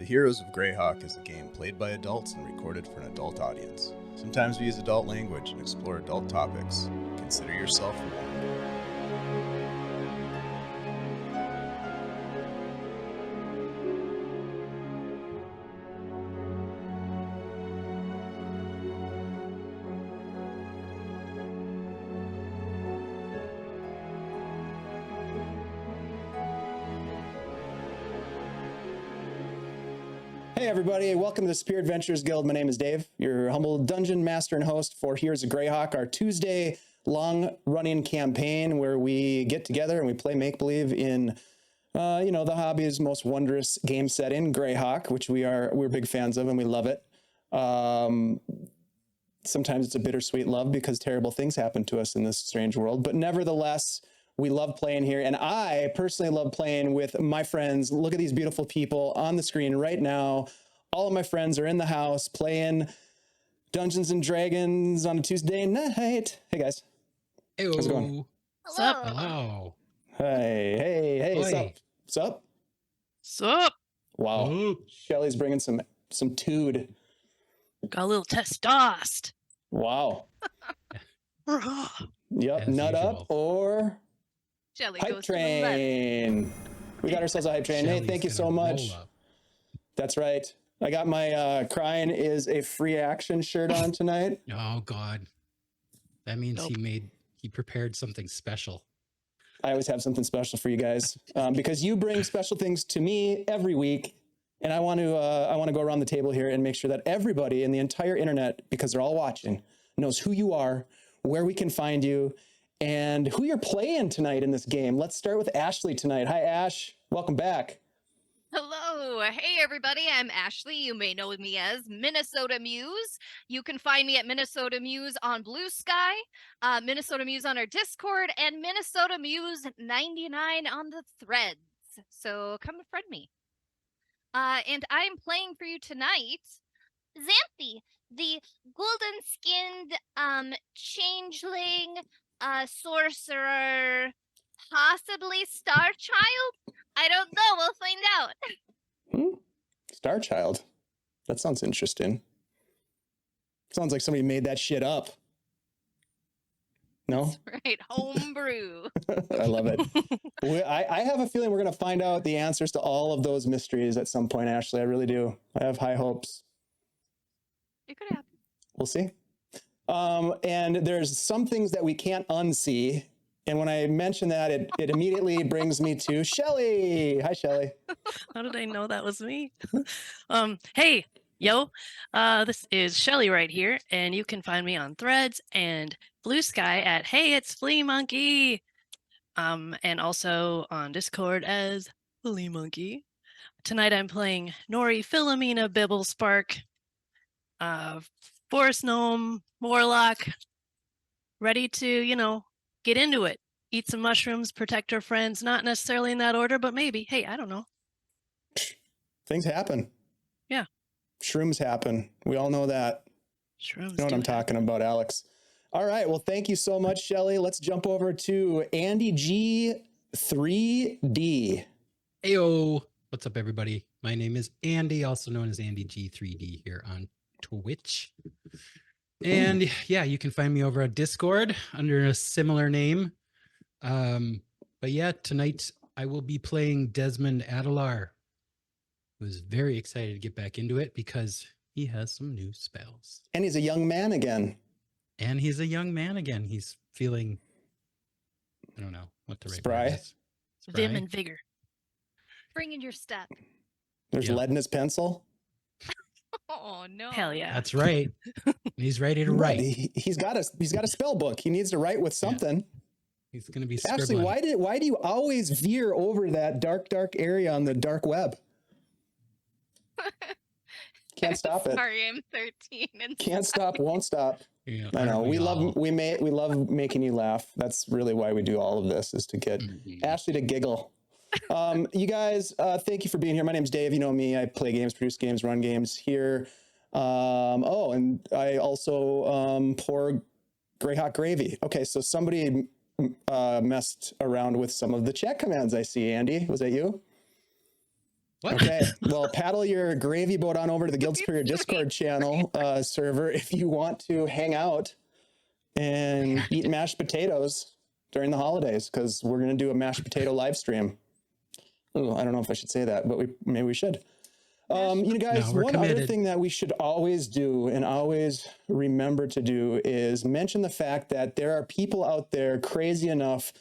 The Heroes of Greyhawk is a game played by adults and recorded for an adult audience. Sometimes we use adult language and explore adult topics. Consider yourself warned. Hey everybody, welcome to the Spear Adventures Guild. My name is Dave, your humble dungeon master and host for Heroes of Greyhawk, our Tuesday long-running campaign where we get together and we play make-believe in, the hobby's most wondrous game setting, Greyhawk, which we're big fans of and we love it. Sometimes it's a bittersweet love because terrible things happen to us in this strange world, but nevertheless, we love playing here, and I personally love playing with my friends. Look at these beautiful people on the screen right now. All of my friends are in the house playing Dungeons and Dragons on a Tuesday night. Hey, guys. Hey-o. How's it going? Hello. Hello. Hey, Oi. sup? Sup? Wow. Ooh. Shelly's bringing some tood. Got a little testosterone. Wow. Yep, As nut usual. up or Shelly hype goes to the left. train. We got ourselves a hype train. Hey, Shelly's thank you so gonna much. roll up. That's right. I got my crying is a free action shirt on tonight. Oh God. That means Nope. he prepared something special. I always have something special for you guys because you bring special things to me every week, and I want to go around the table here and make sure that everybody in the entire internet, because they're all watching, knows who you are, where we can find you, and who you're playing tonight in this game. Let's start with Ashley tonight. Hi, Ash. Welcome back. Hello. Hey, everybody. I'm Ashley. You may know me as Minnesota Muse. You can find me at Minnesota Muse on Blue Sky, Minnesota Muse on our Discord, and Minnesota Muse 99 on the threads. So come and friend me. And I am playing for you tonight Xanthi, the golden-skinned changeling sorcerer, possibly star child. I don't know. We'll find out. Star Child. That sounds interesting. Sounds like somebody made that shit up. No? Right, homebrew. I love it. I have a feeling we're going to find out the answers to all of those mysteries at some point, Ashley. I really do. I have high hopes. It could happen. We'll see. And there's some things that we can't unsee. And when I mention that, it immediately brings me to Shelly. Hi, Shelly. How did I know that was me? Hey, yo. This is Shelly right here, and you can find me on Threads and Blue Sky at Hey, it's Flea Monkey. And also on Discord as Flea Monkey. Tonight I'm playing Nori Philomena Bibblespark, Forest Gnome, Warlock, ready to, get into it. Eat some mushrooms, protect our friends, not necessarily in that order, but maybe. Hey, I don't know. Things happen. Yeah. Shrooms happen. We all know that. Shrooms. You know what I'm talking about, Alex. All right. Well, thank you so much, Shelly. Let's jump over to Andy G 3D. Heyo. What's up, everybody? My name is Andy, also known as Andy G3D here on Twitch. And yeah, you can find me over at Discord under a similar name. But yeah, tonight I will be playing Desmond Adelar. I was very excited to get back into it because he has some new spells. And he's a young man again. And he's a young man again. He's feeling, I don't know what the right Spry. word is. Vim and vigor. Bring in your step. There's Yeah. lead in his pencil. Oh, no. Hell yeah. That's right. And he's ready to write. He's got a spell book. He needs to write with something. He's going to be Ashley, scribbling. why do you always veer over that dark area on the dark web? Can't stop it. Sorry, I'm 13 and Can't stop, won't stop. Yeah, I know. aren't We all? love making you laugh. That's really why we do all of this, is to get Mhm. Ashley to giggle. You guys, thank you for being here. My name's Dave. You know me. I play games, produce games, run games here. And I also pour Greyhawk gravy. Okay, so somebody messed around with some of the chat commands I see. Andy, was that you? What? Okay, well, paddle your gravy boat on over to the Guild Superior Discord channel server if you want to hang out and eat mashed potatoes during the holidays, because we're going to do a mashed potato live stream. Oh, I don't know if I should say that, but maybe we should. You guys, No, we're one other committed. thing that we should always do and always remember to do is mention the fact that there are people out there crazy enough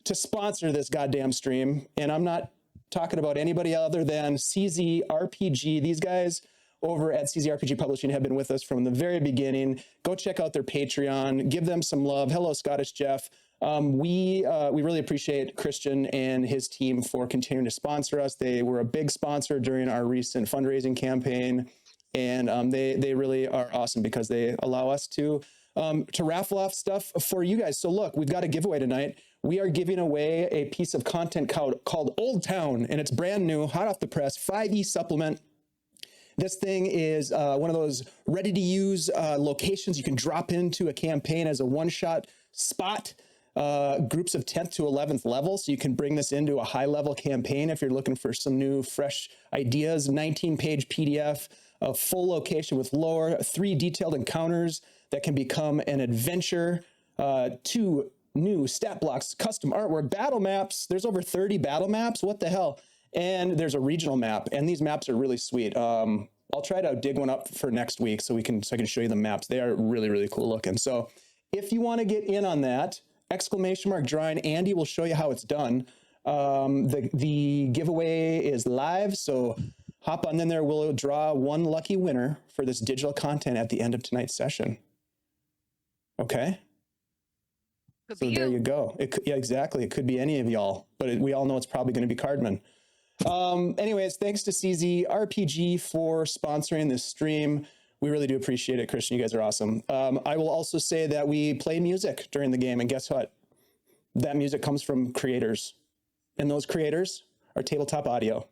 to sponsor this goddamn stream. And I'm not talking about anybody other than CZ RPG. These guys over at CZ RPG Publishing have been with us from the very beginning. Go check out their Patreon. Give them some love. Hello, Scottish Jeff. We really appreciate Christian and his team for continuing to sponsor us. They were a big sponsor during our recent fundraising campaign, and they really are awesome because they allow us to raffle off stuff for you guys. So look, we've got a giveaway tonight. We are giving away a piece of content called Old Town, and it's brand new, hot off the press, 5e supplement. This thing is one of those ready-to-use locations you can drop into a campaign as a one-shot spot. Groups of 10th to 11th level, so you can bring this into a high-level campaign if you're looking for some new, fresh ideas. 19-page PDF, a full location with lore, 3 detailed encounters that can become an adventure, 2 new stat blocks, custom artwork, battle maps. There's over 30 battle maps. What the hell? And there's a regional map, and these maps are really sweet. I'll try to dig one up for next week so I can show you the maps. They are really, really cool looking. So if you want to get in on that, !drawing, Andy will show you how it's done. The giveaway is live, so hop on in there. We'll draw one lucky winner for this digital content at the end of tonight's session. Okay? Could So be there you. you go. Yeah, exactly. It could be any of y'all, but we all know it's probably going to be Cardman. Anyways, thanks to CZ RPG for sponsoring this stream. We really do appreciate it, Christian. You guys are awesome. I will also say that we play music during the game, and guess what? That music comes from creators, and those creators are Tabletop Audio.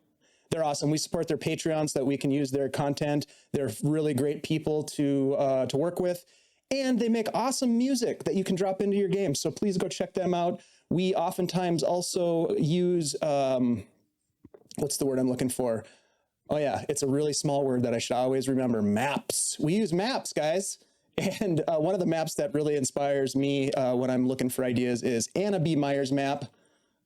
They're awesome. We support their Patreons so that we can use their content. They're really great people to work with, and they make awesome music that you can drop into your game. So please go check them out. We oftentimes also use what's the word I'm looking for? Oh yeah, it's a really small word that I should always remember. Maps. We use maps, guys. And one of the maps that really inspires me when I'm looking for ideas is Anna B. Meyer's map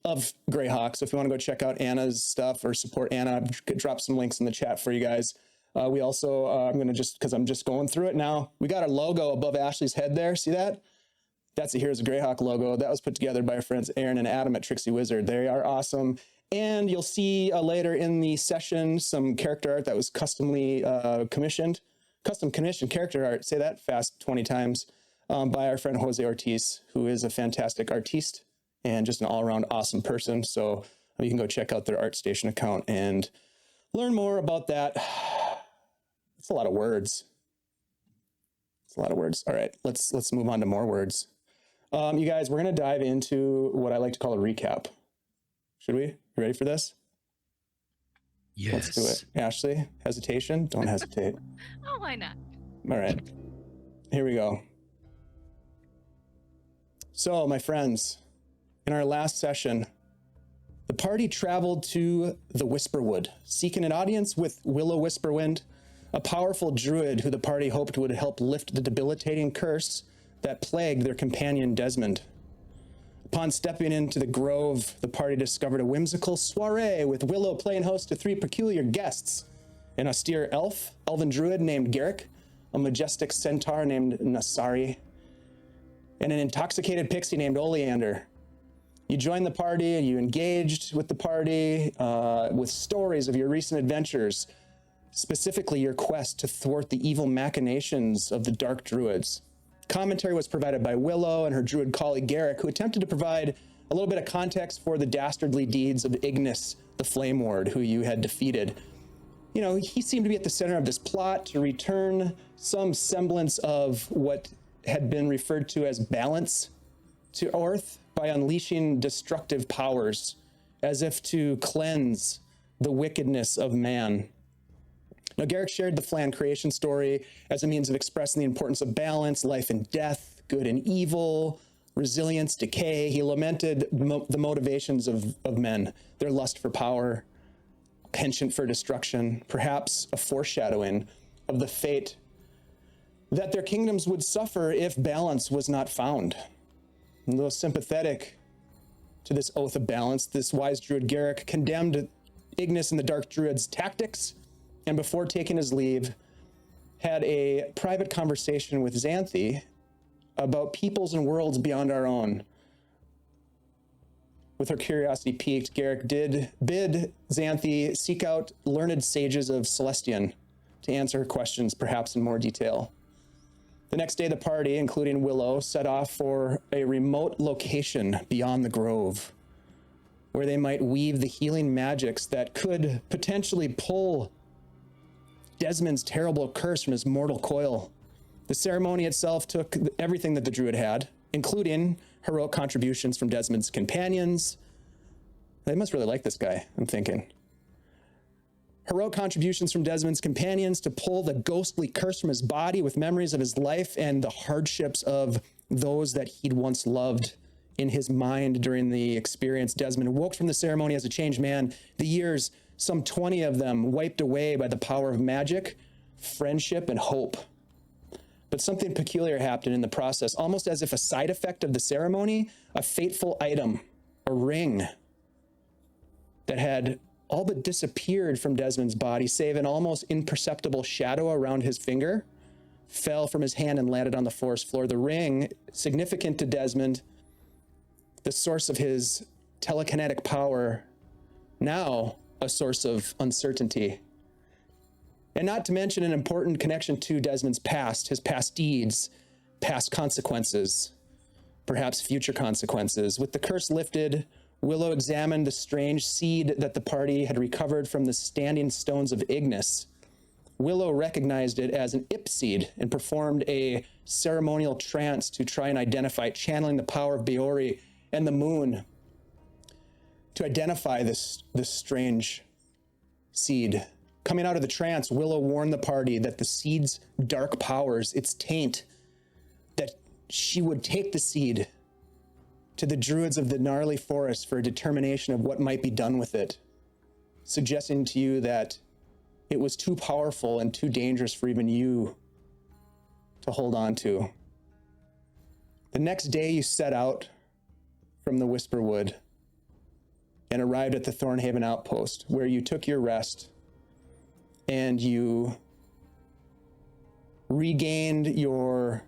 of Greyhawk. So if you want to go check out Anna's stuff or support Anna, I've drop some links in the chat for you guys. We also, I'm going to because I'm just going through it now. We got a logo above Ashley's head there. See that? That's a Heroes of Greyhawk logo. That was put together by our friends Aaron and Adam at Trixie Wizard. They are awesome. And you'll see later in the session some character art that was custom commissioned character art, say that fast 20 times, by our friend Jose Ortiz, who is a fantastic artiste and just an all-around awesome person. So you can go check out their ArtStation account and learn more about that. It's a lot of words. All right, let's move on to more words. You guys, we're going to dive into what I like to call a recap. Should we? You ready for this? Yes. Let's do it. Ashley, hesitation? Don't hesitate. Oh, why not? All right. Here we go. So, my friends, in our last session, the party traveled to the Whisperwood, seeking an audience with Willow Whisperwind, a powerful druid who the party hoped would help lift the debilitating curse that plagued their companion Desmond. Upon stepping into the grove, the party discovered a whimsical soiree with Willow playing host to 3 peculiar guests: an austere elven druid named Garrick, a majestic centaur named Nasari, and an intoxicated pixie named Oleander. You joined the party and you engaged with the party with stories of your recent adventures, specifically your quest to thwart the evil machinations of the Dark Druids. Commentary was provided by Willow and her druid colleague Garrick, who attempted to provide a little bit of context for the dastardly deeds of Ignis, the Flame Ward, who you had defeated. You know, he seemed to be at the center of this plot to return some semblance of what had been referred to as balance to Earth by unleashing destructive powers, as if to cleanse the wickedness of man. Now, Garrick shared the Flan creation story as a means of expressing the importance of balance, life and death, good and evil, resilience, decay. He lamented the motivations of men, their lust for power, penchant for destruction, perhaps a foreshadowing of the fate that their kingdoms would suffer if balance was not found. And though sympathetic to this oath of balance, this wise druid Garrick condemned Ignis and the Dark Druid's tactics, and before taking his leave, had a private conversation with Xanthi about peoples and worlds beyond our own. With her curiosity piqued, Garrick did bid Xanthi seek out learned sages of Celestian to answer her questions, perhaps in more detail. The next day, the party, including Willow, set off for a remote location beyond the grove, where they might weave the healing magics that could potentially pull Desmond's terrible curse from his mortal coil. The ceremony itself took everything that the druid had, including heroic contributions from Desmond's companions. They must really like this guy, I'm thinking. Heroic contributions from Desmond's companions to pull the ghostly curse from his body with memories of his life and the hardships of those that he'd once loved in his mind during the experience. Desmond woke from the ceremony as a changed man. The years, some 20 of them, wiped away by the power of magic, friendship, and hope. But something peculiar happened in the process, almost as if a side effect of the ceremony, a fateful item, a ring that had all but disappeared from Desmond's body, save an almost imperceptible shadow around his finger, fell from his hand and landed on the forest floor. The ring, significant to Desmond, the source of his telekinetic power, now a source of uncertainty. And not to mention an important connection to Desmond's past, his past deeds, past consequences, perhaps future consequences. With the curse lifted, Willow examined the strange seed that the party had recovered from the standing stones of Ignis. Willow recognized it as an Ip seed and performed a ceremonial trance to try and identify, channeling the power of Beori and the moon to identify this strange seed. Coming out of the trance, Willow warned the party that the seed's dark powers, its taint, that she would take the seed to the druids of the gnarly forest for a determination of what might be done with it, suggesting to you that it was too powerful and too dangerous for even you to hold on to. The next day you set out from the Whisperwood and arrived at the Thornhaven Outpost, where you took your rest and you regained your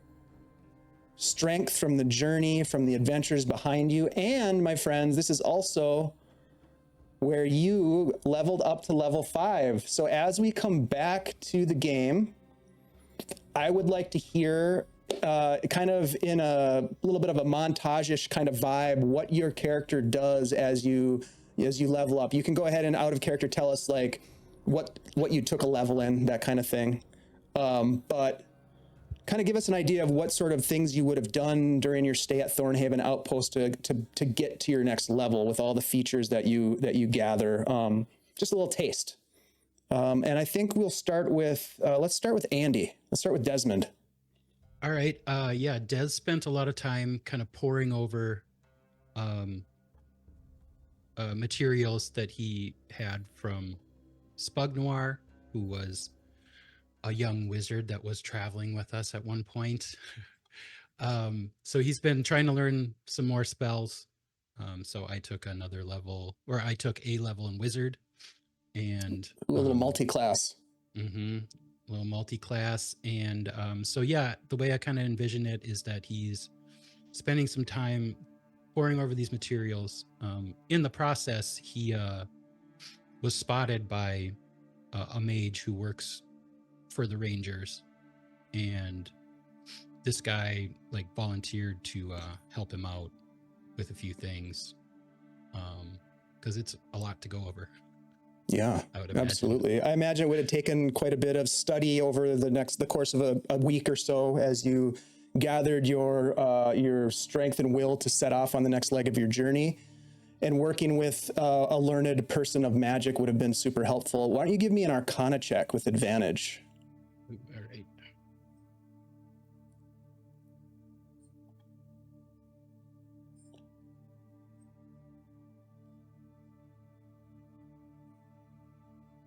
strength from the journey, from the adventures behind you. And my friends, this is also where you leveled up to level 5. So as we come back to the game, I would like to hear kind of in a little bit of a montage-ish kind of vibe, what your character does as you level up. You can go ahead and out of character tell us like what you took a level in, that kind of thing. But kind of give us an idea of what sort of things you would have done during your stay at Thornhaven Outpost to get to your next level with all the features that you gather. Just a little taste. And I think we'll start with, let's start with Andy. Let's start with Desmond. All right. Yeah, Des spent a lot of time kind of poring over materials that he had from Spug Noir, who was a young wizard that was traveling with us at one point. So he's been trying to learn some more spells. So I took another level, or I took a level in wizard, and a little multi-class. A little multi-class. And so yeah, the way I kind of envision it is that he's spending some time poring over these materials. In the process, he was spotted by a mage who works for the Rangers, and this guy like volunteered to help him out with a few things, because it's a lot to go over. Yeah, absolutely. I imagine it would have taken quite a bit of study over the course of a week or so as you gathered your strength and will to set off on the next leg of your journey. And working with a learned person of magic would have been super helpful. Why don't you give me an Arcana check with advantage? All right.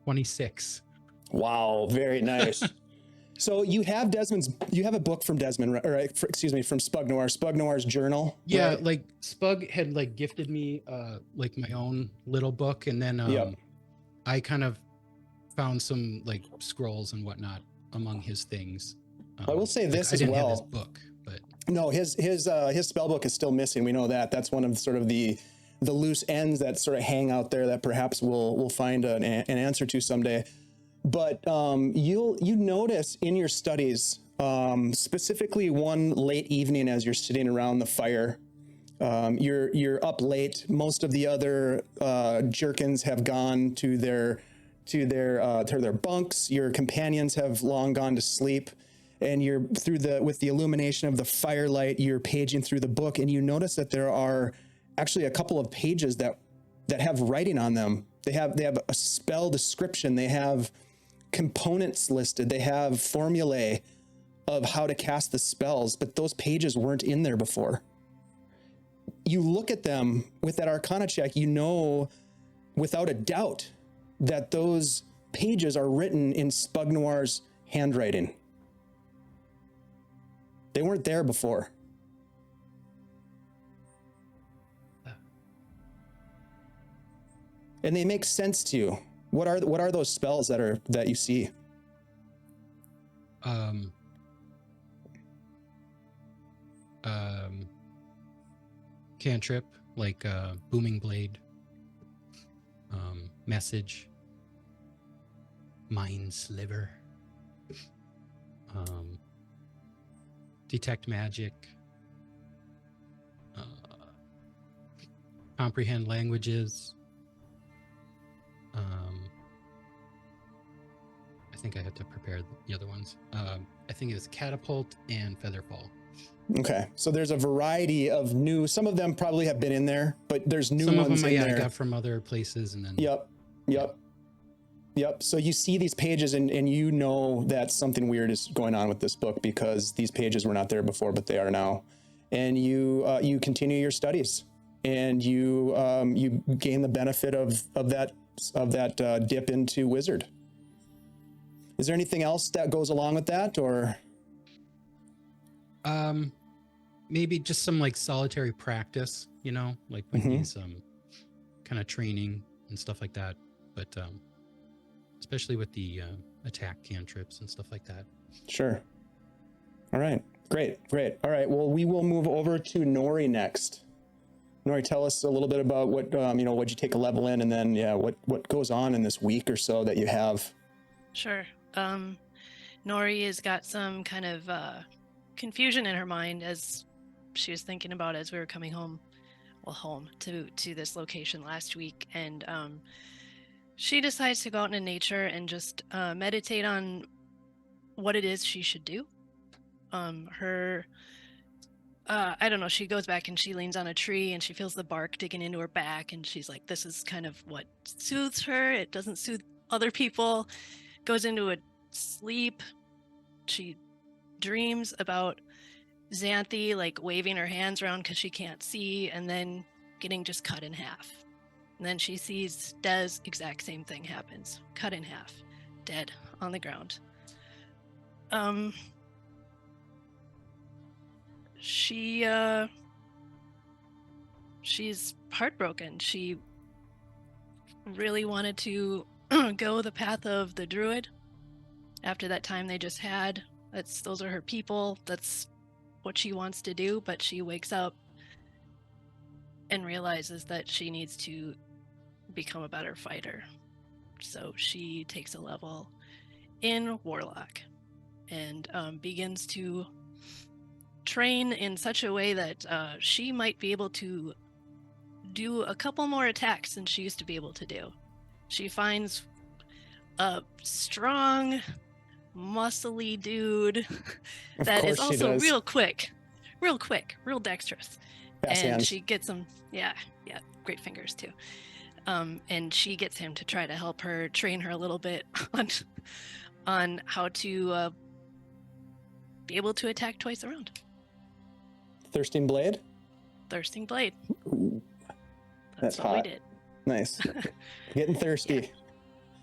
26. Wow, very nice. So you have a book from Desmond, from Spug Noir, Spug Noir's journal. Yeah, right? like Spug had like gifted me like my own little book, and then Yep. I kind of found some like scrolls and whatnot among his things. I will say this I as didn't have well. his book, but No, his spell book is still missing. We know that. That's one of sort of the loose ends that sort of hang out there that perhaps we'll find an answer to someday. But you notice in your studies, specifically one late evening as you're sitting around the fire, you're up late. Most of the other jerkins have gone to their bunks. Your companions have long gone to sleep, and you're with the illumination of the firelight, you're paging through the book, and you notice that there are actually a couple of pages that have writing on them. They have a spell description. They have components listed. They have formulae of how to cast the spells, but those pages weren't in there before. You look at them with that Arcana check, you know without a doubt that those pages are written in Spug Noir's handwriting. They weren't there before. And they make sense to you. What are those spells that you see? Cantrip, like booming blade, message, mind sliver, detect magic, comprehend languages. I think I had to prepare the other ones. I think it was catapult and featherfall. Okay, so there's a variety of new. Some of them probably have been in there, but there's new Some ones of them in I there. got from other places, and then Yep. So you see these pages, and you know that something weird is going on with this book because these pages were not there before, but they are now. And you continue your studies, and you gain the benefit of that dip into wizard. Is there anything else that goes along with that, or? Maybe just some like solitary practice, like when he's kind of training and stuff like that. But especially with the attack cantrips and stuff like that. Sure. All right. Great. All right. Well, we will move over to Nori next. Nori, tell us a little bit about what what'd you take a level in, and then what goes on in this week or so that you have. Sure. Nori has got some kind of confusion in her mind as she was thinking about as we were coming home to this location last week, and she decides to go out into nature and just meditate on what it is she should do. I don't know, she goes back and she leans on a tree and she feels the bark digging into her back, and she's like, this is kind of what soothes her. It doesn't soothe other people. Goes into a sleep. She dreams about Xanthi like waving her hands around because she can't see, and then getting just cut in half. And then she sees Des, exact same thing happens. Cut in half, dead on the ground. She's heartbroken. She really wanted to go the path of the druid after that time they just had. Those are her people. That's what she wants to do, but she wakes up and realizes that she needs to become a better fighter. So she takes a level in Warlock and begins to train in such a way that she might be able to do a couple more attacks than she used to be able to do. She finds a strong, muscly dude that is also real quick, real dexterous. Fast and hands. She gets him, yeah, great fingers too. And she gets him to try to help her train her a little bit on how to be able to attack twice around. Thirsting Blade? Thirsting Blade. Ooh, that's what hot. we did. Nice. Getting thirsty.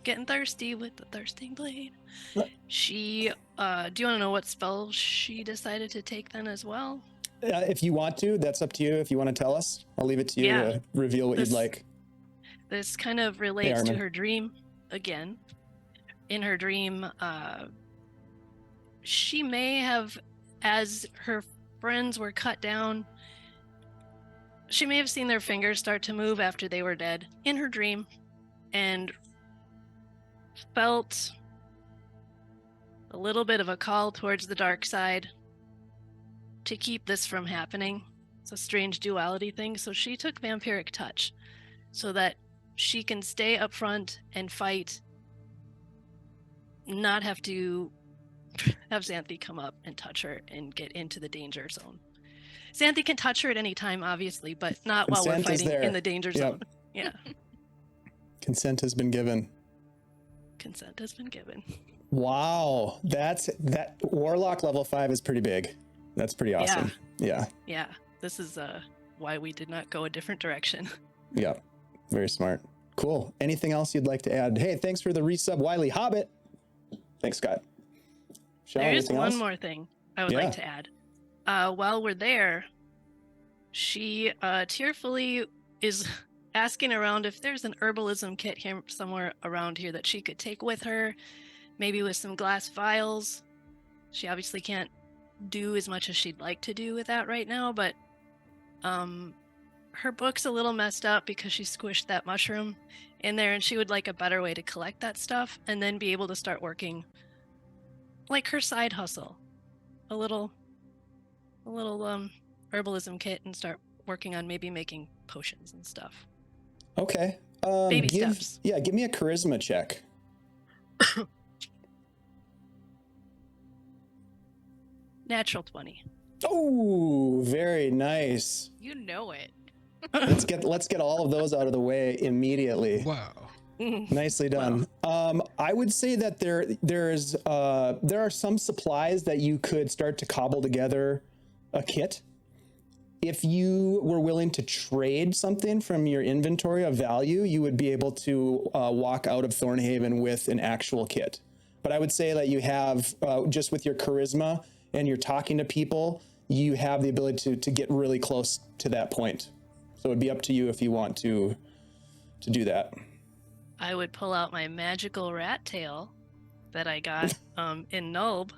getting thirsty with the thirsting blade. What? She, do you want to know what spell she decided to take then as well? If you want to, that's up to you. If you want to tell us, I'll leave it to you Yeah. to reveal what you'd like. This kind of relates to Armin. her dream again. In her dream, she may have, as her friends were cut down, she may have seen their fingers start to move after they were dead in her dream and felt a little bit of a call towards the dark side to keep this from happening. It's a strange duality thing. So she took vampiric touch so that she can stay up front and fight, not have to have Xanthi come up and touch her and get into the danger zone. Xanthi can touch her at any time, obviously, but not while we're Consent is fighting there. in the danger Yep. zone. Yeah, Consent has been given. consent has been given. Wow, that warlock level 5 is pretty big. That's pretty awesome. Yeah. Yeah, this is why we did not go a different direction. Yeah. Very smart. Cool. Anything else you'd like to add? Hey, thanks for the resub, Wiley Hobbit. Thanks, Scott. Shall There is anything one else? more thing I would Yeah. like to add. While we're there, she tearfully is asking around if there's an herbalism kit here somewhere around here that she could take with her, maybe with some glass vials. She obviously can't do as much as she'd like to do with that right now, but her book's a little messed up because she squished that mushroom in there, and she would like a better way to collect that stuff and then be able to start working like her side hustle, a little herbalism kit, and start working on maybe making potions and stuff. Okay. Baby steps. Yeah, give me a charisma check. Natural 20. Oh, very nice. You know it. Let's get all of those out of the way immediately. Wow. Nicely done. I would say that there are some supplies that you could start to cobble together a kit. If you were willing to trade something from your inventory of value, you would be able to walk out of Thornhaven with an actual kit. But I would say that you have, just with your charisma and you're talking to people, you have the ability to get really close to that point. So it'd be up to you if you want to do that. I would pull out my magical rat tail that I got in Nulb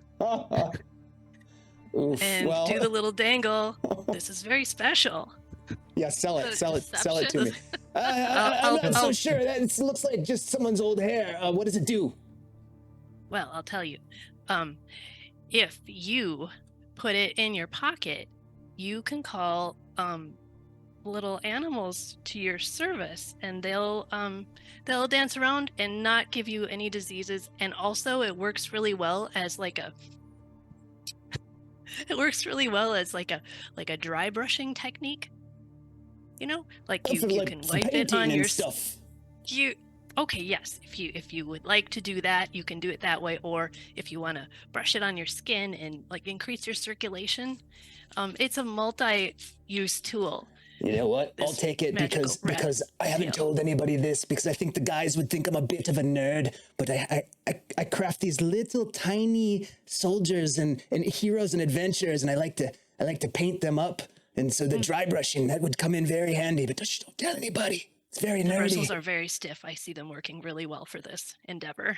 Oof, and well, do the little dangle. This is very special. yeah, sell it to me. I'll- I'm not so I'll- sure. That looks like just someone's old hair. What does it do? Well, I'll tell you. If you put it in your pocket, you can call little animals to your service, and they'll dance around and not give you any diseases. And also, it works really well as like a dry brushing technique. You know, like you can wipe it on your stuff. Okay, yes. If you would like to do that, you can do it that way. Or if you want to brush it on your skin and like increase your circulation, it's a multi-use tool. You know what? I'll This take it magical because I haven't tail. told anybody this because I think the guys would think I'm a bit of a nerd. But I craft these little tiny soldiers and heroes and adventurers, and I like to paint them up. And so the dry brushing that would come in very handy. But don't tell anybody. It's very The nerdy. bristles are very stiff. I see them working really well for this endeavor.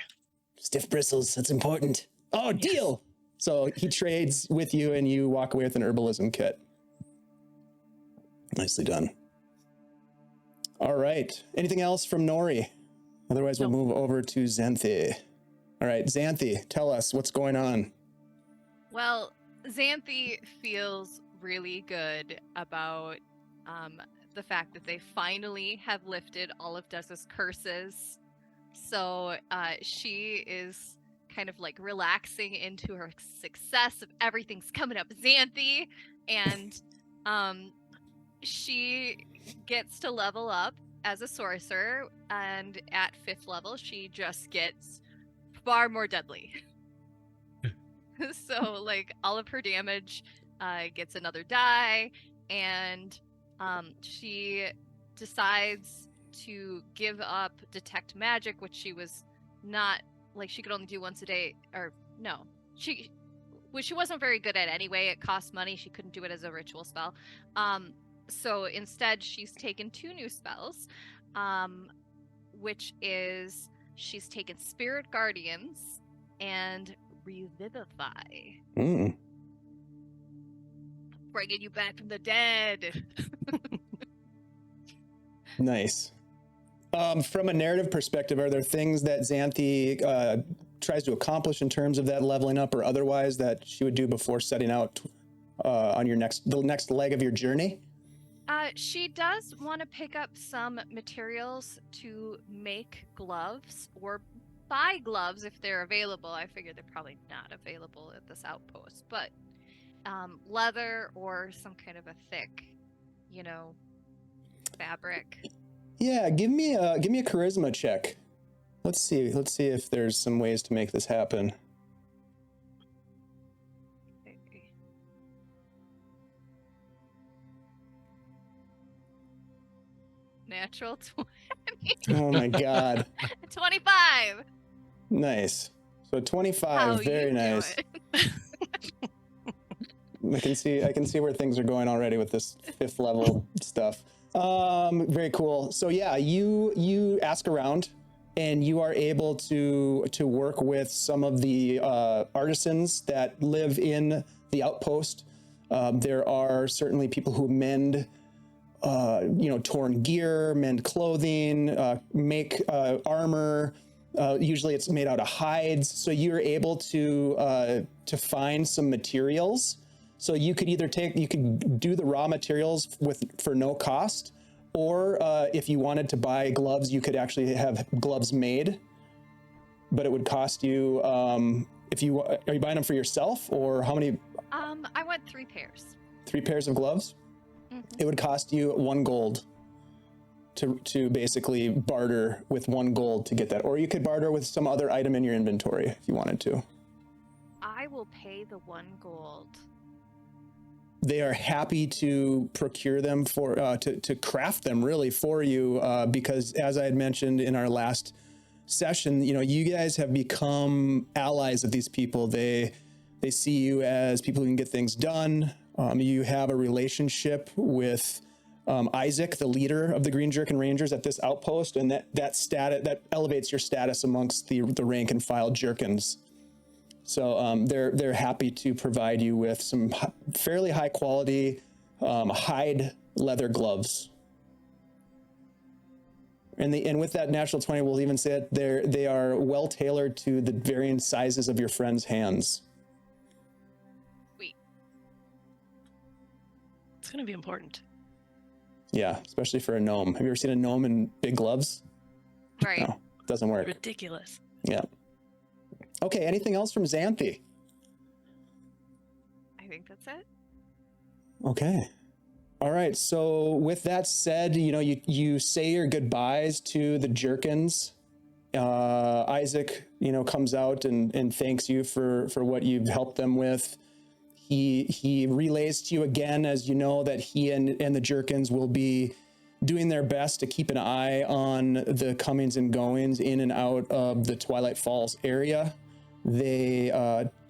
Stiff bristles. That's important. Oh, deal. So he trades with you, and you walk away with an herbalism kit. Nicely done. All right. Anything else from Nori? Otherwise, we'll move over to Xanthi. All right, Xanthi, tell us what's going on. Well, Xanthi feels really good about the fact that they finally have lifted all of Dessa's curses. So she is kind of like relaxing into her success of everything's coming up Xanthi, and she gets to level up as a sorcerer, and at 5th level she just gets far more deadly. So like all of her damage gets another die, and she decides to give up detect magic, which she was not like she could only do once a day, or no, she wasn't very good at anyway. It cost money. She couldn't do it as a ritual spell. So instead, she's taken 2 new spells, which is she's taken Spirit Guardians and Revivify. Bringing you back from the dead. Nice. From a narrative perspective, are there things that Xanthi tries to accomplish in terms of that leveling up or otherwise that she would do before setting out on the next leg of your journey? She does want to pick up some materials to make gloves or buy gloves if they're available. I figure they're probably not available at this outpost, but leather or some kind of a thick, fabric. Yeah, give me a charisma check. Let's see if there's some ways to make this happen. Okay. Natural 20. Oh my god. 25. Nice. So 25, How very you nice. doing? I can see where things are going already with this 5th level stuff. Very cool. So yeah, you ask around and you are able to work with some of the artisans that live in the outpost. There are certainly people who mend torn gear, mend clothing, make armor. Usually it's made out of hides. So you're able to find some materials. So you could either do the raw materials for no cost, or if you wanted to buy gloves, you could actually have gloves made, but it would cost you, are you buying them for yourself, or how many? I want 3 pairs. 3 pairs of gloves? Mm-hmm. It would cost you 1 gold to basically barter with 1 gold to get that. Or you could barter with some other item in your inventory if you wanted to. I will pay the 1 gold. They are happy to procure them for to craft them really for you because, as I had mentioned in our last session, you guys have become allies of these people. They see you as people who can get things done. You have a relationship with Isaac, the leader of the Green Jerkin Rangers at this outpost, and that elevates your status amongst the rank and file Jerkins. So they're happy to provide you with some fairly high quality hide leather gloves. And with that natural 20, we'll even say that they are well tailored to the varying sizes of your friend's hands. Sweet. It's going to be important. Yeah, especially for a gnome. Have you ever seen a gnome in big gloves? Right. No, it doesn't work. Ridiculous. Yeah. Okay, anything else from Xanthi? I think that's it. Okay. All right, so with that said, you say your goodbyes to the Jerkins. Isaac, comes out and thanks you for what you've helped them with. He relays to you again, as you know, that he and the Jerkins will be doing their best to keep an eye on the comings and goings in and out of the Twilight Falls area. They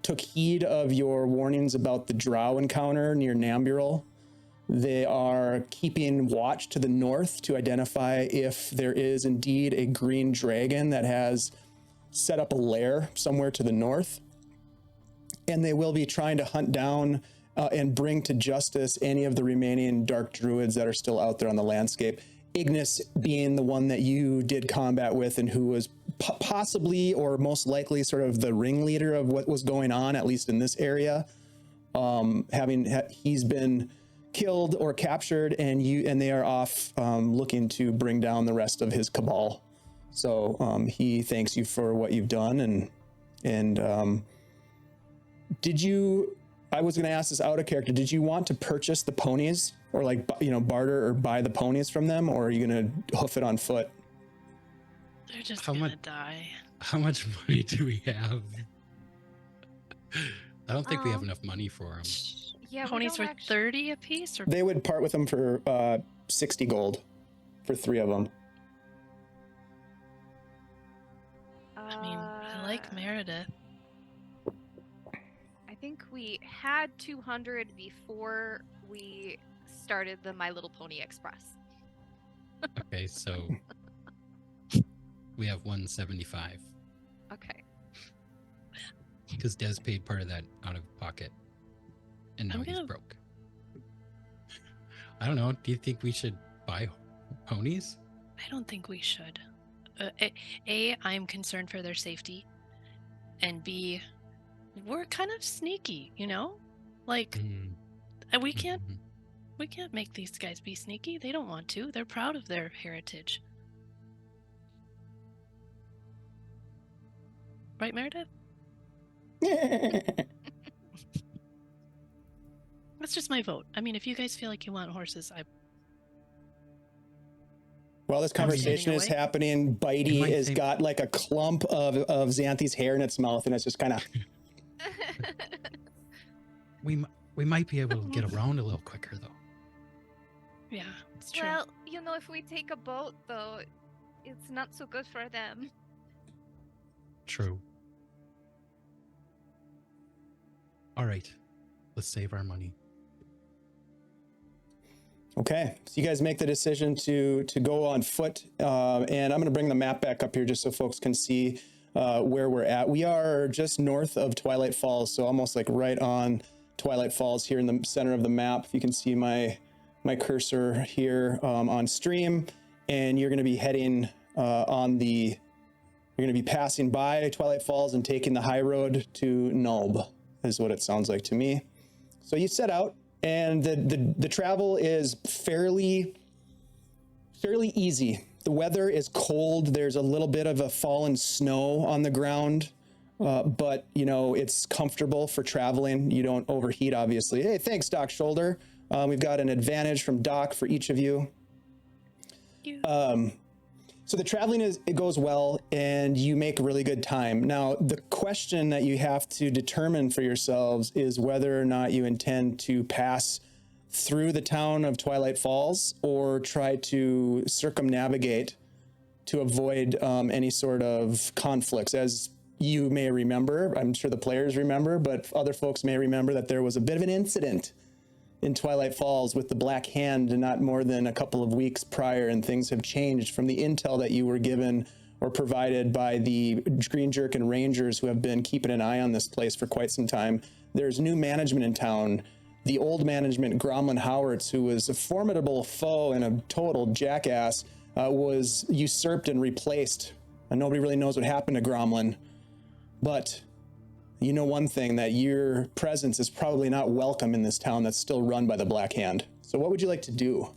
took heed of your warnings about the drow encounter near Nambural. They are keeping watch to the north to identify if there is indeed a green dragon that has set up a lair somewhere to the north. And they will be trying to hunt down and bring to justice any of the remaining dark druids that are still out there on the landscape. Ignis being the one that you did combat with and who was possibly or most likely sort of the ringleader of what was going on, at least in this area. He's been killed or captured, and they are off looking to bring down the rest of his cabal. So he thanks you for what you've done, and did you? I was going to ask this out of character. Did you want to purchase the ponies, or barter or buy the ponies from them, or are you going to hoof it on foot? They're just gonna die. How much money do we have? I don't think we have enough money for them. Yeah, Ponies were 30 a piece, or They would part with them for 60 gold for 3 of them. I mean, Meredith? I think we had 200 before we started the My Little Pony Express. Okay, so we have 175 Okay. because Des paid part of that out of pocket, and now I'm he's gonna- broke. I don't know. Do you think we should buy ponies? I don't think we should. I'm concerned for their safety, and B, we're kind of sneaky, you know? Like, Mm, we can't mhm. we can't make these guys be sneaky. They don't want to. They're proud of their heritage. Right, Meredith? That's just my vote. I mean, if you guys feel like you want horses, While this conversation is away. happening, You Bitey might has think- got like a clump of Xanthi's hair in its mouth, and it's just kind of. We might be able to get around a little quicker though. yeah, it's true. Well, you know, if we take a boat, though, it's not so good for them. True. All right, let's save our money. Okay, so you guys make the decision to go on foot, and I'm going to bring the map back up here just so folks can see where we're at. We are just north of Twilight Falls, so almost like right on Twilight Falls here in the center of the map. You can see my cursor here on stream, and you're going to be heading you're going to be passing by Twilight Falls and taking the high road to Nulb, is what it sounds like to me. So you set out, and the travel is fairly easy. The weather is cold. There's a little bit of a fallen snow on the ground, but you know it's comfortable for traveling. You don't overheat, obviously. Hey, thanks, Doc Shoulder. We've got an advantage from Doc for each of you. So the traveling it goes well, and you make really good time. Now, the question that you have to determine for yourselves is whether or not you intend to pass through the town of Twilight Falls or try to circumnavigate to avoid any sort of conflicts. As you may remember, I'm sure the players remember, but other folks may remember that there was a bit of an incident in Twilight Falls with the Black Hand not more than a couple of weeks prior, and things have changed from the intel that you were given or provided by the Green Jerk and Rangers who have been keeping an eye on this place for quite some time. There's new management in town. The old management, Gromlin Howards, who was a formidable foe and a total jackass, was usurped and replaced. And nobody really knows what happened to Gromlin. But you know one thing, that your presence is probably not welcome in this town that's still run by the Black Hand. So what would you like to do?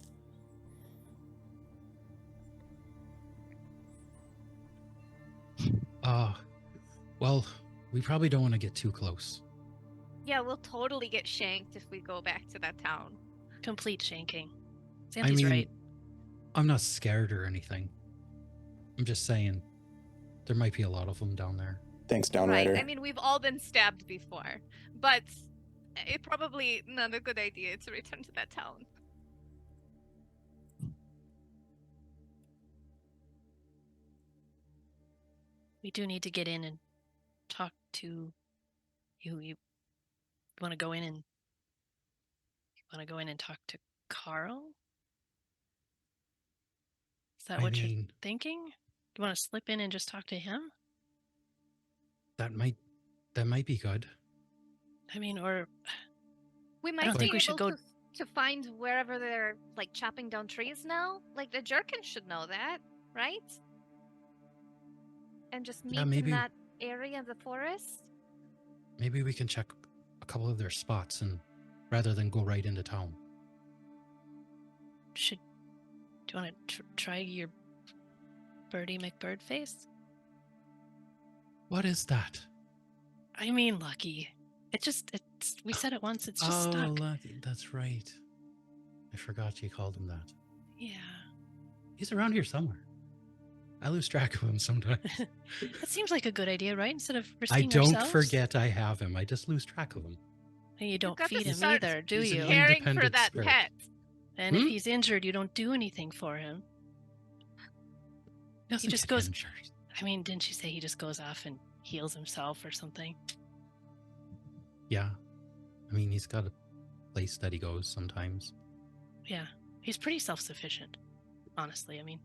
Well, we probably don't want to get too close. Yeah, we'll totally get shanked if we go back to that town. Complete shanking. I Sandy's mean, right. I'm not scared or anything. I'm just saying there might be a lot of them down there. Thanks, Downrider. Right. I mean, we've all been stabbed before, but it's probably not a good idea to return to that town. We do need to get in and talk to you. You want to go in and talk to Carl? Is that I what you're mean, thinking? You want to slip in and just talk to him? that might be good. I mean, or We don't might be think we should able go- to find wherever they're like chopping down trees now. Like the Jerkin should know that, right? And just meet in maybe- that area of the forest. Maybe we can check a couple of their spots and rather than go right into town. do you want to try your Birdie McBird face? What is that? I mean, Lucky. We said it once. It's just stuck. That's right. I forgot you called him that. Yeah. He's around here somewhere. I lose track of him sometimes. That seems like a good idea, right? Instead of I risking don't ourselves. forget I have him. I just lose track of him. And you don't got to feed him start either, do He's an you? independent Caring for that spirit. pet. And if Hmm? he's injured, you don't do anything for him. Doesn't just get goes- injured. I mean, didn't you say he just goes off and heals himself or something. Yeah. I mean, he's got a place that he goes sometimes. Yeah, he's pretty self-sufficient, honestly. I mean,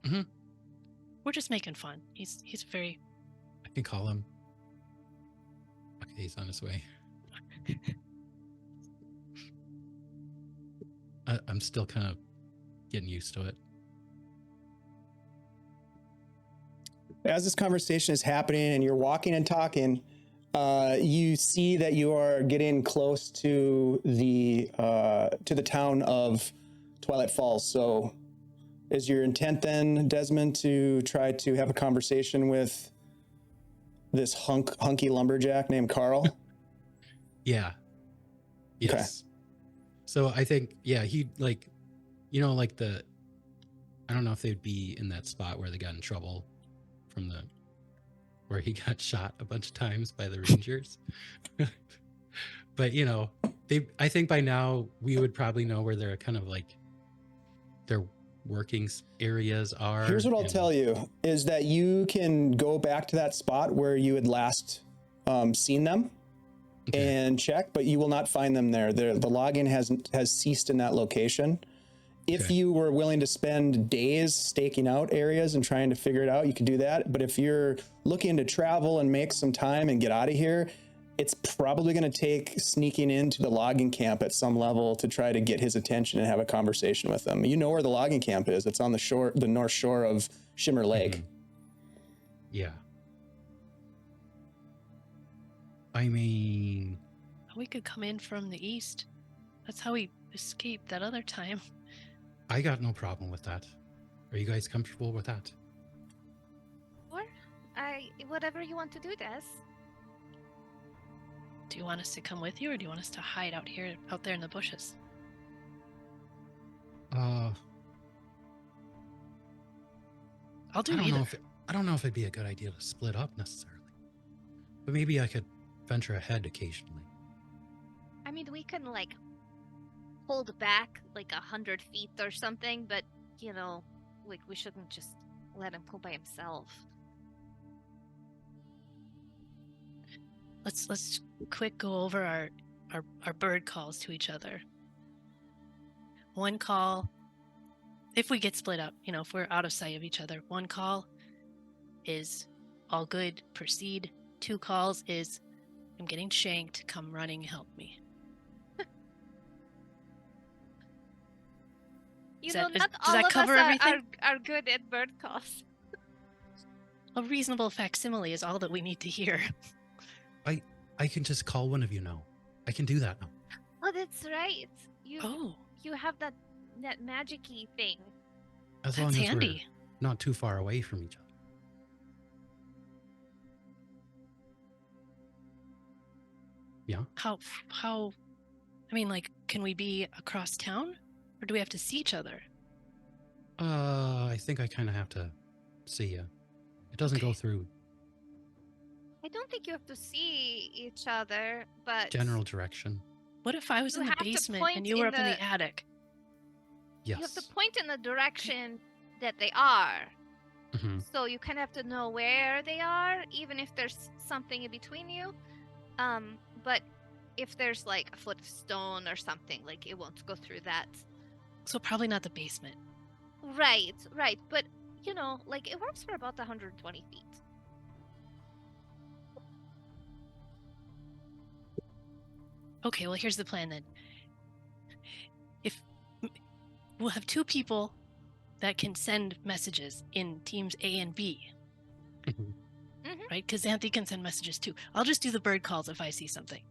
Mhm. we're just making fun. He's very. I can call him. Okay, he's on his way. I'm still kind of getting used to it. As this conversation is happening and you're walking and talking, you see that you are getting close to the town of Twilight Falls. So is your intent then, Desmond, to try to have a conversation with this hunky lumberjack named Carl? Yeah. Yes. Okay. So I think, yeah, he like, you know, like I don't know if they'd be in that spot where they got in trouble from where he got shot a bunch of times by the Rangers. But, you know, I think by now we would probably know where they're kind of like their working areas are. Here's what I'll tell you is that you can go back to that spot where you had last seen them and check, but you will not find them there. The login has ceased in that location. If you were willing to spend days staking out areas and trying to figure it out, you could do that. But if you're looking to travel and make some time and get out of here, it's probably going to take sneaking into the logging camp at some level to try to get his attention and have a conversation with him. You know where the logging camp is. It's on the north shore of Shimmer Lake. Mm-hmm. Yeah. I mean, We could come in from the east. That's how we escaped that other time. I got no problem with that. Are you guys comfortable with that? Or whatever you want to do, Des. Do you want us to come with you, or do you want us to hide out there in the bushes? I I'll do don't either. know I don't know if it'd be a good idea to split up necessarily. But maybe I could venture ahead occasionally. I mean, we can like hold back like 100 feet or something, but you know, like we shouldn't just let him go by himself. Let's quick go over our bird calls to each other. One call, if we get split up, you know, if we're out of sight of each other, one call is all good, proceed. 2 calls is I'm getting shanked, come running, help me. You Does know, that- not does all that of cover us everything? are good at bird calls. A reasonable facsimile is all that we need to hear. I can just call one of you now. I can do that now. Oh, that's right. Oh, You have that magic-y thing. As long that's as handy. we're not too far away from each other. Yeah. How, I mean, like, can we be across town? Or do we have to see each other? I think I kind of have to see you. It doesn't go Okay. through I don't think you have to see each other, but general direction. What if I was You in the have to basement point and you were in up in the the- attic? Yes. you have to point in the direction that they are. Mhm. So you kind of have to know where they are, even if there's something in between you. But if there's like a foot of stone or something, like it won't go through that. So probably not the basement. Right. But you know, like it works for about 120 feet. Okay, well, here's the plan then. We'll have 2 people that can send messages in teams A and B, Mhm. right? Because Xanthi can send messages too. I'll just do the bird calls if I see something.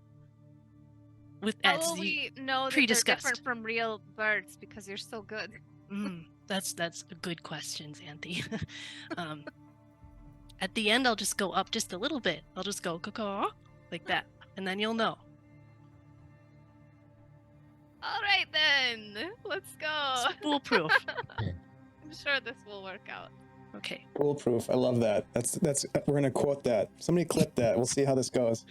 How will we know that they're pre-discussed. different from real birds because you're so good? That's a good question, Xanthi. At the end, I'll just go up just a little bit. I'll just go caw like that, and then you'll know. All right then, let's go. It's foolproof. I'm sure this will work out. Okay. Foolproof. I love that. That's we're gonna quote that. Somebody clip that. We'll see how this goes.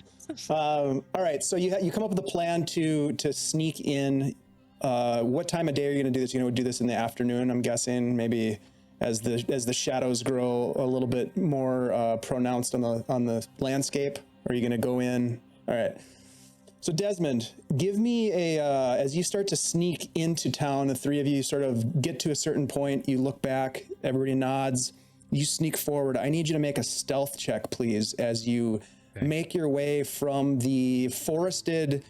All right. So you come up with a plan to sneak in. What time of day are you gonna do this? You know, do this in the afternoon, I'm guessing, maybe as the shadows grow a little bit more pronounced on the landscape? Or are you going to go in? All right. So Desmond, give me as you start to sneak into town, the three of you sort of get to a certain point, you look back, everybody nods, you sneak forward. I need you to make a stealth check, please, as you make your way from the forested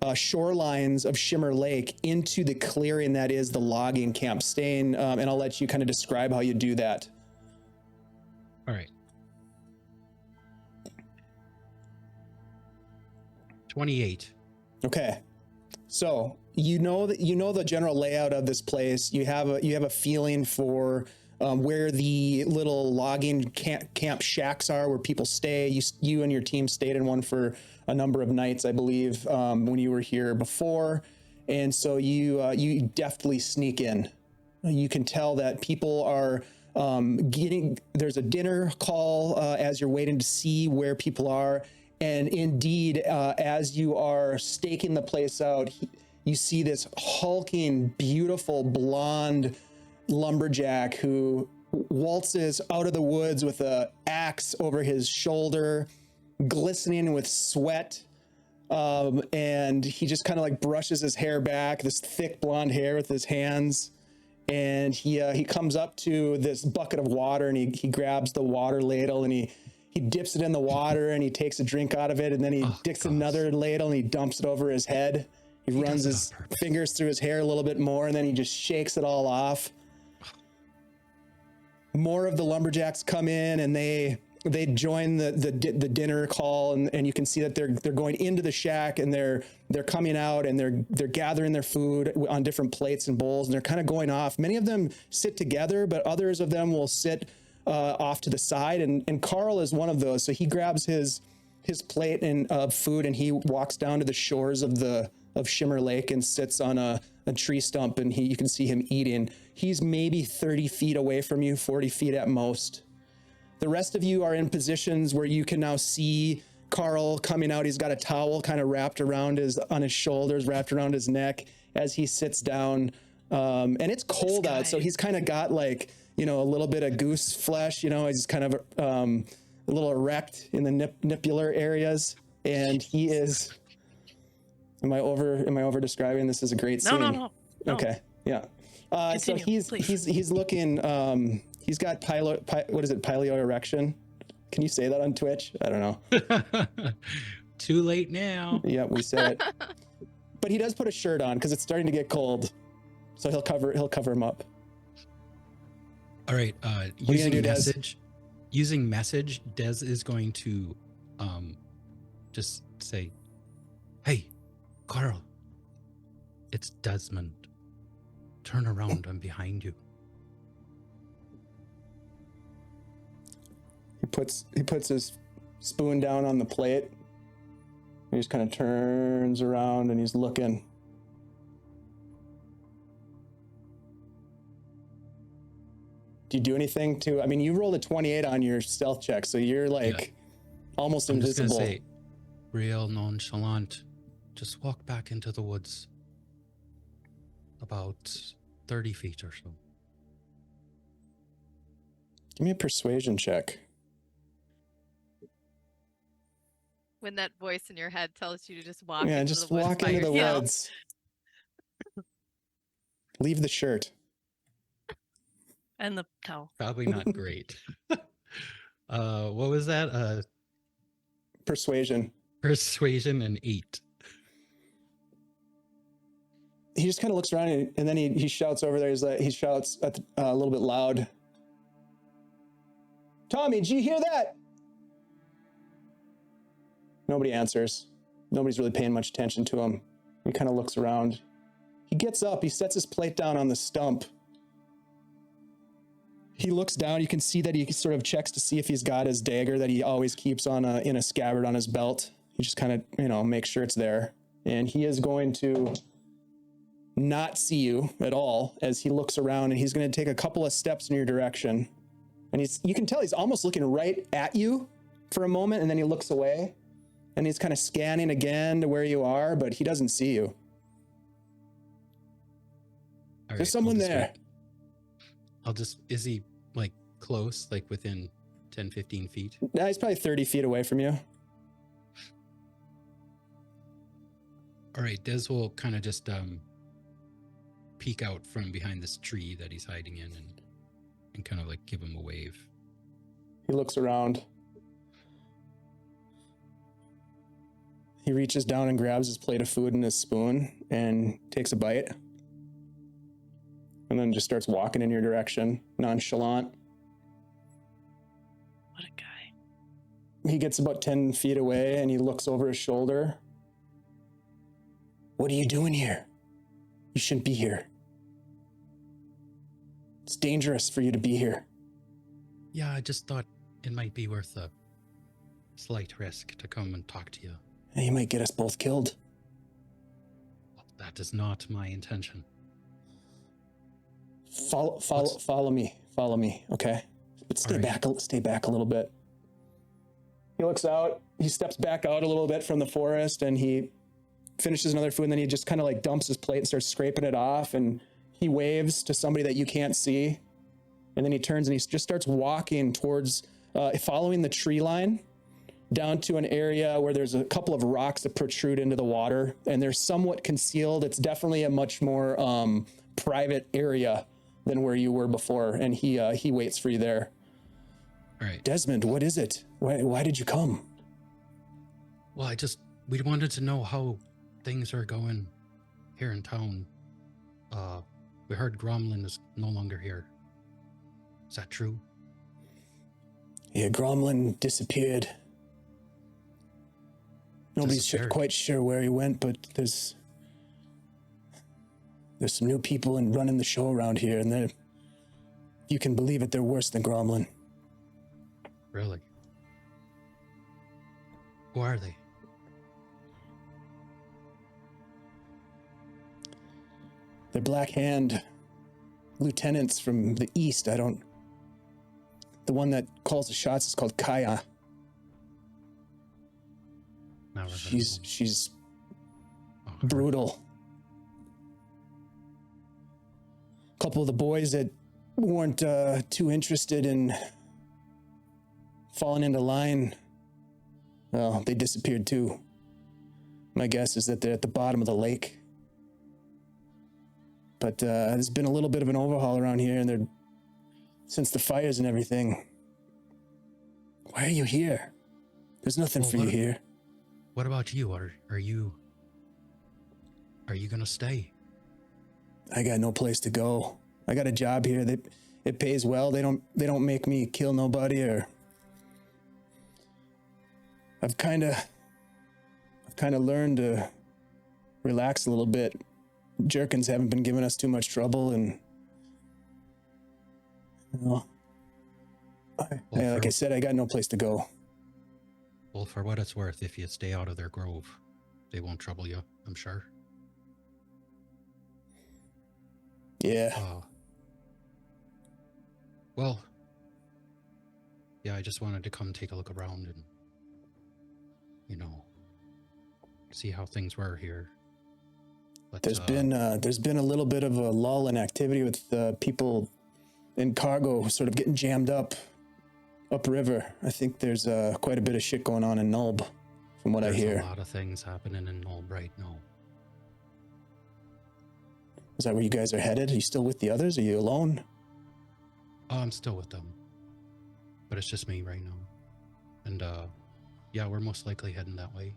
shorelines of Shimmer Lake into the clearing that is the logging camp. Staying, and I'll let you kind of describe how you do that. All right. 28. Okay. So you know the general layout of this place. You have a feeling for where the little logging camp shacks are, where people stay. You and your team stayed in one for a number of nights, I believe, when you were here before. And so you deftly sneak in. You can tell that people are there's a dinner call as you're waiting to see where people are. And indeed, as you are staking the place out, you see this hulking, beautiful, blonde lumberjack who waltzes out of the woods with an axe over his shoulder, glistening with sweat. And he just kind of like brushes his hair back, this thick blonde hair with his hands. And he comes up to this bucket of water and he grabs the water ladle and he dips it in the water and he takes a drink out of it, and then he dips another ladle and he dumps it over his head. He runs his fingers through his hair a little bit more, and then he just shakes it all off. More of the lumberjacks come in and they join the dinner call, and you can see that they're going into the shack and they're coming out and they're gathering their food on different plates and bowls, and they're kind of going off. Many of them sit together, but others of them will sit off to the side, and Carl is one of those. So he grabs his plate of food and he walks down to the shores of Shimmer Lake and sits on a tree stump, and you can see him eating. He's maybe 30 feet away from you, 40 feet at most. The rest of you are in positions where you can now see Carl coming out. He's got a towel kind of wrapped around on his shoulders, wrapped around his neck as he sits down. And it's cold out, so he's kind of got like, a little bit of goose flesh, he's kind of a little erect in the nipular areas. And he is, am I over describing this as a great scene? No. Okay. Yeah. So he's looking, he's got pileoerection. Can you say that on Twitch? I don't know. Too late now. Yeah, we said it. But he does put a shirt on because it's starting to get cold. So he'll cover him up. All right. Using message, Des is going to just say, "Hey, Carl, it's Desmond. Turn around. I'm behind you." He puts his spoon down on the plate. He just kind of turns around and he's looking. Do you do anything to? I mean, you rolled a 28 on your stealth check, so you're like almost invisible. Just gonna say, real nonchalant. Just walk back into the woods. About 30 feet or so. Give me a persuasion check. When that voice in your head tells you to just walk Yeah, into just the woods walk by into the yourself. woods. Leave the shirt. And the towel. Probably not great. What was that? Persuasion. Persuasion and 8. He just kind of looks around and then he shouts over there. He shouts a little bit loud. "Tommy, did you hear that?" Nobody answers. Nobody's really paying much attention to him. He kind of looks around. He gets up. He sets his plate down on the stump. He looks down. You can see that he sort of checks to see if he's got his dagger that he always keeps in a scabbard on his belt. He just kind of, makes sure it's there. And he is going to not see you at all as he looks around, and he's going to take a couple of steps in your direction. And you can tell he's almost looking right at you for a moment, and then he looks away, and he's kind of scanning again to where you are, but he doesn't see you. All There's someone there. Is he close, like within 10, 15 feet? Nah, he's probably 30 feet away from you. All right, Des will kind of just peek out from behind this tree that he's hiding in and kind of like give him a wave. He looks around. He reaches down and grabs his plate of food and his spoon and takes a bite. And then just starts walking in your direction, nonchalant. What a guy. He gets about 10 feet away and he looks over his shoulder. What are you doing here? You shouldn't be here. It's dangerous for you to be here. Yeah, I just thought it might be worth a slight risk to come and talk to you. And you might get us both killed. That is not my intention. Follow me, okay? But stay back a little bit. He looks out, he steps back out a little bit from the forest, and he finishes another food, and then he just kind of like dumps his plate and starts scraping it off, and he waves to somebody that you can't see. And then he turns and he just starts walking towards, following the tree line down to an area where there's a couple of rocks that protrude into the water, and they're somewhat concealed. It's definitely a much more private area than where you were before, and he waits for you there. All right. Desmond, what is it? Why did you come? Well, we wanted to know how things are going here in town. We heard Gromlin is no longer here. Is that true? Yeah, Gromlin disappeared. Nobody's quite sure where he went, but there's some new people running the show around here, and you can believe it, they're worse than Gromlin. Really? Who are they? They're Black Hand lieutenants from the east. The one that calls the shots is called Kaya. She's brutal. A couple of the boys that weren't too interested in falling into line, well, they disappeared too. My guess is that they're at the bottom of the lake. But there's been a little bit of an overhaul around here, and since the fires and everything. Why are you here? There's nothing for you here. What about you? Are you gonna stay? I got no place to go. I got a job here. It pays well. They don't make me kill nobody, or I've kind of learned to relax a little bit. Jerkins haven't been giving us too much trouble, and like I said, I got no place to go. Well, for what it's worth, if you stay out of their grove, they won't trouble you, I'm sure. Yeah. Well, yeah, I just wanted to come take a look around and, see how things were here. But, there's been a little bit of a lull in activity with people in cargo sort of getting jammed upriver. I think there's quite a bit of shit going on in Nulb, from what I hear. There's a lot of things happening in Nulb right now. Is that where you guys are headed? Are you still with the others? Are you alone? Oh, I'm still with them. But it's just me right now. And, yeah, we're most likely heading that way.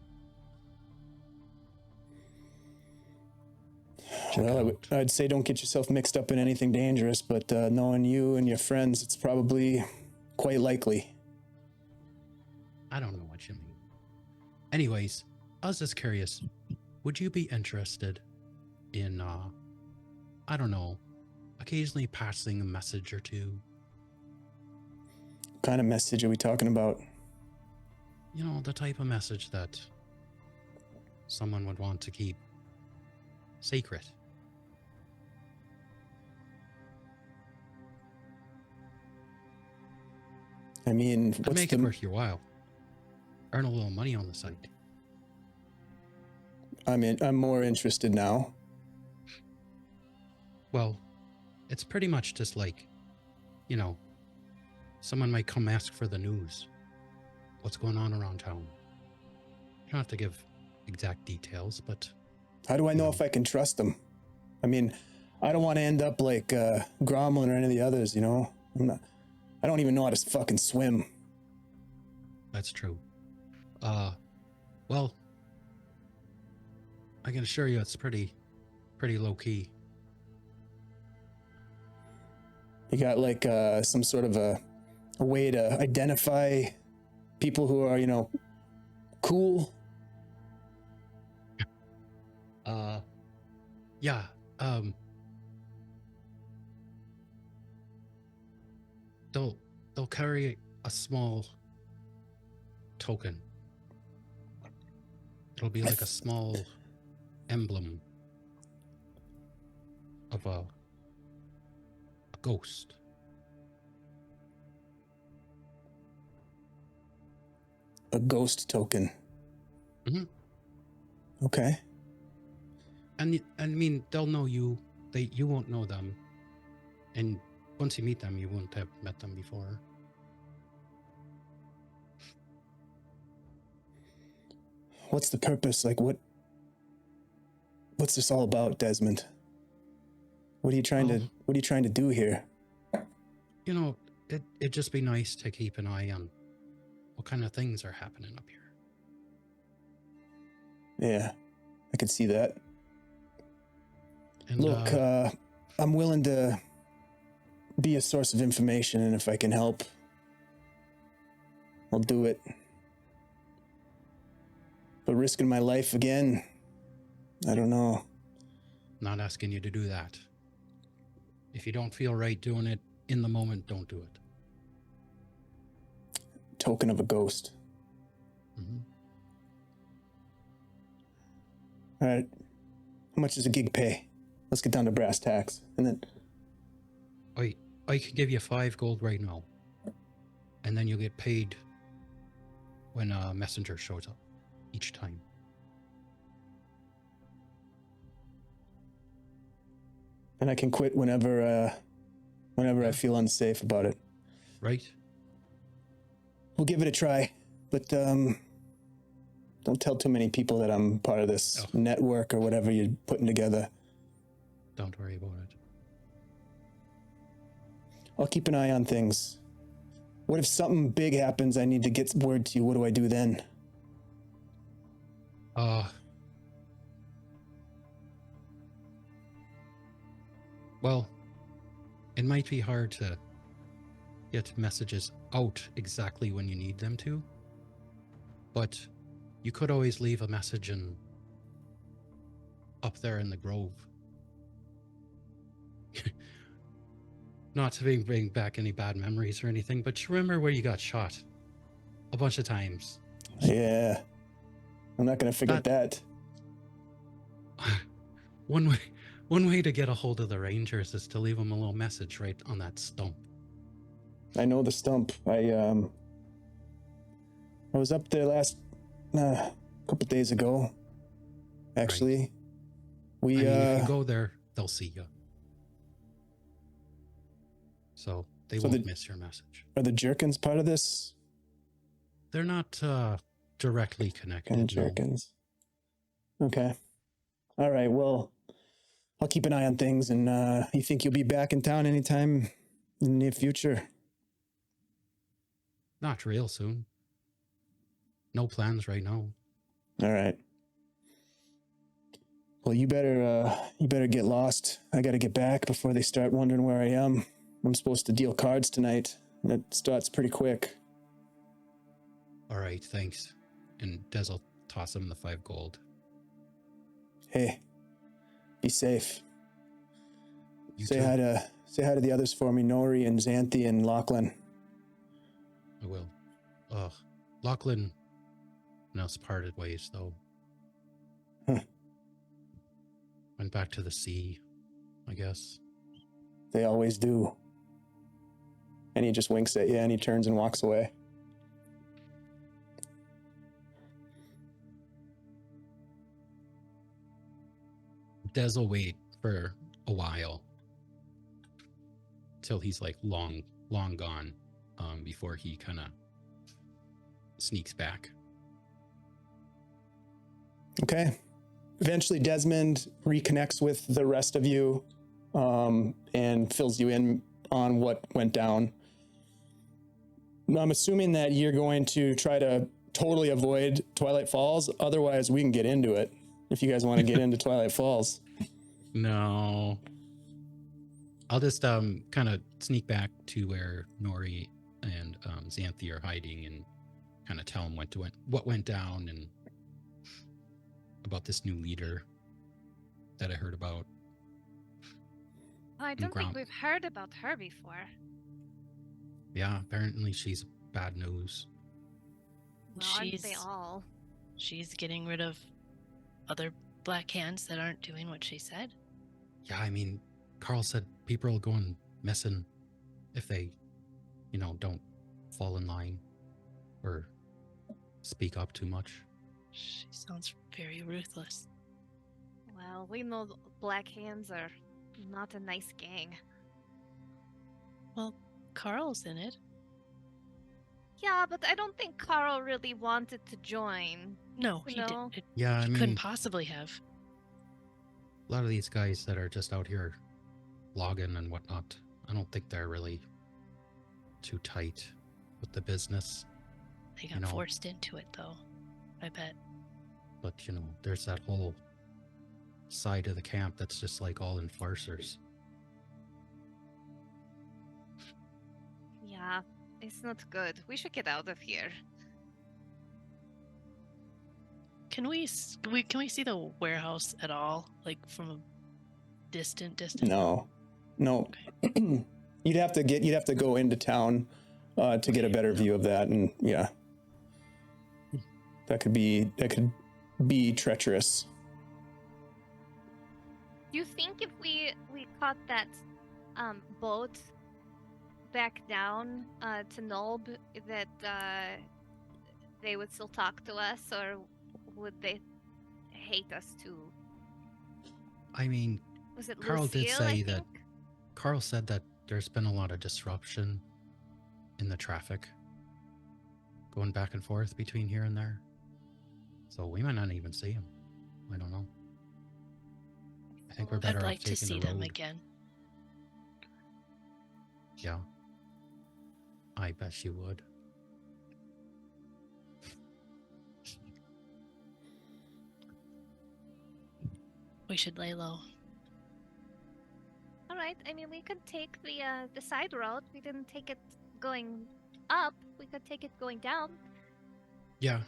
Well, I'd say don't get yourself mixed up in anything dangerous, but knowing you and your friends, it's probably quite likely. I don't know what you mean. Anyways, I was just curious. Would you be interested in, I don't know, occasionally passing a message or two? What kind of message are we talking about? The type of message that someone would want to keep secret. I mean, to make it worth your while. Earn a little money on the site. I'm more interested now. Well, it's pretty much just like, someone might come ask for the news. What's going on around town? You don't have to give exact details, but... How do I know if I can trust them? I mean, I don't want to end up like Gromlin or any of the others, you know? I don't even know how to fucking swim. That's true. Well, I can assure you it's pretty low-key. You got like some sort of a way to identify people who are, you know, cool? Yeah, they'll carry a small token. It'll be like a small emblem of a ghost. A ghost token. Mm-hmm. Okay. And I mean, they'll know you. You won't know them. And once you meet them, you won't have met them before. What's the purpose? Like, what's this all about, Desmond? What are you trying to do here? You know, it'd just be nice to keep an eye on what kind of things are happening up here. Yeah, I could see that. And, look, I'm willing to be a source of information, and if I can help, I'll do it. But risking my life again, I don't know. Not asking you to do that. If you don't feel right doing it in the moment, don't do it. Token of a ghost. Mm-hmm. All right. How much does a gig pay? Let's get down to brass tacks. And then... I can give you 5 gold right now. And then you'll get paid when a messenger shows up each time. And I can quit whenever I feel unsafe about it. Right? We'll give it a try. But don't tell too many people that I'm part of this network or whatever you're putting together. Don't worry about it. I'll keep an eye on things. What if something big happens, I need to get word to you? What do I do then? Well, it might be hard to get messages out exactly when you need them to, but you could always leave a message up there in the grove. Not to bring back any bad memories or anything, but you remember where you got shot a bunch of times. Yeah. I'm not going to forget that. One way to get a hold of the Rangers is to leave them a little message right on that stump. I know the stump. I was up there last couple days ago. Actually, right. If you go there, they'll see you. So they won't miss your message. Are the Jerkins part of this? They're not directly connected. And Jerkins. No. Okay. All right. Well, I'll keep an eye on things. And you think you'll be back in town anytime in the near future? Not real soon. No plans right now. All right. Well, you better get lost. I got to get back before they start wondering where I am. I'm supposed to deal cards tonight, and it starts pretty quick. All right, thanks. And Des will toss him the 5 gold. Hey, be safe. Say hi to the others for me, Nori and Xanthi and Lachlan. I will. Lachlan and us parted ways, though. Went back to the sea, I guess. They always do. And he just winks at you and he turns and walks away. Des will wait for a while till he's like long gone. before he kind of sneaks back. Okay. Eventually, Desmond reconnects with the rest of you and fills you in on what went down. I'm assuming that you're going to try to totally avoid Twilight Falls. Otherwise, we can get into it if you guys want to get into Twilight Falls. No. I'll just kind of sneak back to where Nori and Xanthi are hiding and kind of tell them what went down and about this new leader that I heard about. I don't think we've heard about her before. Yeah, apparently she's bad news. Well, aren't they all? She's getting rid of other black hands that aren't doing what she said. Yeah, I mean, Carl said people will go and missing if they, don't fall in line or speak up too much. She sounds very ruthless. Well, we know the Black Hands are not a nice gang. Well, Carl's in it. Yeah, but I don't think Carl really wanted to join. No, he No. didn't. Yeah, I He mean, couldn't possibly have. a lot of these guys that are just out here logging and whatnot, I don't think they're really too tight with the business. They got forced into it, though. I bet. But, there's that whole side of the camp that's just like all enforcers. Yeah, it's not good. We should get out of here. Can we see the warehouse at all, like from a distant? No. You'd have to go into town to get a better view of that, and yeah, that could be treacherous. Do you think if we caught that boat back down to Nulb that they would still talk to us, or would they hate us too? I mean, Was it Carl Lucille, did say I that. think? Carl said that there's been a lot of disruption in the traffic going back and forth between here and there. So we might not even see him. I don't know. I think we're better I'd off like to taking see the them road. again. Yeah. I bet you would. We should lay low. All right. I mean, we could take the side road. We didn't take it going up. We could take it going down. Yeah.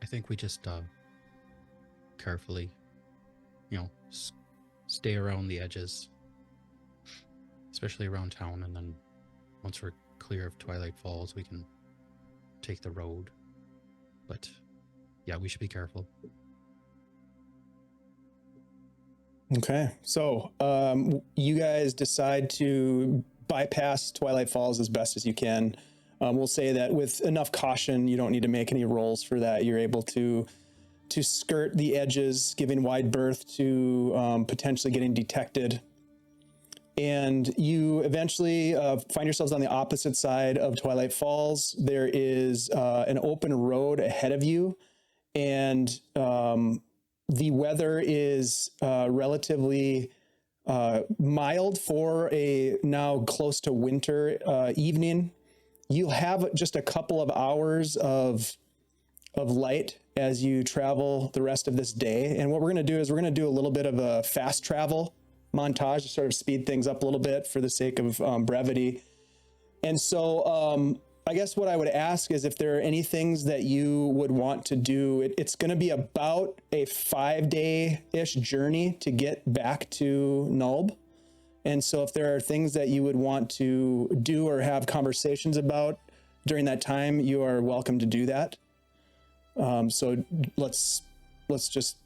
I think we just carefully, stay around the edges, especially around town, and then once we're clear of Twilight Falls, we can take the road. But yeah, we should be careful. Okay, so you guys decide to bypass Twilight Falls as best as you can. We'll say that with enough caution, you don't need to make any rolls for that. You're able to skirt the edges, giving wide berth to potentially getting detected. And you eventually find yourselves on the opposite side of Twilight Falls. There is an open road ahead of you, and the weather is relatively mild for a now close to winter evening. You'll have just a couple of hours of light as you travel the rest of this day. And what we're going to do is we're going to do a little bit of a fast travel montage to sort of speed things up a little bit for the sake of brevity. And so I guess what I would ask is if there are any things that you would want to do. It's going to be about a 5-day-ish journey to get back to Nulb. And so if there are things that you would want to do or have conversations about during that time, you are welcome to do that. So let's just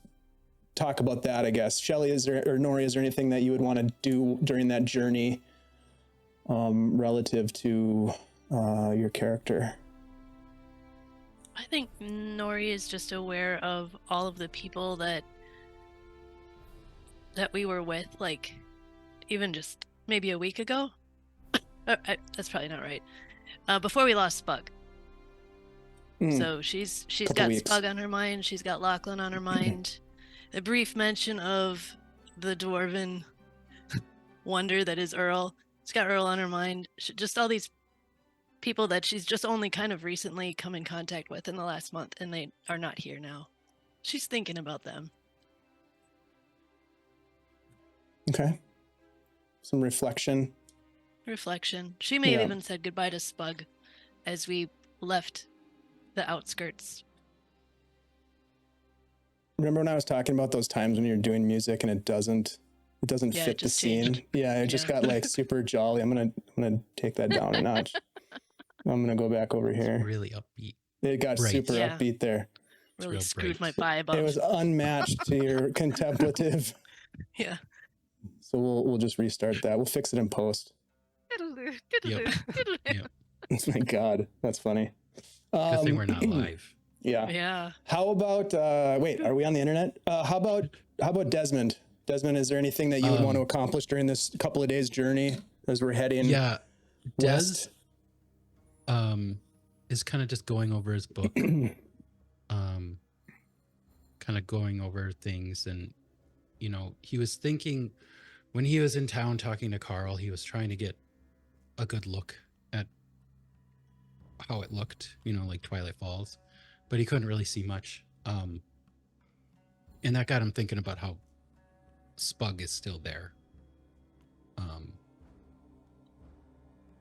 talk about that, I guess. Shelly, or Nori, is there anything that you would want to do during that journey relative to your character? I think Nori is just aware of all of the people that we were with, like even just maybe a week ago. That's probably not right. Before we lost Spug. Hmm. So she's Couple got weeks. Spug on her mind. She's got Lachlan on her mind. A brief mention of the dwarven wonder that is Earl. She's got Earl on her mind. Just all these people that she's just only kind of recently come in contact with in the last month, and they are not here now. She's thinking about them. Okay. Some reflection. Reflection. She may have Yeah. even said goodbye to Spug as we left the outskirts. Remember when I was talking about those times when you're doing music and it doesn't Yeah, it fit the just scene? changed. Yeah, it just Yeah. got like super jolly. I'm gonna take that down a notch. I'm gonna go back over here. Really upbeat. It got Bright. super Yeah. upbeat there. Really real screwed my bright. vibe up. It was unmatched to your contemplative. Yeah. So we'll just restart that. We'll fix it in post. Diddle-doo, diddle-doo, Yep. diddle-doo. Yep. Oh my God, that's funny. Good thing we're not live. Yeah. Yeah. How about wait? Are we on the internet? How about Desmond? Desmond, is there anything that you would want to accomplish during this couple of days journey as we're heading Yeah. west? Des is kind of just going over his book. Kind of going over things, and you know, he was thinking when he was in town talking to Carl, he was trying to get a good look at how it looked, you know, like Twilight Falls, but he couldn't really see much. And that got him thinking about how Spug is still there.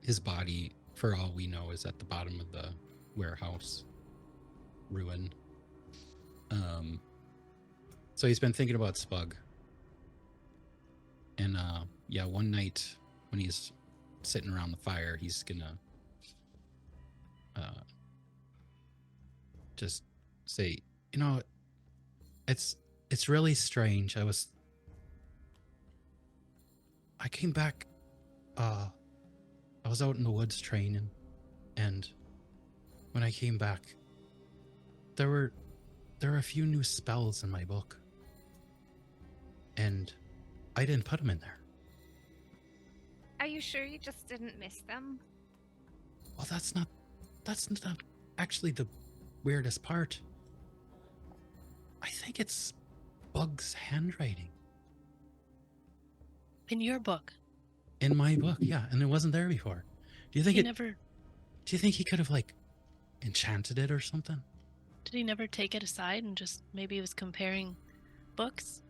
His body, for all we know, is at the bottom of the warehouse ruin. So he's been thinking about Spug. And yeah, one night when he's sitting around the fire, he's gonna just say, you know, it's really strange. I came back, I was out in the woods training, and when I came back, there were a few new spells in my book, and I didn't put them in there. Are you sure you just didn't miss them? Well, that's not actually the weirdest part. I think it's Bug's handwriting In your book. in my book. Yeah, and it wasn't there before. Do you think Do you think he could have like enchanted it or something? Did he never take it aside and just maybe he was comparing books?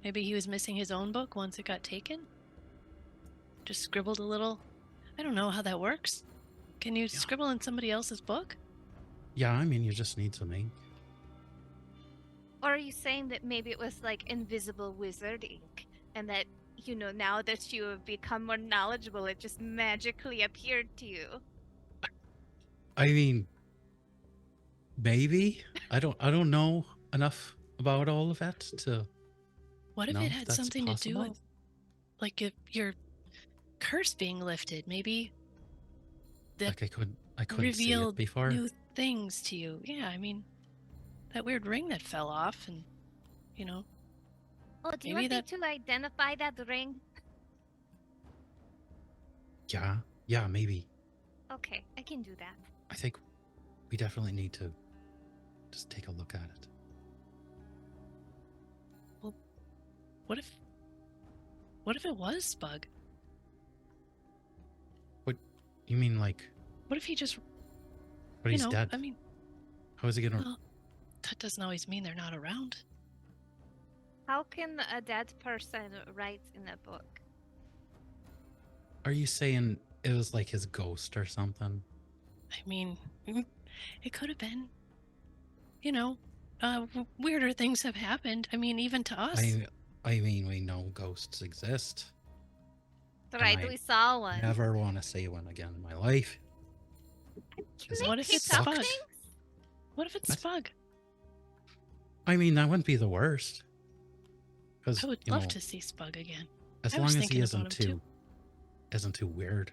Maybe he was missing his own book once it got taken? Just scribbled a little? I don't know how that works. Can you scribble in somebody else's book? Yeah, I mean, you just need some ink. Or are you saying that maybe it was like invisible wizard ink, and that, you know, now that you have become more knowledgeable, it just magically appeared to you? I mean, maybe. I don't know enough about all of that to. What if No, it had that's something to do possible. with, like, if your curse being lifted? Maybe that Like I couldn't see it revealed before. new things to you. Yeah, I mean, that weird ring that fell off, and you know, Oh, do you Maybe want me to identify that ring? Yeah, maybe. Okay, I can do that. I think we definitely need to just take a look at it. what if it was Spug? What you mean, like? What if he just, But he's dead. I mean, How is he gonna? well, that doesn't always mean they're not around. How can a dead person write in a book? Are you saying it was like his ghost or something? I mean, it could have been. You know, weirder things have happened. I mean, even to us. I mean, we know ghosts exist. Right, I we saw one. Never want to say one again in my life. Is What it if it's sucked? Spug? What if it's What? Spug? I mean, that wouldn't be the worst. Because I would love to see Spug again. as I long was as he thinking about isn't too weird.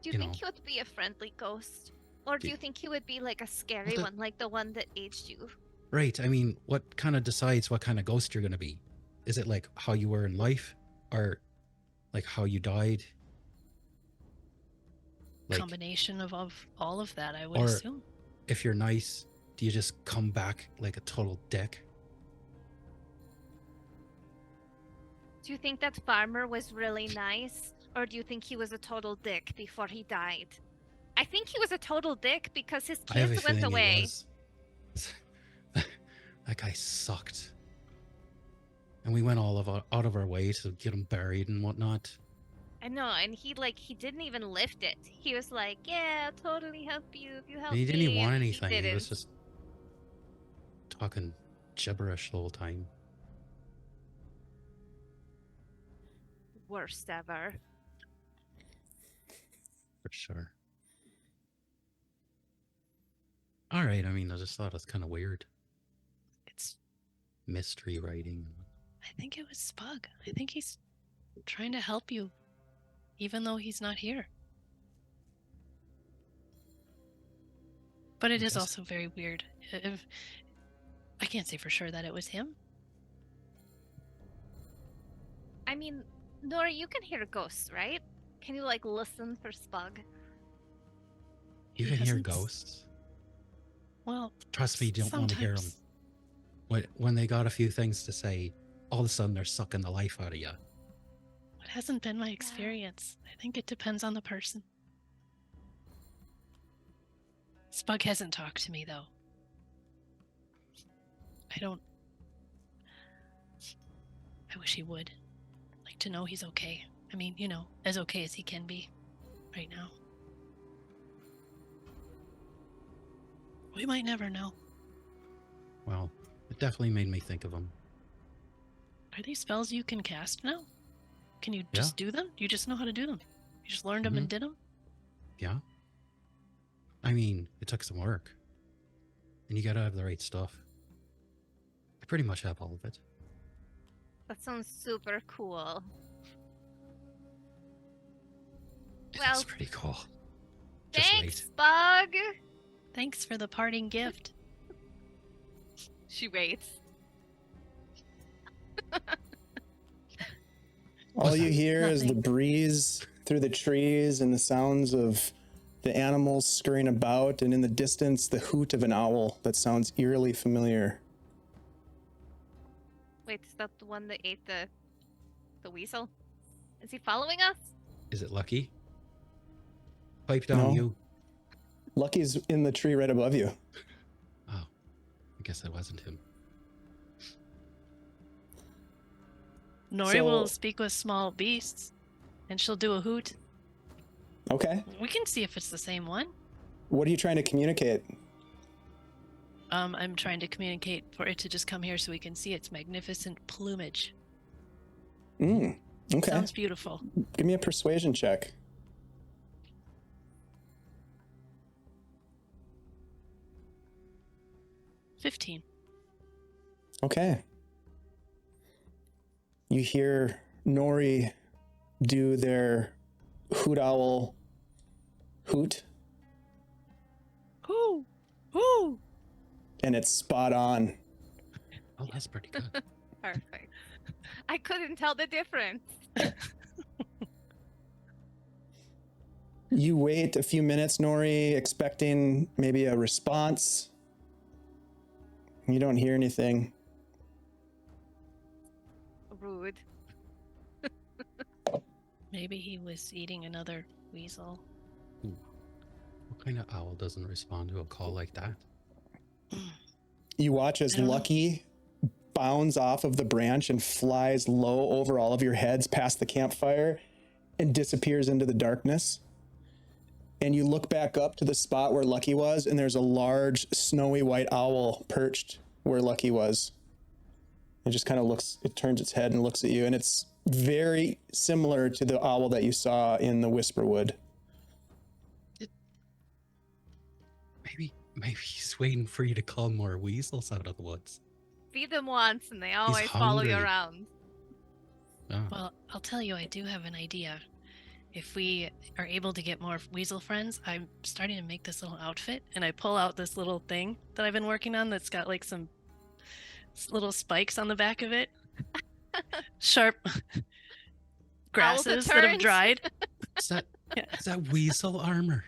Do you you think know. he would be a friendly ghost? Or do you think he would be like a scary Well, one, like the one that aged you? Right. I mean, what kind of decides what kind of ghost you're going to be? Is it like how you were in life, or like how you died? Like, Combination of all of that, I would or assume. if you're nice, do you just come back like a total dick? Do you think that farmer was really nice, or do you think he was a total dick before he died? I think he was a total dick because his I have a kids went feeling he away. was. That guy sucked. And we went out of our way to get him buried and whatnot. I know, and he didn't even lift it. He was like, "Yeah, I'll totally help you if you help And he didn't even me," want and anything. He was didn't. just talking gibberish the whole time. Worst ever. For sure. All right. I mean, I just thought it was kind of weird. It's. Mystery writing. I think it was Spug. I think he's trying to help you, even though he's not here. But it I is guess- also very weird. I can't say for sure that it was him. I mean, Nora, you can hear ghosts, right? Can you listen for Spug? You He can hear hasn't ghosts. Well, Trust me, you don't want to hear them. sometimes. When they got a few things to say, all of a sudden they're sucking the life out of you. It hasn't been my experience. I think it depends on the person. Spug hasn't talked to me, though. I wish he would. Like to know he's okay. I mean, as okay as he can be right now. We might never know. Well, it definitely made me think of him. Are these spells you can cast now? Can you just do them? You just know how to do them? You just learned them and did them? Yeah. I mean, it took some work. And you gotta have the right stuff. I pretty much have all of it. That sounds super cool. That's Well, pretty cool. Just Thanks, wait. Spug! Thanks for the parting gift. She waits. All you that? hear is the Nothing. breeze through the trees and the sounds of the animals scurrying about, and in the distance, the hoot of an owl that sounds eerily familiar. Wait, is that the one that ate the weasel? Is he following us? Is it Lucky? Pipe down, No. you. Lucky's in the tree right above you. Oh, I guess that wasn't him. Nori will So- speak with small beasts, and she'll do a hoot. Okay. We can see if it's the same one. What are you trying to communicate? I'm trying to communicate for it to just come here so we can see its magnificent plumage. Okay. Sounds beautiful. Give me a persuasion check. $15. Okay. You hear Nori do their hoot owl hoot, Ooh, ooh. and it's spot on. Oh, that's pretty good. Perfect. I couldn't tell the difference. You wait a few minutes, Nori, expecting maybe a response. You don't hear anything. Rude. Maybe he was eating another weasel. What kind of owl doesn't respond to a call like that? You watch as I don't know. Lucky bounds off of the branch and flies low over all of your heads past the campfire and disappears into the darkness. And you look back up to the spot where Lucky was, and there's a large snowy white owl perched where Lucky was. It just kind of looks, it turns its head and looks at you, and it's very similar to the owl that you saw in the Whisperwood. Maybe he's waiting for you to call more weasels out of the woods. Feed them once and they always follow you hungry. around. Oh, Well, I'll tell you, I do have an idea. If we are able to get more weasel friends, I'm starting to make this little outfit, and I pull out this little thing that I've been working on that's got like some little spikes on the back of it. Sharp grasses that have turns. dried. Is that weasel armor?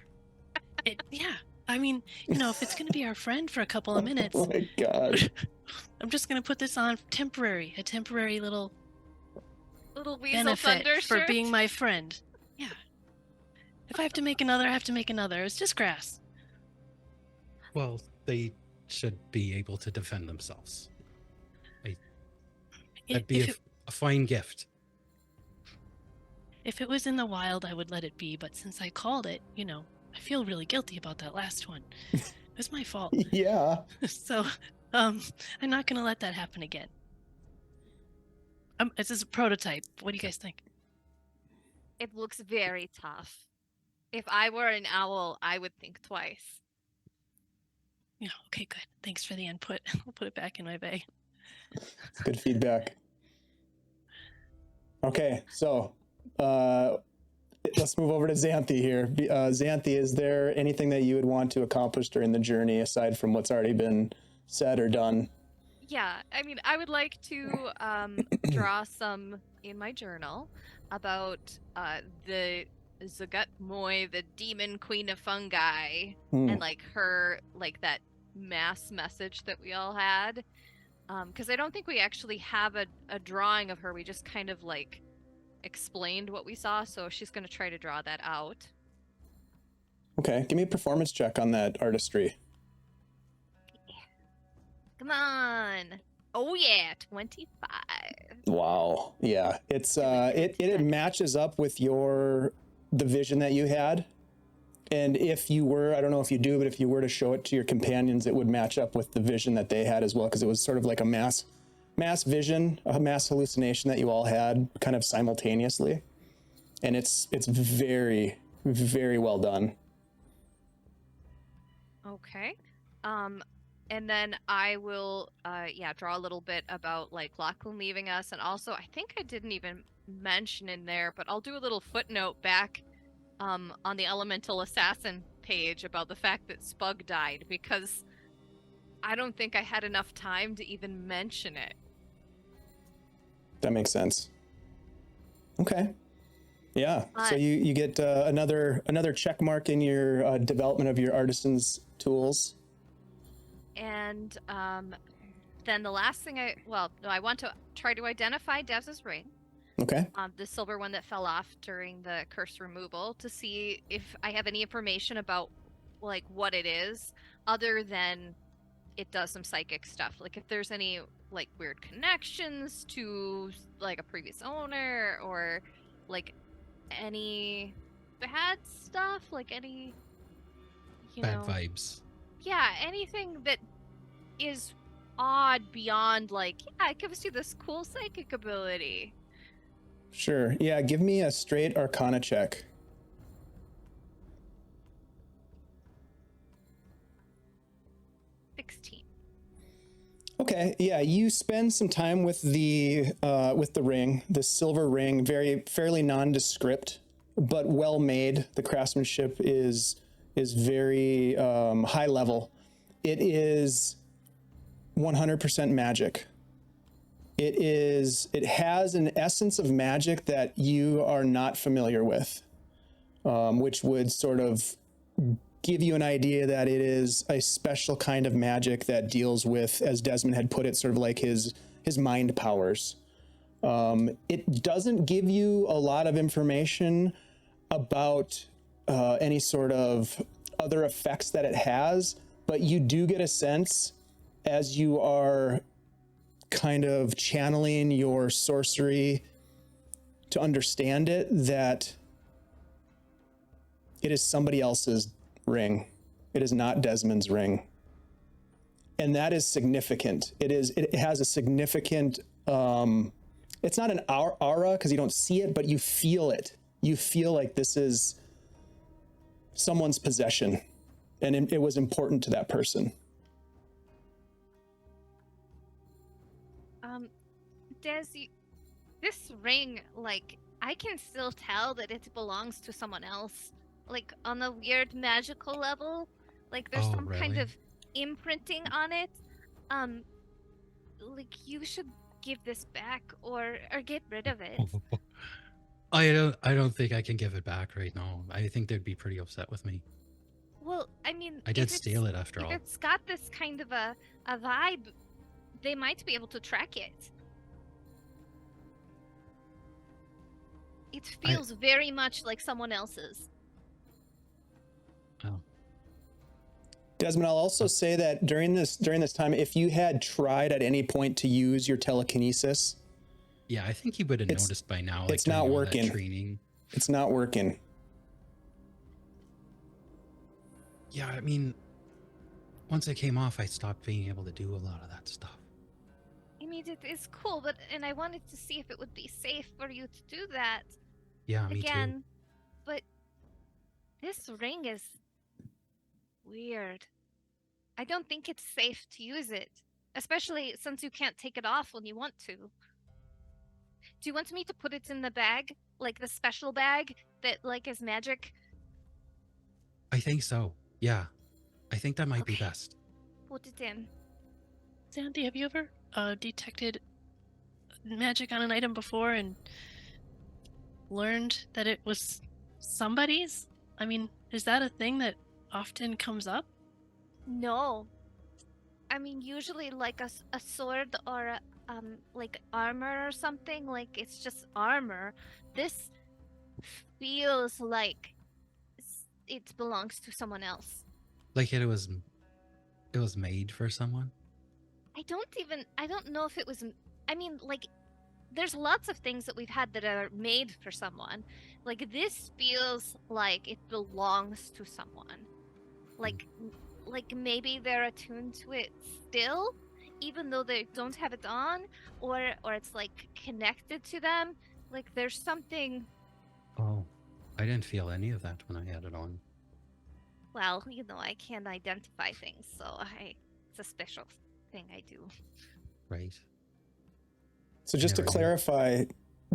Yeah. I mean, if it's going to be our friend for a couple of minutes, Oh my God. I'm just going to put this on a temporary little weasel benefit thunder for shirt. being my friend. Yeah. If I have to make another, I have to make another. It's just grass. Well, they should be able to defend themselves. That'd be a fine gift. If it was in the wild, I would let it be. But since I called it, I feel really guilty about that last one. It was my fault. Yeah. So, I'm not going to let that happen again. This is a prototype. What do you guys think? It looks very tough. If I were an owl, I would think twice. Yeah. Okay, good. Thanks for the input. I'll put it back in my bag. It's good feedback. Okay, so let's move over to Xanthi here. Xanthi, is there anything that you would want to accomplish during the journey aside from what's already been said or done? Yeah, I mean, I would like to draw some in my journal about the Zagut-Moy, the demon queen of fungi, and like her, like that mass message that we all had. Because I don't think we actually have a drawing of her. We just kind of like explained what we saw. So she's going to try to draw that out. Okay, give me a performance check on that artistry. Come on. Oh yeah, 25. Wow. Yeah, it's it matches up with the vision that you had. And if you were, I don't know if you do, but if you were to show it to your companions, it would match up with the vision that they had as well, because it was sort of like a mass vision, a mass hallucination that you all had kind of simultaneously. And it's very, very well done. Okay. And then I will, draw a little bit about like Lachlan leaving us, and also I think I didn't even mention in there, but I'll do a little footnote back on the Elemental Assassin page about the fact that Spug died, because I don't think I had enough time to even mention it. That makes sense. Okay. Yeah. So you get another check mark in your development of your artisan's tools. And then the last thing I want to try to identify Dev's ring. Okay. The silver one that fell off during the curse removal, to see if I have any information about like what it is, other than it does some psychic stuff. Like if there's any like weird connections to like a previous owner, or like any bad stuff, like any Bad vibes. Yeah, anything that is odd beyond like, yeah, it gives you this cool psychic ability. Sure. Yeah, give me a straight Arcana check. 16. Okay. Yeah, you spend some time with the ring, the silver ring, fairly nondescript, but well made. The craftsmanship is very high level. It is 100% magic. It has an essence of magic that you are not familiar with, which would sort of give you an idea that it is a special kind of magic that deals with, as Desmond had put it, sort of like his mind powers. It doesn't give you a lot of information about any sort of other effects that it has, but you do get a sense as you are kind of channeling your sorcery to understand it that it is somebody else's ring. It is not Desmond's ring. And that is significant. It has a significant, it's not an aura because you don't see it, but you feel it. You feel like this is someone's possession, and it was important to that person. Des, this ring, like, I can still tell that it belongs to someone else. Like, on a weird magical level. Like, there's some kind of imprinting on it. Like, you should give this back or get rid of it. I don't think I can give it back right now. I think they'd be pretty upset with me. Well, I mean, I did steal it after if all. it's got this kind of a vibe, they might be able to track it. It feels very much like someone else's. Oh. Desmond, I'll also say that during this time, if you had tried at any point to use your telekinesis, Yeah, I think he would have noticed by now. it's during not all that working. Training. It's not working. Yeah, I mean, once I came off, I stopped being able to do a lot of that stuff. I mean, it is cool, and I wanted to see if it would be safe for you to do that Yeah, me again. But this ring is weird. I don't think it's safe to use it, especially since you can't take it off when you want to. Do you want me to put it in the bag, like the special bag that like is magic? too. I think so. Yeah, I think that might be Okay. best. Put it in. Sandy, have you ever detected magic on an item before and learned that it was somebody's? I mean, is that a thing that often comes up? No. I mean, usually like a sword or a, like armor or something, like it's just armor. This feels like it belongs to someone else. Like it was made for someone. I don't know if it was, I mean, like, there's lots of things that we've had that are made for someone. Like, this feels like it belongs to someone. Like maybe they're attuned to it still, even though they don't have it on, or it's like connected to them. Like, there's something. Oh, I didn't feel any of that when I had it on. Well, you know, I can't identify things, so it's a special thing I do. Right. So just to Never knew. clarify,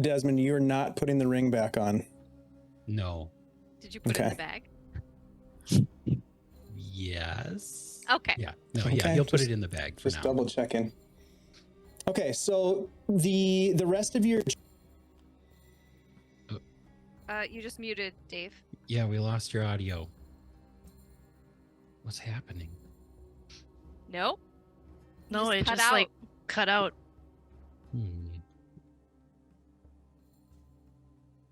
Desmond, you're not putting the ring back on. No. Did you put it in Okay. the bag? Yes. Okay. Yeah. No. Okay, Yeah. He'll put just- it in the bag for Just now. double checking. Okay, so the rest of your You just muted, Dave. Yeah, we lost your audio. What's happening? No. No, it cut just like out. cut out. Hmm.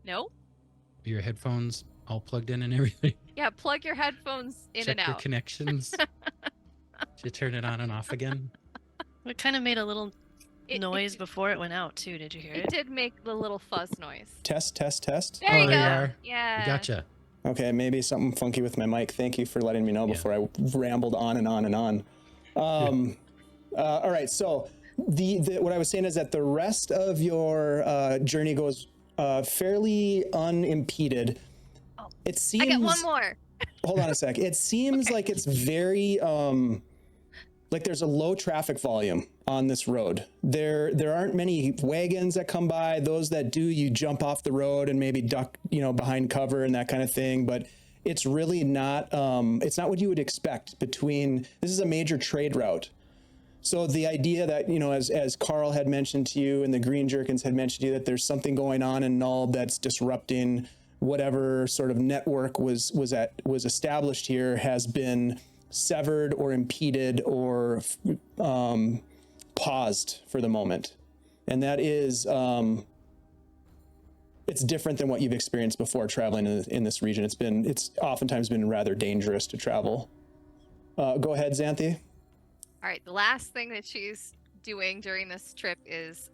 No. Are your headphones all plugged in and everything? Yeah, plug your headphones in Check and your out. connections. Did you turn it on and off again? It kind of made a little It- noise it- before it went out too. Did you hear It it? did make the little fuzz noise. test. There Oh, you go. there you are. Yeah. Gotcha. Okay, maybe something funky with my mic. Thank you for letting me know Yeah. before I rambled on and on and on. All right, so the what I was saying is that the rest of your journey goes fairly unimpeded. Oh, It seems. I got one more. Hold on a sec. It seems like it's very like there's a low traffic volume on this road. There aren't many wagons that come by. Those that do, you jump off the road and maybe duck, behind cover and that kind of thing. But it's really not. It's not what you would expect. This is a major trade route. So the idea that, as Carl had mentioned to you and the Green Jerkins had mentioned to you, that there's something going on in Nulb that's disrupting whatever sort of network was established here has been severed or impeded or paused for the moment. And that is, it's different than what you've experienced before traveling in this region. It's oftentimes been rather dangerous to travel. Go ahead, Xanthi. All right, the last thing that she's doing during this trip is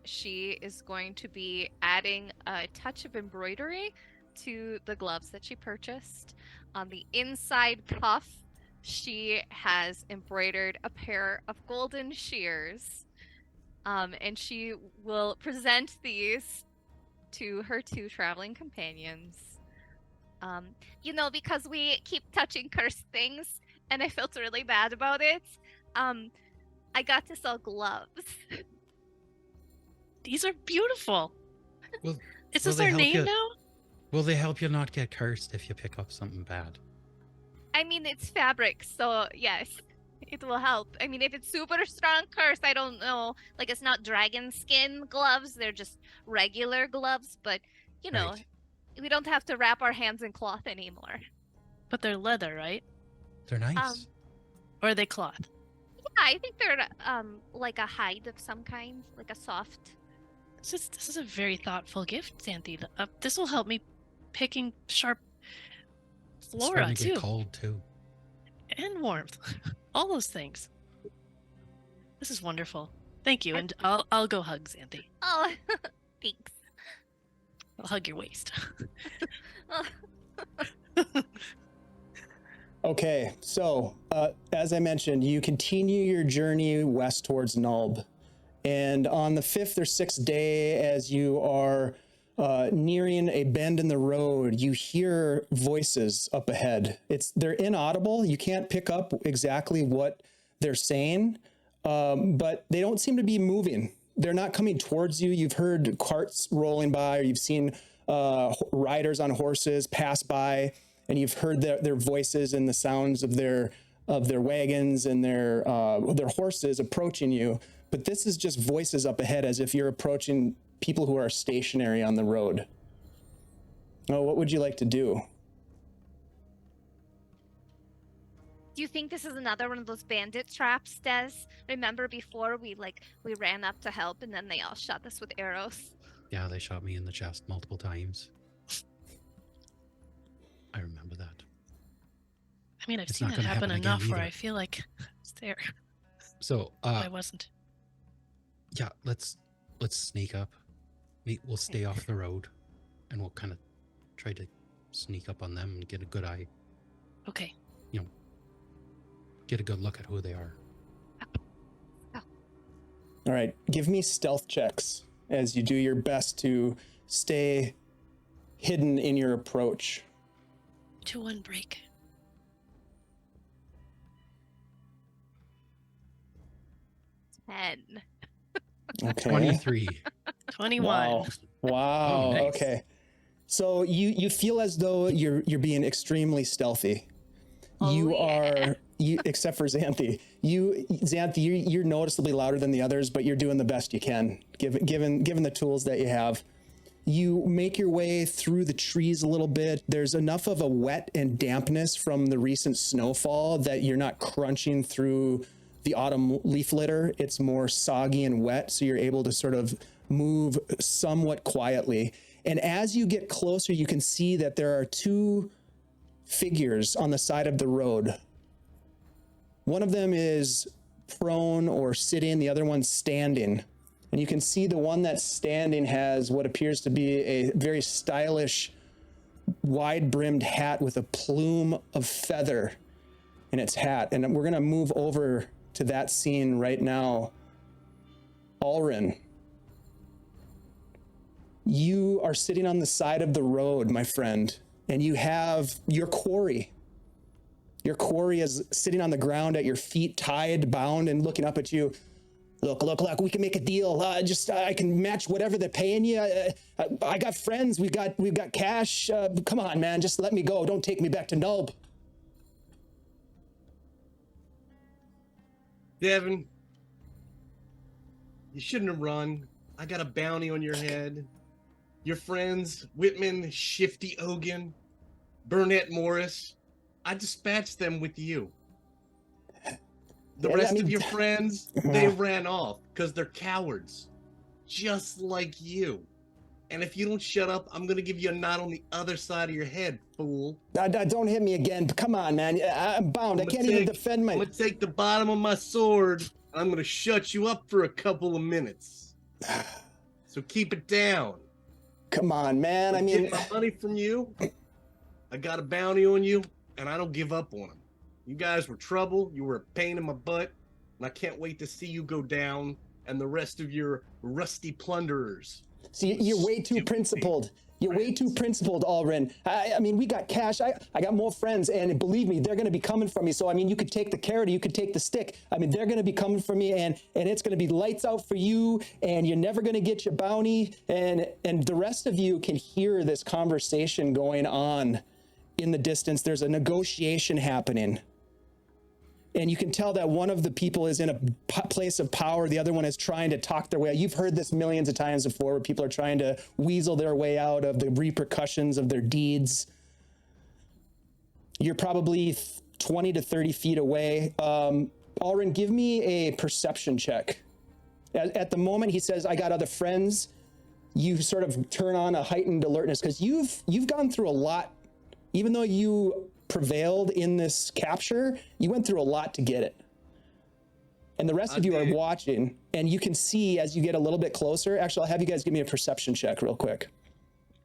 she is going to be adding a touch of embroidery to the gloves that she purchased. On the inside cuff, she has embroidered a pair of golden shears, and she will present these to her two traveling companions. Because we keep touching cursed things, and I felt really bad about it. I got to sell gloves. These are beautiful. Well, Is will this they our help name you- now? Will they help you not get cursed if you pick up something bad? I mean, it's fabric, so yes, it will help. I mean, if it's super strong curse, I don't know. Like, it's not dragon skin gloves, they're just regular gloves, but you know, Right. we don't have to wrap our hands in cloth anymore. But they're leather, right? They're nice. Or are they cloth? Yeah, I think they're like a hide of some kind, like a soft. This is a very thoughtful gift, Xanthi. This will help me picking sharp It's flora starting to too, get cold too. and warmth, all those things. This is wonderful. Thank you, and I'll go hug Xanthi. Oh, thanks. I'll hug your waist. Okay, so as I mentioned, you continue your journey west towards Nulb. And on the 5th or 6th day, as you are nearing a bend in the road, you hear voices up ahead. They're inaudible. You can't pick up exactly what they're saying, but they don't seem to be moving. They're not coming towards you. You've heard carts rolling by, or you've seen riders on horses pass by, and you've heard their voices and the sounds of their wagons and their horses approaching you. But this is just voices up ahead, as if you're approaching people who are stationary on the road. Oh, what would you like to do? Do you think this is another one of those bandit traps, Des? Remember before we ran up to help and then they all shot us with arrows? Yeah, they shot me in the chest multiple times. I remember that. I mean, I've It's seen not that gonna happen happen again enough where either. I feel like it's there. So, I wasn't. yeah, let's sneak up. We'll stay off the road, and we'll kind of try to sneak up on them and get a good eye, Okay. get a good look at who they are. All right, give me stealth checks as you do your best to stay hidden in your approach. 2-1 break. Ten. Okay. 23. 21. Wow. Wow. Oh, nice. Okay. So you feel as though you're being extremely stealthy. You are, except for Xanthi. Xanthi, you're noticeably louder than the others, but you're doing the best you can, given the tools that you have. You make your way through the trees a little bit. There's enough of a wet and dampness from the recent snowfall that you're not crunching through the autumn leaf litter. It's more soggy and wet, so you're able to sort of move somewhat quietly. And as you get closer, you can see that there are two figures on the side of the road. One of them is prone or sitting, the other one's standing. And you can see the one that's standing has what appears to be a very stylish, wide-brimmed hat with a plume of feather in its hat. And we're going to move over to that scene right now. Alrin, you are sitting on the side of the road, my friend, and you have your quarry. Your quarry is sitting on the ground at your feet, tied, bound, and looking up at you. Look, we can make a deal. I can match whatever they're paying you. I got friends. We've got cash. Come on, man. Just let me go. Don't take me back to Nulb. Devin, you shouldn't have run. I got a bounty on your head. Your friends, Whitman, Shifty Ogan, Burnett Morris, I dispatched them with you. The rest of your friends, they ran off because they're cowards, just like you. And if you don't shut up, I'm going to give you a knot on the other side of your head, fool. Don't hit me again. Come on, man. I'm bound. I can't even defend my... I'm going to take the bottom of my sword, and I'm going to shut you up for a couple of minutes. So keep it down. Come on, man. I I'm mean... getting my money from you. I got a bounty on you, and I don't give up on them. You guys were trouble. You were a pain in my butt, and I can't wait to see you go down and the rest of your rusty plunderers. See, you're way too principled. You're way too principled, Alrin. I mean, we got cash. I got more friends, and believe me, they're going to be coming for me. So, I mean, you could take the carrot, or you could take the stick. I mean, they're going to be coming for me, and it's going to be lights out for you, and you're never going to get your bounty. And the rest of you can hear this conversation going on in the distance. There's a negotiation happening. And you can tell that one of the people is in a place of power. The other one is trying to talk their way out. You've heard this millions of times before, where people are trying to weasel their way out of the repercussions of their deeds. You're probably 20 to 30 feet away. Alrin, give me a perception check. At the moment he says, I got other friends, you sort of turn on a heightened alertness, because you've gone through a lot. Even though you prevailed in this capture, you went through a lot to get it. And the rest of you are watching, and you can see as you get a little bit closer. Actually, I'll have you guys give me a perception check real quick.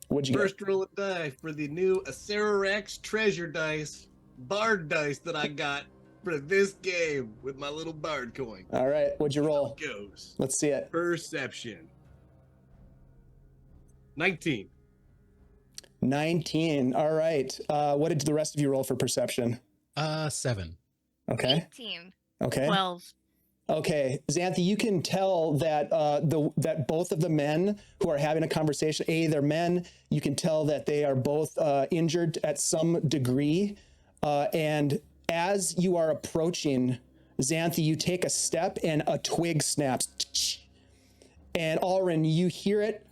What'd you First roll a die for the new Acerarex treasure dice, bard dice that I got for this game with my little bard coin. All right, what'd you roll? Goes. Let's see it. Perception. 19. 19. All right. What did the rest of you roll for perception? 7. Okay. 18. Okay. 12. Okay, Xanthi, you can tell that that both of the men who are having a conversation, they're men. You can tell that they are both injured at some degree. And as you are approaching, Xanthi, you take a step and a twig snaps. And Alrin, you hear it.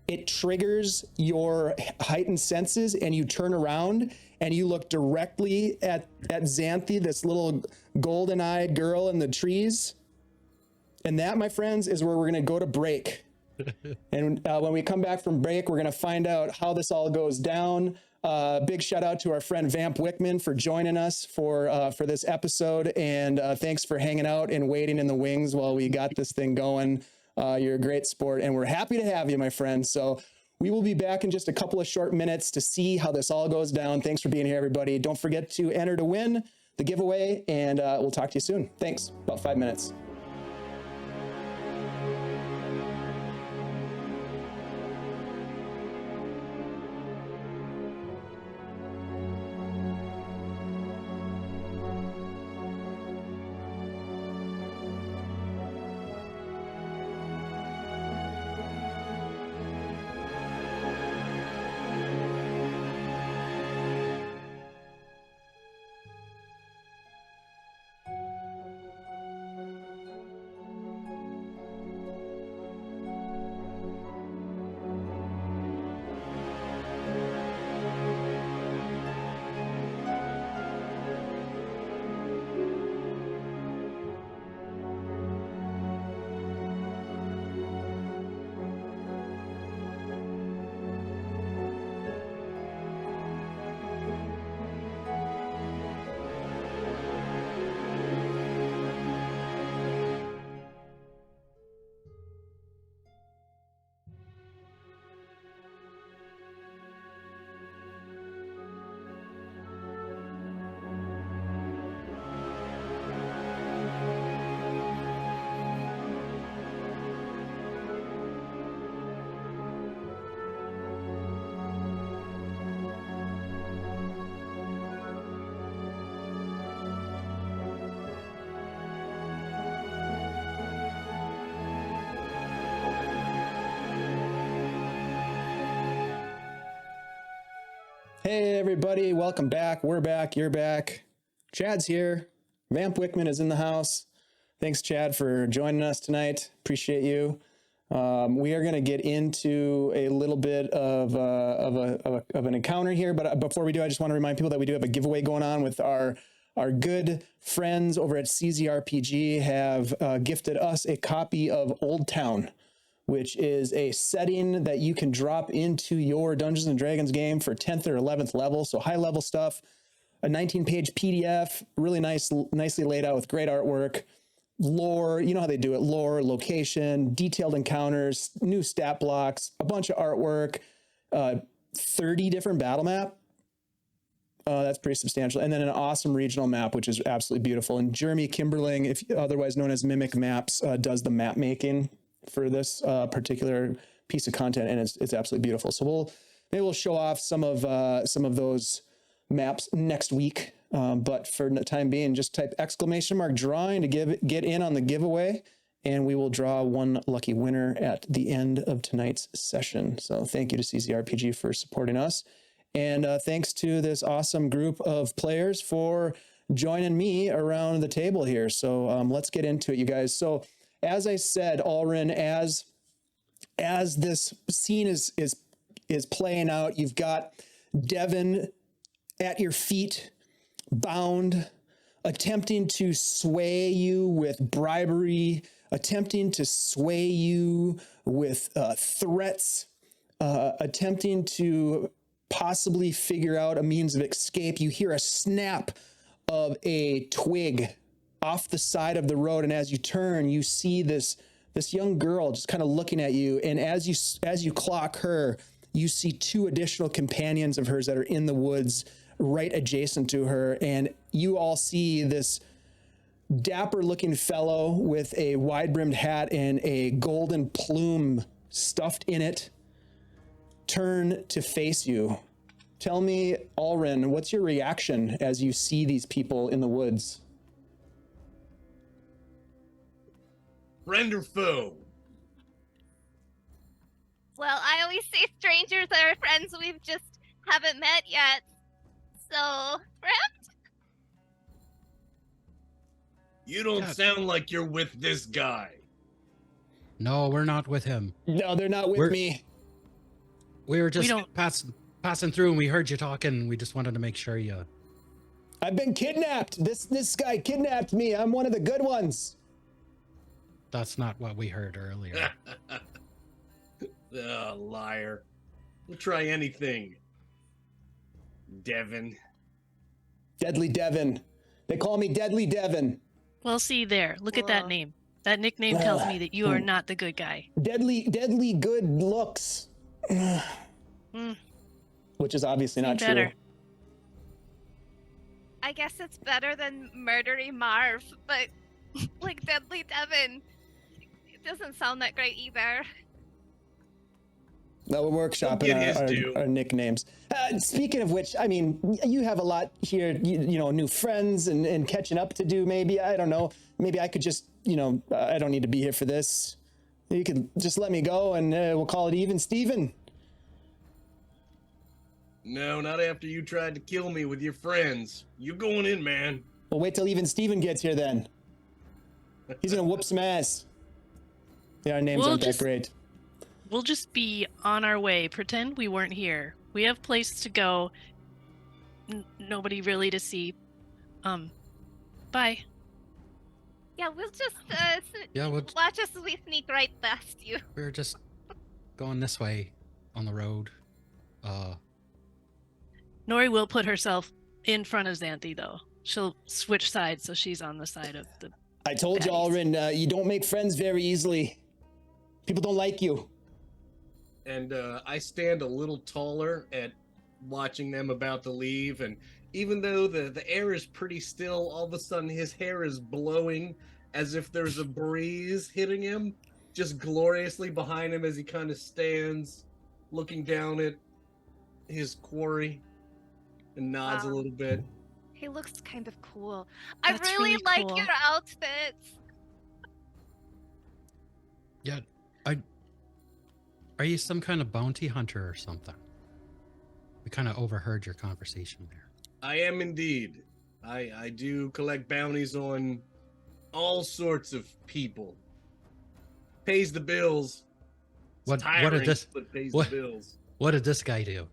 It triggers your heightened senses, and you turn around and you look directly at Xanthi, this little golden-eyed girl in the trees. And that, my friends, is where we're going to go to break. And when we come back from break, we're going to find out how this all goes down. Big shout out to our friend Vamp Wickman for joining us for this episode. And thanks for hanging out and waiting in the wings while we got this thing going. You're a great sport, and we're happy to have you, my friend. So we will be back in just a couple of short minutes to see how this all goes down. Thanks for being here, everybody. Don't forget to enter to win the giveaway, and we'll talk to you soon. Thanks. About 5 minutes. Hey, everybody. Welcome back. We're back. You're back. Chad's here. Vamp Wickman is in the house. Thanks, Chad, for joining us tonight. Appreciate you. We are going to get into a little bit of an encounter here. But before we do, I just want to remind people that we do have a giveaway going on with our good friends over at CZRPG have gifted us a copy of Old Town, which is a setting that you can drop into your Dungeons and Dragons game for 10th or 11th level. So high level stuff, a 19-page PDF, really nicely laid out with great artwork, lore, you know how they do it, lore, location, detailed encounters, new stat blocks, a bunch of artwork, 30 different battle map. That's pretty substantial. And then an awesome regional map, which is absolutely beautiful. And Jeremy Kimberling, if otherwise known as Mimic Maps, does the map making for this particular piece of content, and it's absolutely beautiful. So maybe we'll show off some of those maps next week. But for the time being, just type !drawing to get in on the giveaway, and we will draw one lucky winner at the end of tonight's session. So thank you to CZRPG for supporting us, and thanks to this awesome group of players for joining me around the table here. So let's get into it, you guys. So as I said, Alrin, as this scene is playing out, you've got Devin at your feet, bound, attempting to sway you with bribery, attempting to sway you with threats, attempting to possibly figure out a means of escape. You hear a snap of a twig off the side of the road, and as you turn, you see this young girl just kind of looking at you. And as you clock her, you see two additional companions of hers that are in the woods right adjacent to her, and you all see this dapper-looking fellow with a wide-brimmed hat and a golden plume stuffed in it turn to face you. Tell me, Alrin, what's your reaction as you see these people in the woods? Friend or foe? Well, I always say strangers are friends we just haven't met yet. So, friend? You don't God. sound like you're with this guy. No, we're not with him. No, they're not with We're- me. We were just don't- passing through, and we heard you talking. We just wanted to make sure you. I've been kidnapped. This guy kidnapped me. I'm one of the good ones. That's not what we heard earlier. Oh, liar. We'll try anything. Devin. Deadly Devin. They call me Deadly Devin. Well, see there. Look at that Whoa. name. That nickname tells me that you are not the good guy. Deadly good looks. Hmm. Which is obviously not true. Better. I guess it's better than murdering Marv, but like Deadly Devin, it doesn't sound that great either. No, we're Get workshopping his due. our nicknames. Speaking of which, I mean, you have a lot here, you know, new friends and catching up to do, maybe. I don't know. Maybe I could just, you know, I don't need to be here for this. You could just let me go and we'll call it even, Steven. No, not after you tried to kill me with your friends. You going in, man. Well, wait till even Steven gets here then. He's gonna whoop some ass. Yeah, our names We'll aren't that just- great. We'll just be on our way. Pretend we weren't here. We have places to go. Nobody really to see. Bye. Yeah, we'll just Yeah, watch us as we sneak right past you. we were just going this way on the road. Nori will put herself in front of Xanthi, though. She'll switch sides so she's on the side of the. I told you, baddies. Alrin, you don't make friends very easily. People don't like you. And I stand a little taller at watching them about to leave. And even though the air is pretty still, all of a sudden his hair is blowing as if there's a breeze hitting him, just gloriously behind him as he kind of stands looking down at his quarry and nods a Wow. little bit. He looks kind of cool. I That's really really like cool. your outfits. Yeah, are you some kind of bounty hunter or something? We kind of overheard your conversation there. I am indeed. I do collect bounties on all sorts of people. Pays the bills. It's What tiring, did this? but pays what- the bills. What did this guy do?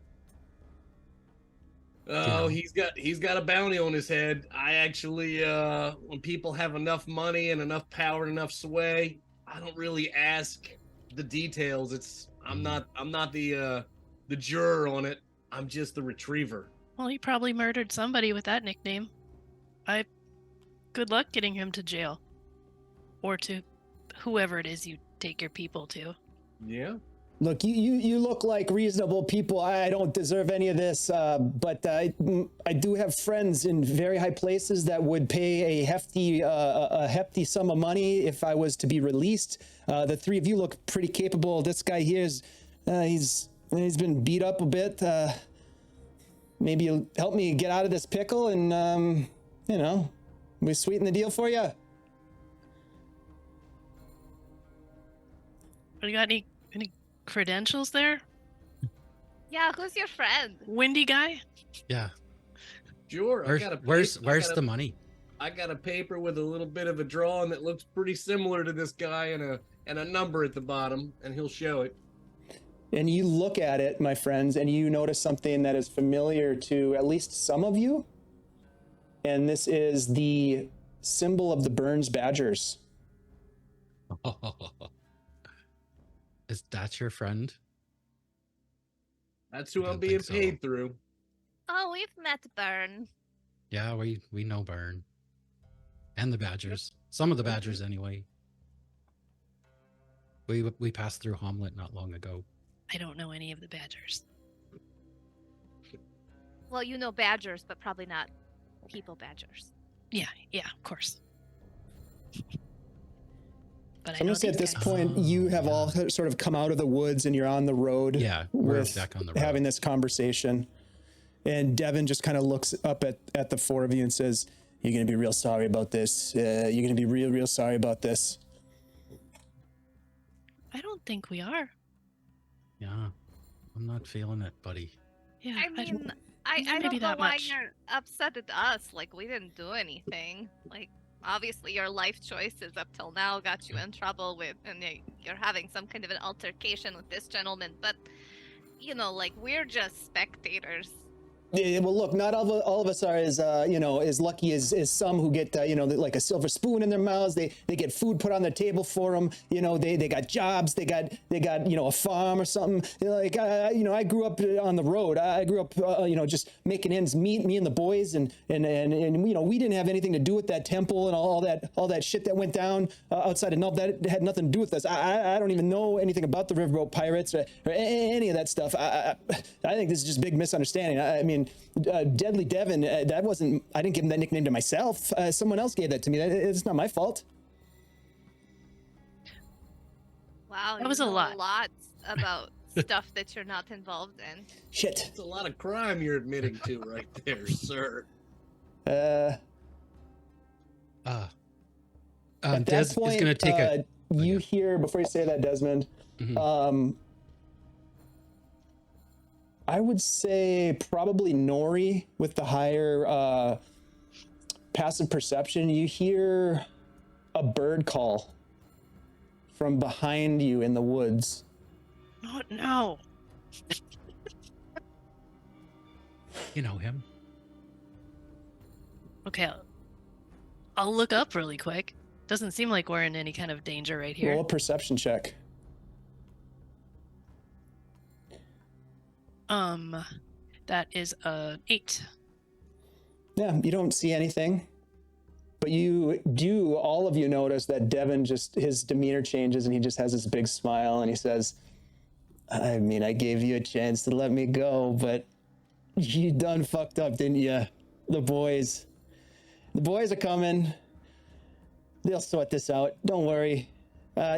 Oh, Yeah. he's got a bounty on his head. I actually when people have enough money and enough power and enough sway, I don't really ask the details. I'm not the juror on it. I'm just the retriever. Well, he probably murdered somebody with that nickname. Good luck getting him to jail. Or to whoever it is you take your people to. Yeah. Look, you look like reasonable people. I don't deserve any of this, but I do have friends in very high places that would pay a hefty sum of money if I was to be released. The three of you look pretty capable. This guy here is, he's been beat up a bit. Maybe you'll help me get out of this pickle, and you know, we sweeten the deal for you. You got any credentials there? Yeah, who's your friend? Windy guy? Yeah, Sure. Where's the money? I got a paper with a little bit of a drawing that looks pretty similar to this guy and a number at the bottom, and he'll show it. And you look at it, my friends, and you notice something that is familiar to at least some of you. And this is the symbol of the Burns Badgers. Is that your friend? That's who I I'm don't being think so. paid through. Oh, we've met Burn. Yeah, we know Burn. And the Badgers. Some of the Badgers anyway. We passed through Hamlet not long ago. I don't know any of the Badgers. Well, you know badgers, but probably not people badgers. Yeah, of course. But I'm going to say at this point, you have all sort of come out of the woods and you're on the road. Yeah, we're with back on the road. having this conversation. And Devin just kind of looks up at the four of you and says, "You're going to be real sorry about this. You're going to be real sorry about this." I don't think we are. Yeah, I'm not feeling it, buddy. Yeah, I mean, I maybe don't know that why much. you're upset at us. Like, we didn't do anything. Like, obviously your life choices up till now got you in trouble with, and you're having some kind of an altercation with this gentleman. But, you know, like, we're just spectators. Yeah, well, look, not all of us are as as lucky as some who get like a silver spoon in their mouths. They get food put on their table for them. They got jobs. They got a farm or something. I grew up on the road. I grew up just making ends meet. Me and the boys and we didn't have anything to do with that temple and all that shit that went down outside of Nulb. That had nothing to do with us. I don't even know anything about the Riverboat Pirates or any of that stuff. I think this is just a big misunderstanding. I mean, Deadly Devin, that wasn't, I didn't give him that nickname to myself. Someone else gave that to me. It's not my fault. Wow, That you was a know lot. Lots about stuff that you're not involved in. Shit. It's a lot of crime you're admitting to right there, sir. At Des that point, is going to take a... you hear, before you say that, Desmond, Mhm. I would say probably Nori with the higher passive perception. You hear a bird call from behind you in the woods. Oh, no. You know him. Okay, I'll look up really quick. Doesn't seem like we're in any kind of danger right here. Roll a perception check. That is 8. Yeah, you don't see anything, but all of you notice that Devin his demeanor changes and he just has this big smile and he says, "I mean, I gave you a chance to let me go, but you done fucked up, didn't you? The boys are coming. They'll sort this out. Don't worry.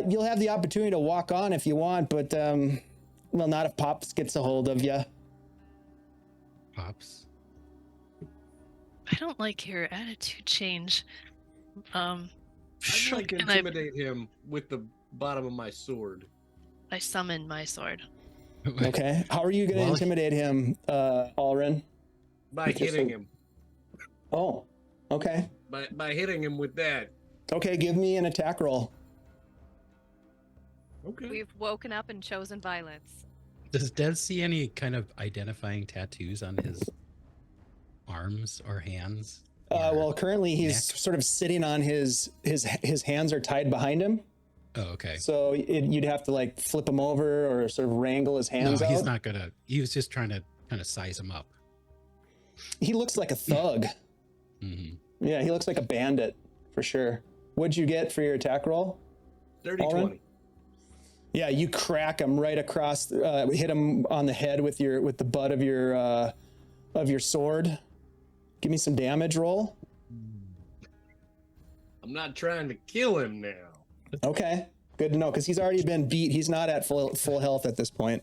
You'll have the opportunity to walk on if you want, but, well, not if Pops gets a hold of you." Pops. I don't like your attitude change. I'd like to Can I intimidate him with the bottom of my sword. summon my sword? Okay. How are you going to Well, intimidate him, Alrin? By With your hitting sword. him. Oh, okay. By hitting him with that. Okay, give me an attack roll. Okay. We've woken up and chosen violence. Does Des see any kind of identifying tattoos on his arms or hands? Well, currently he's neck? sort of sitting on his hands are tied behind him. Oh, okay. So you'd have to like flip him over or sort of wrangle his hands No, out. he's not gonna. He was just trying to kind of size him up. He looks like a thug. Hmm. Yeah, he looks like a bandit for sure. What'd you get for your attack roll? Dirty Alrin? 20. Yeah, you crack him right across, hit him on the head with the butt of your sword. Give me some damage roll. I'm not trying to kill him now. Okay, good to know because he's already been beat. He's not at full health at this point.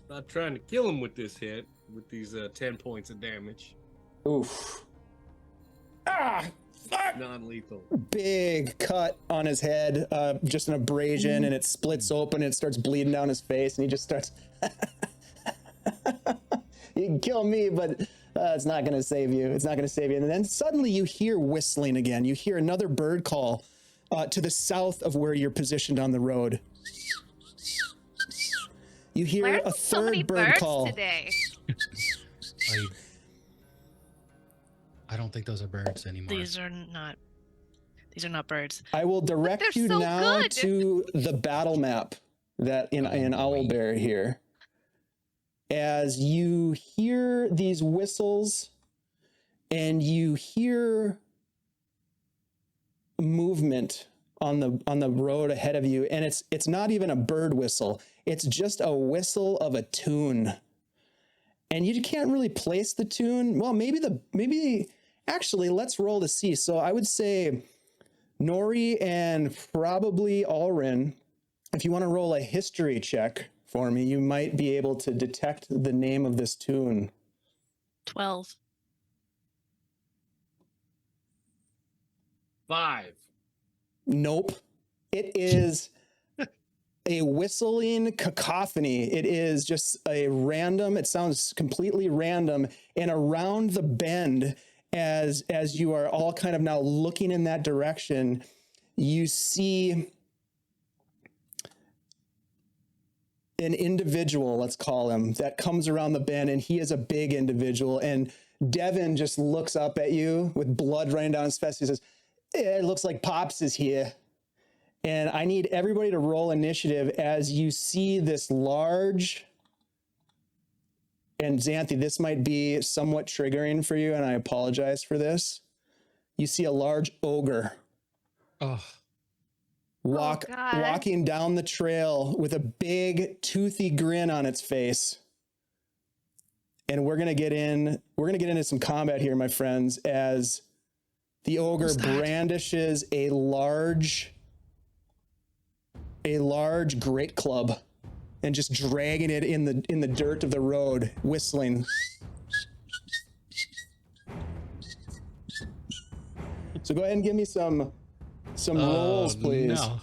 Not trying to kill him with this hit, with these 10 points of damage. Oof. Ah, fuck! Non-lethal. Big cut on his head, just an abrasion, and it splits open and it starts bleeding down his face, and he just starts You can kill me, but it's not going to save you. It's not going to save you. And then suddenly you hear whistling again. You hear another bird call to the south of where you're positioned on the road. You hear Why are a there so many third bird birds call. today? I don't think those are birds anymore. These are not birds. I will direct they're you so now good. to the battle map that in Owlbear here. As you hear these whistles and you hear movement on the road ahead of you, and it's not even a bird whistle. It's just a whistle of a tune. And you can't really place the tune. Well, maybe actually let's roll to see. So I would say Nori and probably Alrin, if you want to roll a history check for me, you might be able to detect the name of this tune. 12. 5. Nope. It is a whistling cacophony. It is just it sounds completely random. And around the bend, as you are all kind of now looking in that direction, you see an individual, let's call him, that comes around the bend, and he is a big individual. And Devin just looks up at you with blood running down his face. He says, "It looks like Pops is here." And I need everybody to roll initiative as you see this large, and Xanthi, this might be somewhat triggering for you, and I apologize for this. You see a large ogre Oh, walking down the trail with a big toothy grin on its face. And we're gonna get into some combat here, my friends, as the ogre brandishes a large great club and just dragging it in the dirt of the road, whistling. So go ahead and give me some rolls, please. No.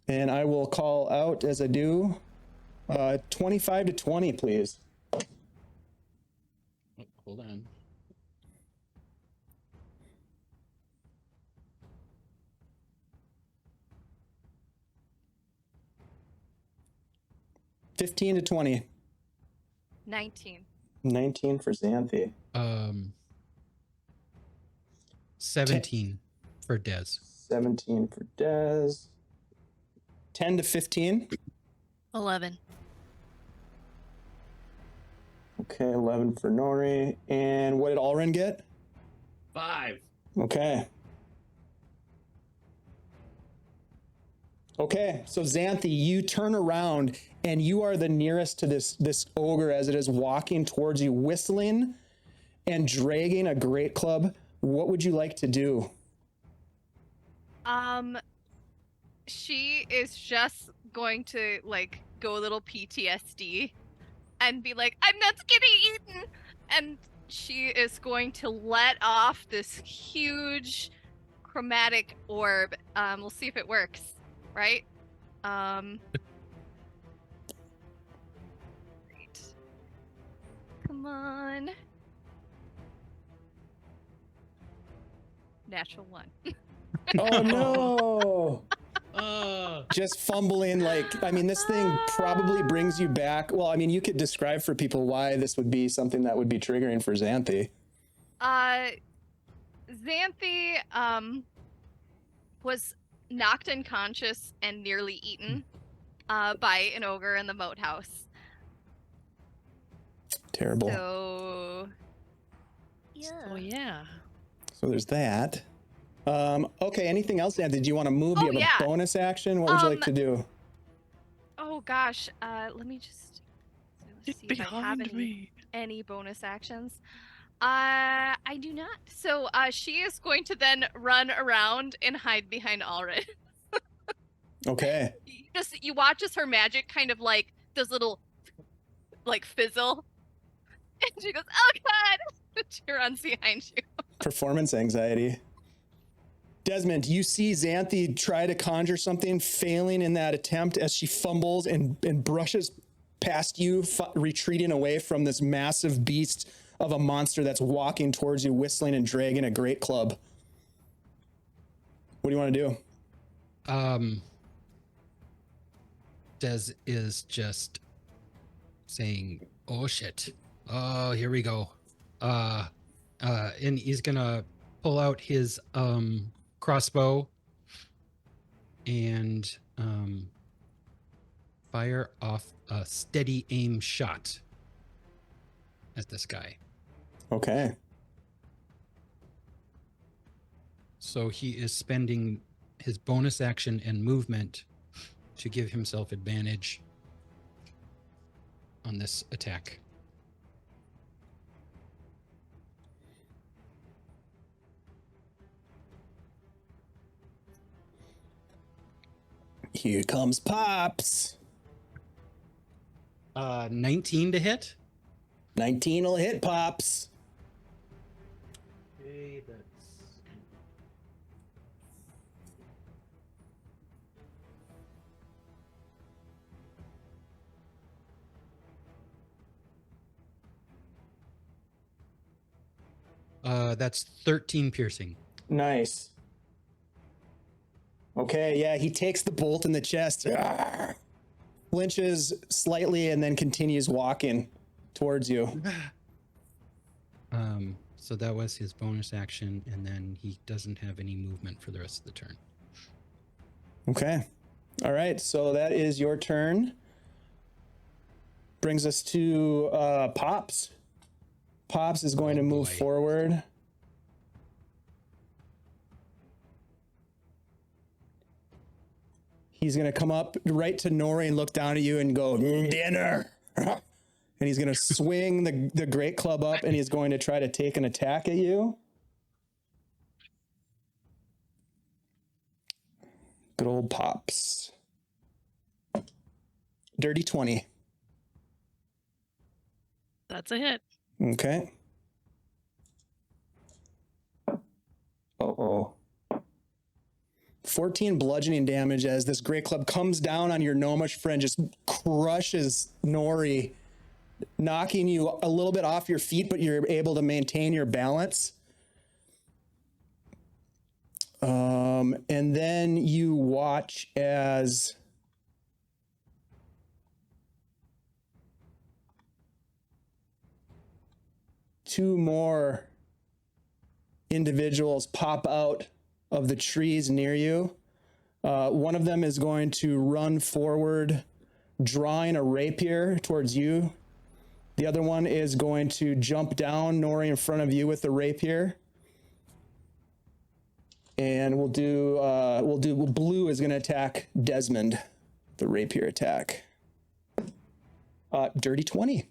And I will call out as I do 25 to 20, please. Oh, hold on. $15 to $20. 19. 19 for Xanthi. 17 for Des. 17 for Dez. 10 to 15. 11. Okay, 11 for Nori. And what did Alrin get? 5. Okay. Okay, so Xanthi, you turn around and you are the nearest to this ogre as it is walking towards you, whistling and dragging a great club. What would you like to do? She is just going to like go a little PTSD and be like, "I'm not getting eaten," and she is going to let off this huge chromatic orb. We'll see if it works, right? Great. Come on. Natural 1. Oh no! Just fumbling, this thing probably brings you back. Well, you could describe for people why this would be something that would be triggering for Xanthi. Xanthi was knocked unconscious and nearly eaten by an ogre in the moat house. Terrible. So Oh yeah. So there's that. Okay, anything else, Xanthi? Did you want to move? Do you have a bonus action? What would you like to do? Oh gosh, let me just see if I have any bonus actions. I do not. So she is going to then run around and hide behind Alrin. Okay. You watch as her magic kind of like does little like fizzle, and she goes, "Oh God!" She runs behind you. Performance anxiety. Desmond, you see Xanthi try to conjure something, failing in that attempt as she fumbles and brushes past you, retreating away from this massive beast of a monster that's walking towards you, whistling and dragging a great club. What do you want to do? Des is just saying, "Oh shit! Oh, here we go." And he's gonna pull out his crossbow and fire off a steady aim shot at this guy. Okay. So he is spending his bonus action and movement to give himself advantage on this attack. Here comes Pops. 19 to hit. 19 will hit Pops. Okay, that's 13 piercing. Nice. Okay, yeah, he takes the bolt in the chest, flinches slightly, and then continues walking towards you. So that was his bonus action, and then he doesn't have any movement for the rest of the turn. Okay. All right, so that is your turn. Brings us to Pops. Pops is going to move boy. forward. He's going to come up right to Nori and look down at you and go, dinner. And he's going to swing the great club up, and he's going to try to take an attack at you. Good old Pops. Dirty 20. That's a hit. Okay. Uh-oh. 14 bludgeoning damage as this great club comes down on your gnomish friend, just crushes Nori, knocking you a little bit off your feet, but you're able to maintain your balance. And then you watch as two more individuals pop out of the trees near you. One of them is going to run forward, drawing a rapier towards you. The other one is going to jump down, Nori, in front of you with the rapier. And Blue is going to attack Desmond, the rapier attack. Dirty 20.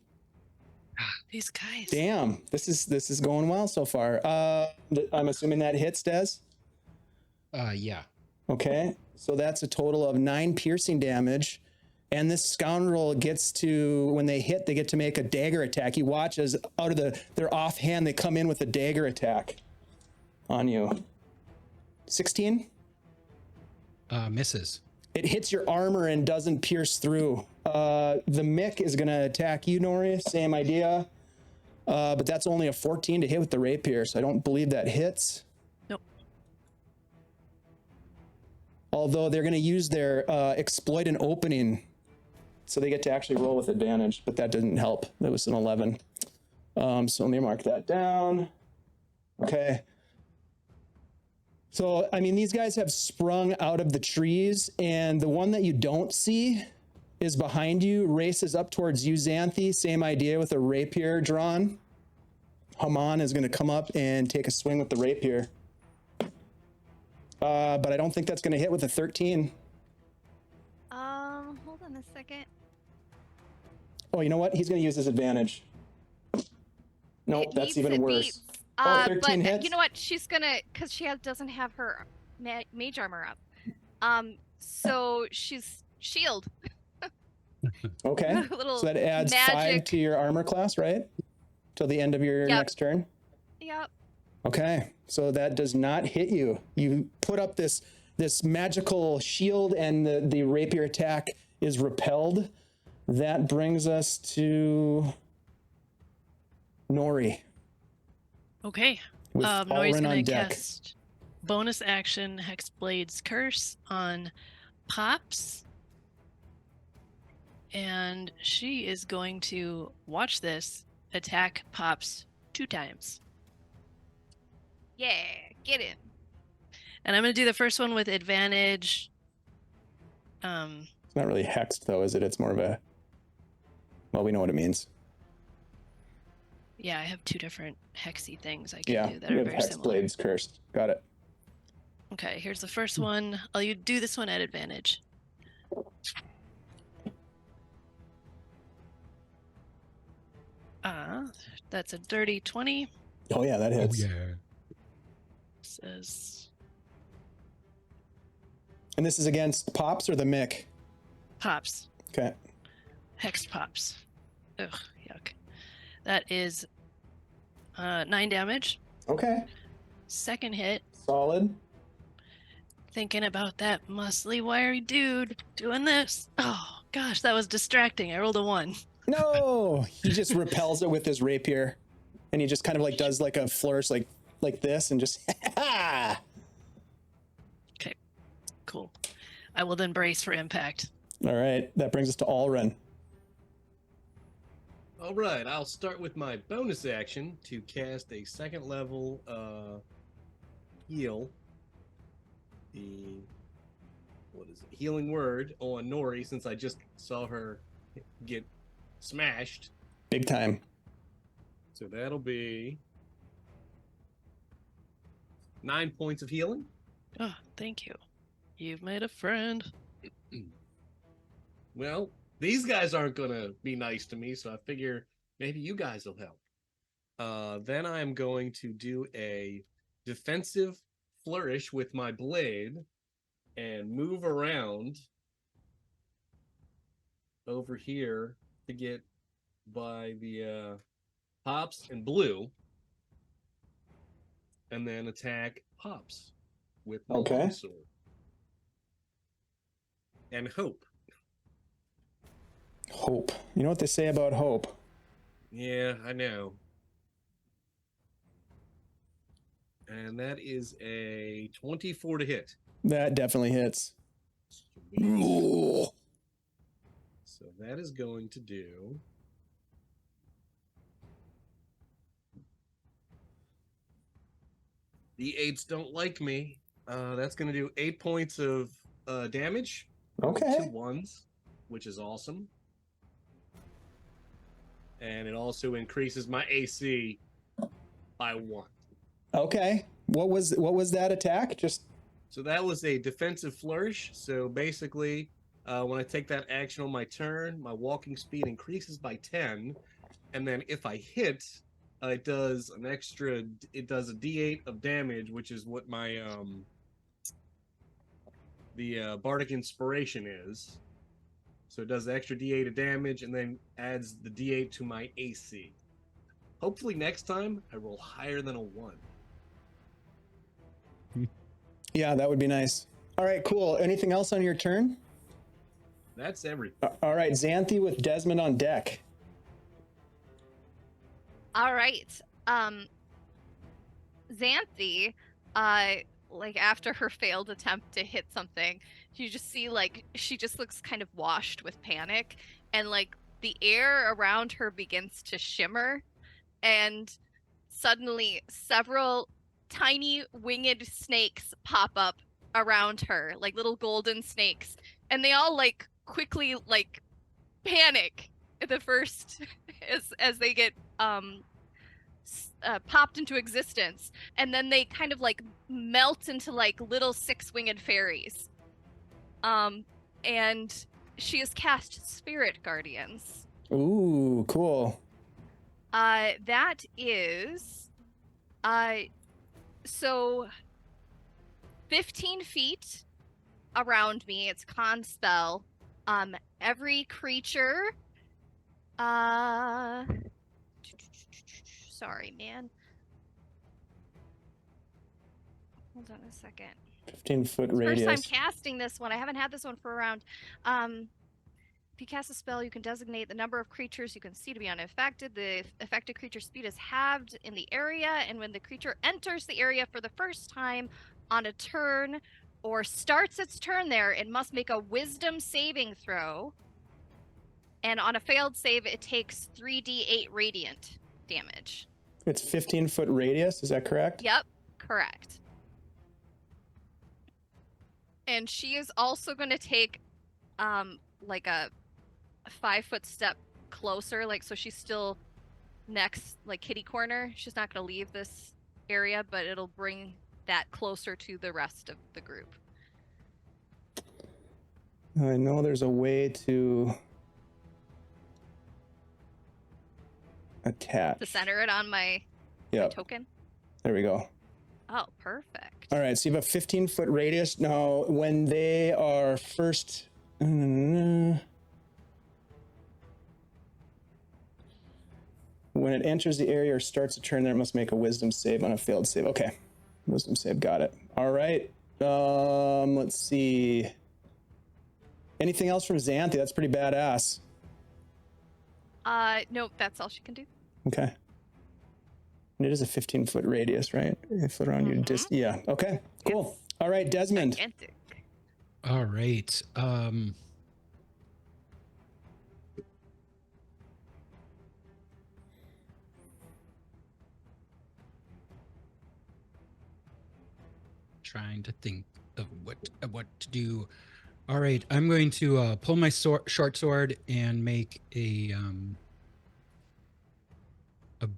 These guys. Damn, this is going well so far. I'm assuming that hits, Des? Yeah. Okay, so that's a total of 9 piercing damage. And this scoundrel gets to, when they hit, they get to make a dagger attack. You watch as out of their offhand, they come in with a dagger attack on you. 16? Misses. It hits your armor and doesn't pierce through. The Mick is going to attack you, Nori. Same idea. But that's only a 14 to hit with the rapier, so I don't believe that hits. Nope. Although they're going to use their exploit an opening, so they get to actually roll with advantage, but that didn't help. That was an 11. So let me mark that down. Okay. So, I mean, these guys have sprung out of the trees, and the one that you don't see is behind you, races up towards you, Xanthi. Same idea with a rapier drawn. Haman is going to come up and take a swing with the rapier. But I don't think that's going to hit with a 13. Hold on a second. Oh, you know what? He's going to use his advantage. Nope, It that's beats, even it worse. beats. 13 but hits? you know what? She's gonna, cause she doesn't have her mage armor up. So she's shield. Okay, Little so that adds 5 magic. to your armor class, right? Till the end of your Yep. next turn? Yep. Okay, so that does not hit you. You put up this magical shield, and the rapier attack is repelled. That brings us to Nori Okay. with Nori's Alrin gonna on deck. cast bonus action Hexblade's Curse on Pops. And she is going to watch this attack Pops 2 times. Yeah, get in. And I'm going to do the first one with advantage. It's not really hexed though, is it? It's more of a, well, we know what it means. Yeah, I have 2 different hexy things I can Yeah, do that we are have very hex similar. blades cursed. Got it. Okay, here's the first one. I'll do this one at advantage. That's a dirty 20. Oh yeah, that hits. Says And this is against Pops or the Mick? Pops. Okay. Hex Pops. Ugh, yuck. That is 9 damage. Okay. Second hit. Solid. Thinking about that muscly, wiry dude doing this. Oh, gosh, that was distracting. I rolled a 1. No, he just repels it with his rapier, and he just kind of like does like a flourish like this, and just Okay, cool. I will then brace for impact. All right, that brings us to Alrin. All right, I'll start with my bonus action to cast a 2nd level heal. Healing word on Nori, since I just saw her get smashed. Big time. So that'll be 9 points of healing. Oh, thank you. You've made a friend. Well, these guys aren't gonna be nice to me, so I figure maybe you guys will help. Then I'm going to do a defensive flourish with my blade and move around over here to get by the Pops and Blue, and then attack Pops with my longsword. And hope. Hope. You know what they say about hope? Yeah, I know. And that is a 24 to hit. That definitely hits. So that is going to do the 8s don't like me. That's going to do 8 points of damage. Okay. 2 1s, which is awesome. And it also increases my AC by 1. Okay. What was that attack? Just So that was a defensive flourish. So basically, when I take that action on my turn, my walking speed increases by 10. And then if I hit, it does a D8 of damage, which is what my the Bardic Inspiration is. So it does the extra D8 of damage and then adds the D8 to my AC. Hopefully next time I roll higher than a 1. yeah, that would be nice. All right, cool. Anything else on your turn? That's everything. All right, Xanthi with Desmond on deck. All right. Xanthi, like after her failed attempt to hit something, you just see like she just looks kind of washed with panic, and like the air around her begins to shimmer, and suddenly several tiny winged snakes pop up around her, like little golden snakes, and they all like quickly like panic at the first as they get popped into existence, and then they kind of like melt into like little 6-winged fairies. And she has cast Spirit Guardians. Ooh, cool. That is so 15 feet around me. It's con spell. Every creature sorry, man. Hold on a second. 15-foot First radius. time casting this one. I haven't had this one for a round. If you cast a spell, you can designate the number of creatures you can see to be unaffected. The affected creature's speed is halved in the area, and when the creature enters the area for the first time on a turn or starts its turn there, it must make a wisdom saving throw. And on a failed save, it takes 3d8 radiant damage. It's 15-foot radius, is that correct? Yep, correct. And she is also going to take like a 5-foot step closer, like so she's still next, like kitty corner. She's not going to leave this area, but it'll bring that closer to the rest of the group. I know there's a way to attach. To center it on my token. There we go. Oh, perfect. All right, so you have a 15-foot radius. Now, when they are first... when it enters the area or starts a turn there, it must make a wisdom save on a failed save. Okay, wisdom save, got it. All right, let's see. Anything else from Xanthi? That's pretty badass. Nope, that's all she can do. Okay. And it is a 15-foot radius, right? If around you, yeah. Okay, cool. Yes. All right, Desmond. Gigantic. All right. Trying to think of what to do. All right, I'm going to pull my short sword and make a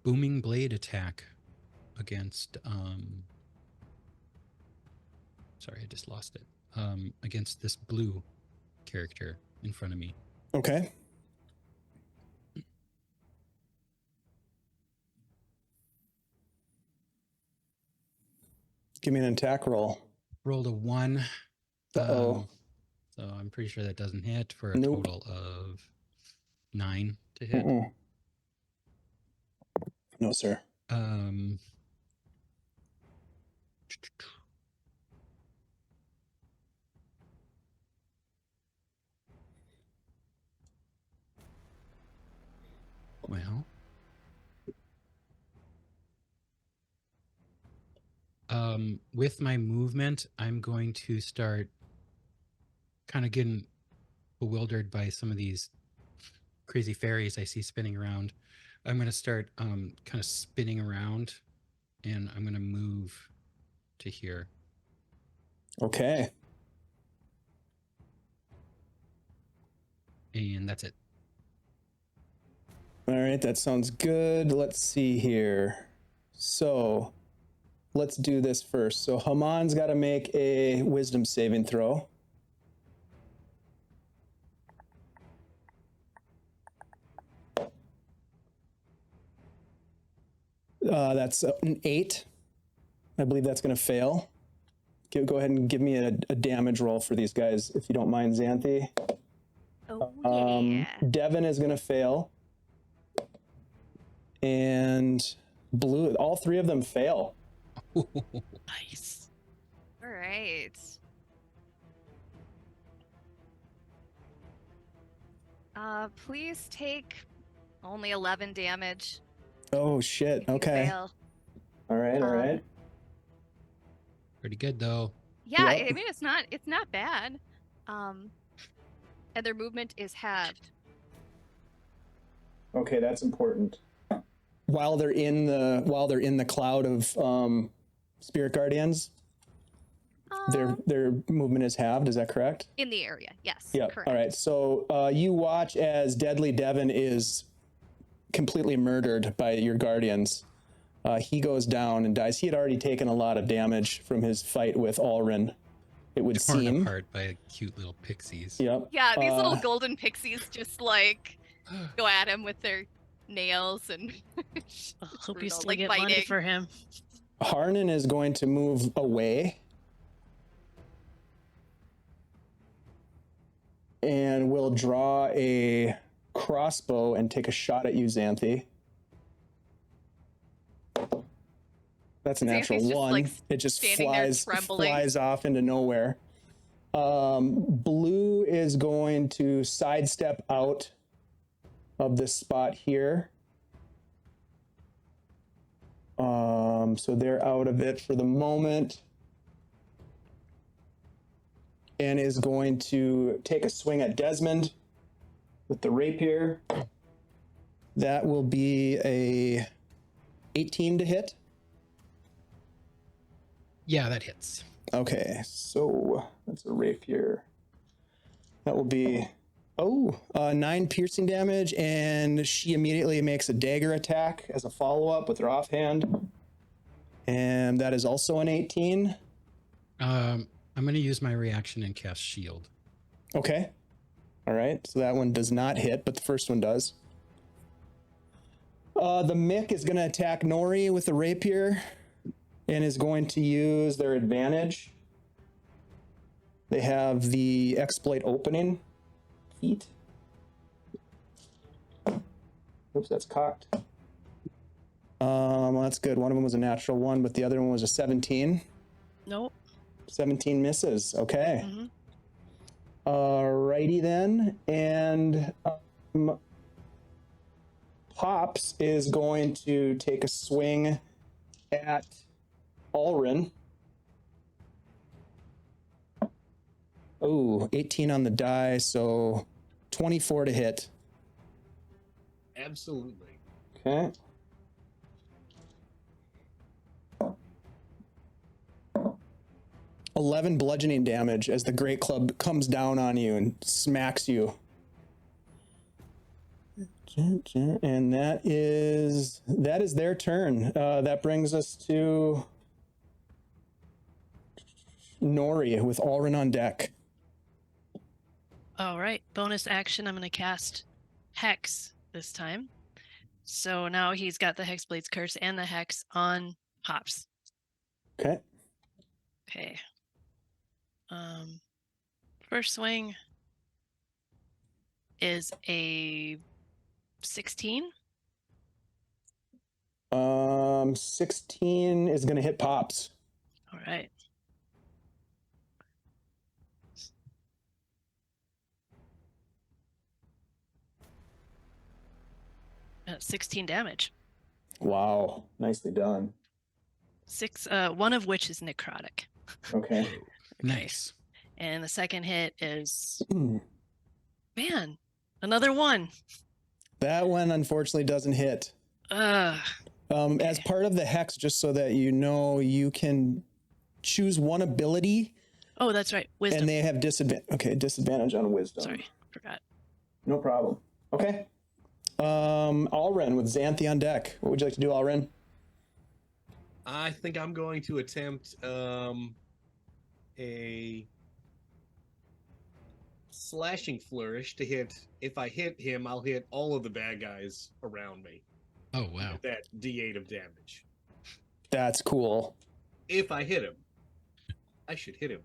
booming blade attack against sorry, I just lost it. Against this blue character in front of me. Okay. Give me an attack roll. Rolled a 1. Uh-oh. So I'm pretty sure that doesn't hit for a Nope. total of 9 to hit. Mm-mm. No, sir. Well, with my movement, I'm going to start kind of getting bewildered by some of these crazy fairies I see spinning around. I'm going to start kind of spinning around, and I'm going to move to here. Okay. And that's it. All right, that sounds good. Let's see here. So let's do this first. So Haman's got to make a wisdom saving throw. That's an 8. I believe that's going to fail. Go ahead and give me a damage roll for these guys, if you don't mind, Xanthi. Oh, yeah. Devin is going to fail. And Blue, all 3 of them fail. Nice. All right. Please take only 11 damage. Oh, shit. if you Okay. fail. All right, all right. Pretty good, though. Yeah, Yep. I mean it's not bad. And their movement is halved. Okay, that's important. While they're in the cloud of spirit guardians, their movement is halved. Is that correct? In the area, yes. Yeah. Correct. All right. So you watch as Deadly Devin is completely murdered by your guardians. He goes down and dies. He had already taken a lot of damage from his fight with Alrin, it would Torn seem. apart by cute little pixies. Yep. Yeah, these little golden pixies just like go at him with their nails and I hope you brutal, still like, get money biting. for him. Harnan is going to move away and will draw a crossbow and take a shot at you, Xanthi. That's a natural Xanthi's just, 1. like, It just standing there flies trembling. off into nowhere. Blue is going to sidestep out of this spot here. So they're out of it for the moment. And is going to take a swing at Desmond with the rapier. That will be a 18 to hit. Yeah, that hits. Okay, so that's a rapier. That will be 9 piercing damage, and she immediately makes a dagger attack as a follow-up with her offhand. And that is also an 18. I'm going to use my reaction and cast shield. Okay. All right, so that one does not hit, but the first one does. The Mick is going to attack Nori with the rapier and is going to use their advantage. They have the exploit opening feat. Oops, that's cocked. Well, that's good. One of them was a natural 1, but the other one was a 17. Nope. 17 misses. Okay. Mm-hmm. Alrighty then. And Pops is going to take a swing at Ulrin. Oh, 18 on the die, so 24 to hit. Absolutely. Okay. $11 bludgeoning damage as the Great Club comes down on you and smacks you. And that is their turn. That brings us to Nori with Ulrin on deck. All right. Bonus action. I'm going to cast Hex this time. So now he's got the Hexblade's Curse and the Hex on Pops. Okay. Okay. First swing is a 16. 16 is going to hit Pops. All right. That's 16 damage. Wow. Nicely done. One of which is necrotic. Okay. Nice. And the second hit is, man, another 1. That one unfortunately doesn't hit. As part of the hex, just so that you know, you can choose one ability. Oh, that's right. Wisdom. And they have disadvantage. Okay, disadvantage on wisdom. Sorry, forgot. No problem. Okay. Ulrin with Xanthi on deck. What would you like to do, Ulrin? I think I'm going to attempt a slashing flourish to hit. If I hit him, I'll hit all of the bad guys around me. Oh, wow. With that D8 of damage. That's cool. If I hit him, I should hit him.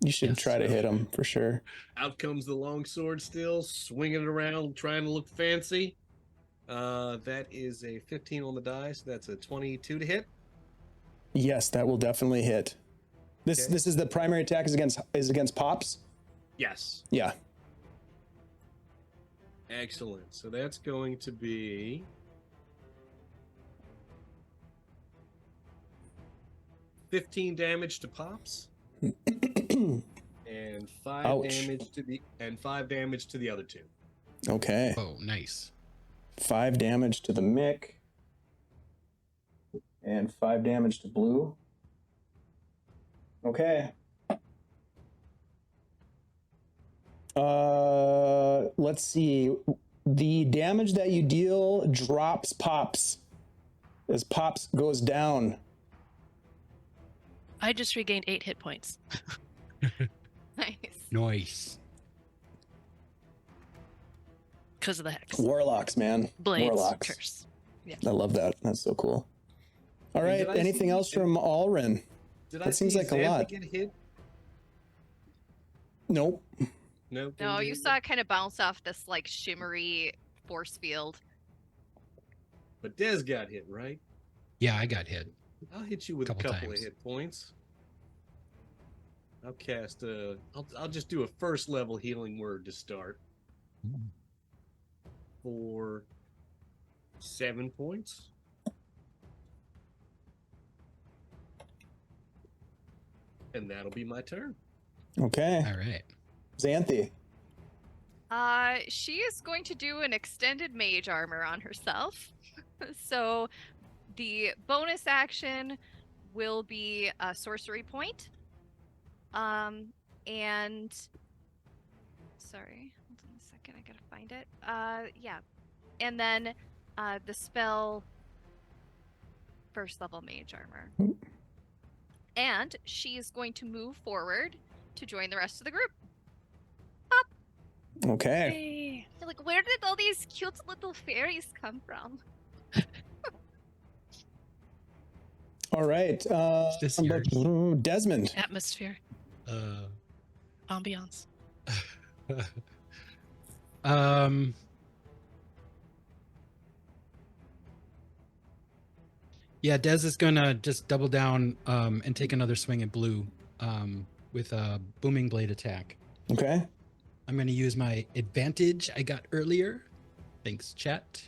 You should try to hit him for sure. Out comes the longsword still, swinging it around, trying to look fancy. That is a 15 on the die, so that's a 22 to hit. Yes, that will definitely hit. This is the primary attack is against Pops? Yes. Yeah. Excellent. So that's going to be 15 damage to Pops. And 5 damage to the other 2. Okay. Oh, nice. 5 damage to the Mick. And 5 damage to Blue. Okay. Let's see. The damage that you deal drops Pops as Pops goes down. I just regained 8 hit points. Nice. Nice. Because of the Hex. Warlocks, man. Blades. Warlocks. Curse. Yeah. I love that. That's so cool. All And right. did I Anything see- else from Ulrin? Did That seems like a lot. Get hit? Nope. No. No, you saw it kind of bounce off this like shimmery force field. But Dez got hit, right? Yeah, I got hit. I'll hit you with a Couple couple of times. hit points. I'll cast I'll just do a first level healing word to start. For 7 points. And that'll be my turn. Okay. All right. Xanthi. She is going to do an extended mage armor on herself. So the bonus action will be a sorcery point. And sorry, hold on a second, I gotta find it. Yeah. And then the spell first level mage armor. And she is going to move forward to join the rest of the group. Okay. Hey. You're like, where did all these cute little fairies come from? All right. This year. Desmond. Atmosphere. Ambiance. Yeah, Dez is gonna just double down and take another swing at blue with a booming blade attack. Okay. I'm gonna use my advantage I got earlier. Thanks, chat.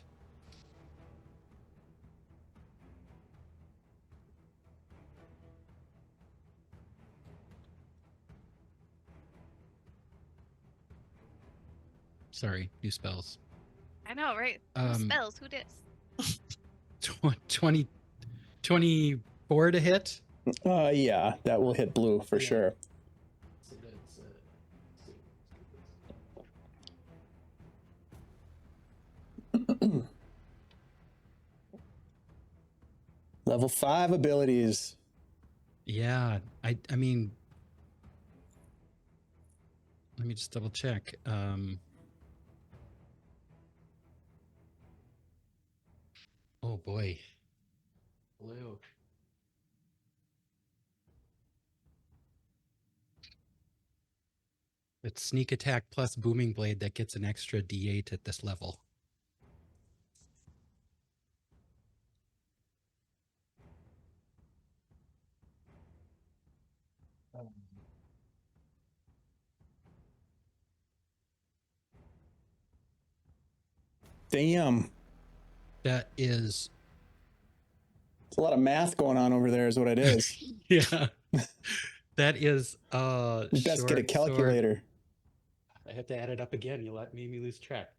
Sorry, new spells. I know, right? Spells, who dis? 20, 24 to hit. Yeah, that will hit blue for sure. So that's, Level 5 abilities. yeah, I mean, let me just double check. Oh boy. Blue. It's sneak attack plus booming blade that gets an extra D8 at this level. Damn. That is, It's a lot of math going on over there is what it is. yeah. That is You best get a calculator. I have to add it up again. You let me lose track.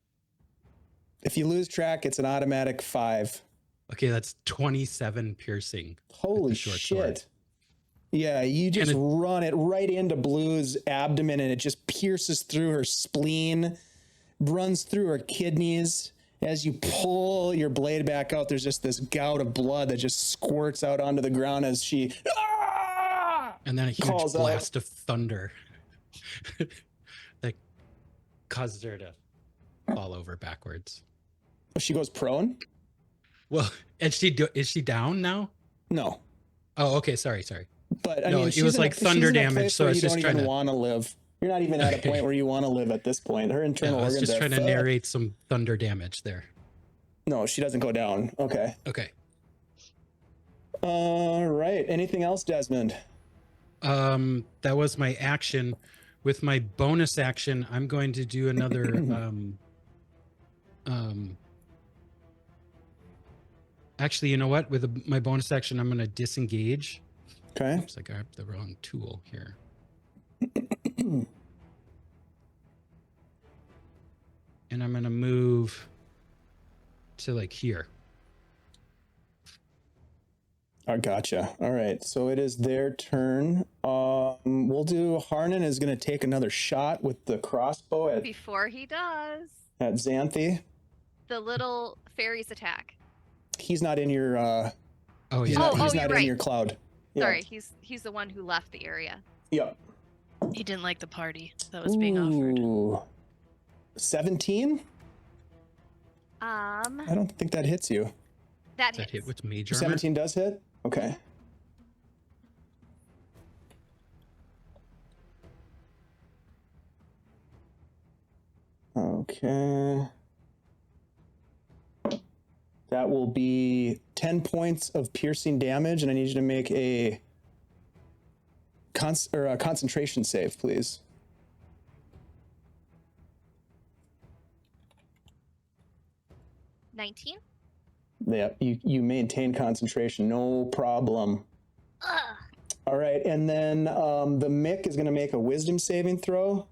If you lose track, it's an automatic 5. Okay, that's 27 piercing. Holy short shit. sword. Yeah, you just it- run it right into Blue's abdomen and it just pierces through her spleen, runs through her kidneys. As you pull your blade back out, there's just this gout of blood that just squirts out onto the ground as she And then a huge calls out. blast of thunder that causes her to fall over backwards. She goes prone? Well, is she down now? No. Oh, okay. Sorry. But I No, mean, it she's was in a- like she's thunder in a damage, place so where it's you just don't trying even to- want to live. You're not even at a point where you want to live at this point. Her Yeah, internal I was organs just are trying to fucked. narrate some thunder damage there. No, she doesn't go down. Okay. Okay. All right. Anything else, Desmond? That was my action. With my bonus action, I'm going to do another actually, you know what? With my bonus action, I'm going to disengage. Okay. Oops, I grabbed the wrong tool here. And I'm going to move to like here. I gotcha. All right. So it is their turn. We'll do Harnan is going to take another shot with the crossbow Before he does, at Xanthi. the little fairies attack. He's not in your Oh, he's yeah. not, he's you're not in right. your cloud. Yeah. Sorry, he's the one who left the area. Yep. He didn't like the party that was being offered. Ooh. 17? I Um, don't think that hits you. that Does that hits. hit with mage armor? 17 does hit? Okay. Okay. That will be 10 points of piercing damage, and I need you to make a a concentration save, please. 19. Yeah, you maintain concentration, no problem. Ugh. All right, and then the Mick is going to make a wisdom saving throw.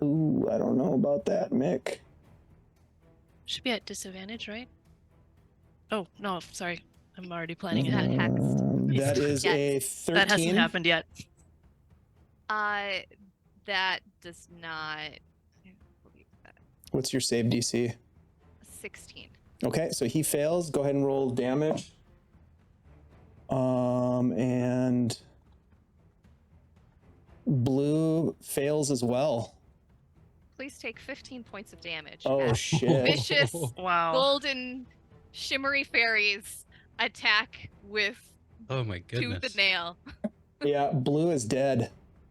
Ooh, I don't know about that, Mick. Should be at disadvantage, right? Oh, no, sorry. I'm already planning Got ahead. hexed. That is Yes. a 13. That hasn't happened yet. That does not. I believe that. What's your save DC? 16. Okay, so he fails. Go ahead and roll damage. And Blue fails as well. Please take 15 points of damage. Oh, as shit. Vicious Wow. golden shimmery fairies attack with Oh my goodness. tooth and nail. Yeah, Blue is dead.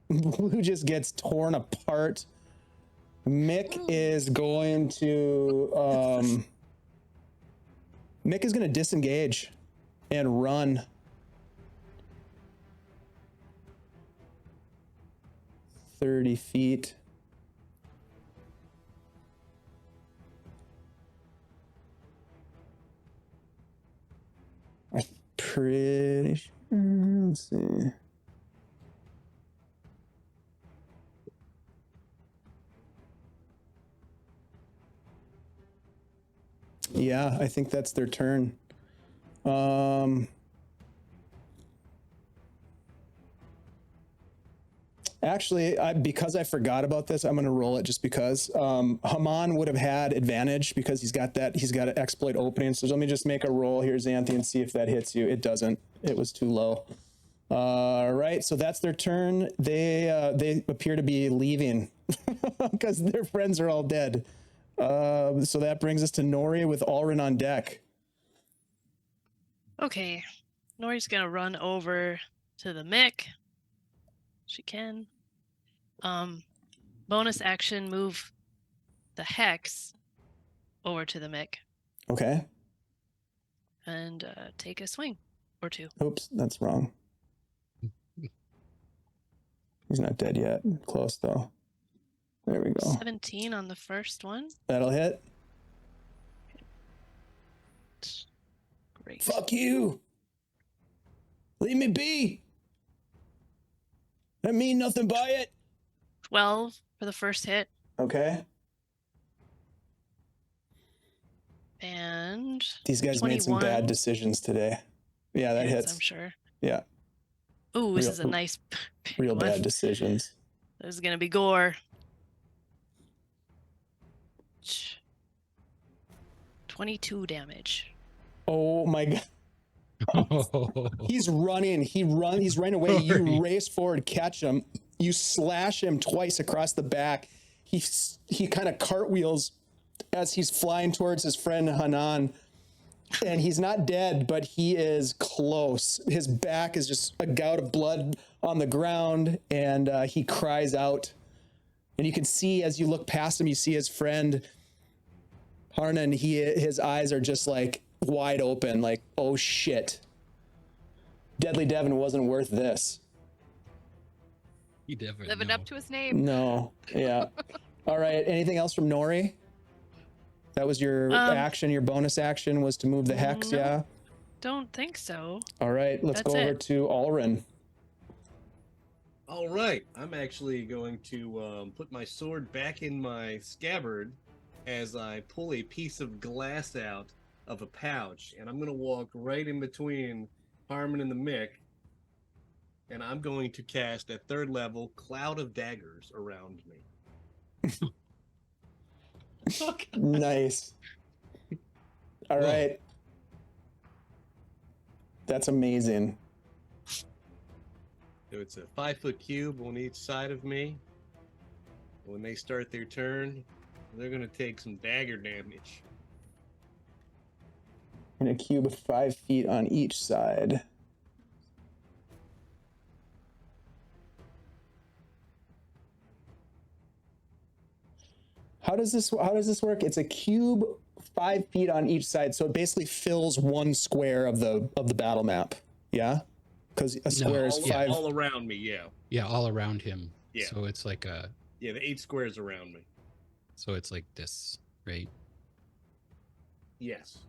Blue just gets torn apart. Mick is going to Mick is going to disengage and run. "30 feet. I'm pretty sure. Let's see. Yeah, I think that's their turn. Actually, because I forgot about this, I'm going to roll it just because. Haman would have had advantage because he's got an exploit opening. So let me just make a roll here, Xanthi, and see if that hits you. It doesn't. It was too low. All right, so that's their turn. They appear to be leaving because their friends are all dead. So that brings us to Nori with Alrin on deck. Okay. Nori's gonna run over to the Mick. She can. Bonus action, move the Hex over to the Mick Okay. and take a swing or two. Oops, that's wrong. He's not dead yet. Close though. There we go. 17 on the first one. That'll hit. Great. Fuck you. Leave me be. I mean nothing by it. 12 for the first hit. Okay. And These guys made some 21 bad decisions today. Yeah, that hits. I'm sure. Yeah, Ooh, this Real- is a nice real one. bad decisions. This is gonna be gore. 22 damage. Oh my god. He's running. He's running away. You Sorry. race forward, catch him. You slash him twice across the back. He kind of cartwheels as he's flying towards his friend Hanan. And he's not dead, but he is close. His back is just a gout of blood on the ground, and he cries out. And you can see as you look past him, you see his friend Harnan. His eyes are just like wide open, like, oh shit. Deadly Devin wasn't worth this. He definitely Living no. up to his name. No. Yeah. All right. Anything else from Nori? That was your action. Your bonus action was to move the hex. No. Yeah. Don't think so. All right. Let's That's go over it. to Alrin. All right, I'm actually going to put my sword back in my scabbard as I pull a piece of glass out of a pouch, and I'm going to walk right in between Harmon and the Mick, and I'm going to cast a 3rd level Cloud of Daggers around me. Nice. All Whoa. right. That's amazing. So it's a 5-foot cube on each side of me. When they start their turn, they're going to take some dagger damage. And a cube of 5 feet on each side. How does this work? It's a cube 5 feet on each side, so it basically fills one square of the battle map. Yeah? Because a square is all, 5. all around me. Yeah. Yeah, all around him. Yeah. So it's like Yeah, the 8 squares around me. so it's like this, right? Yes,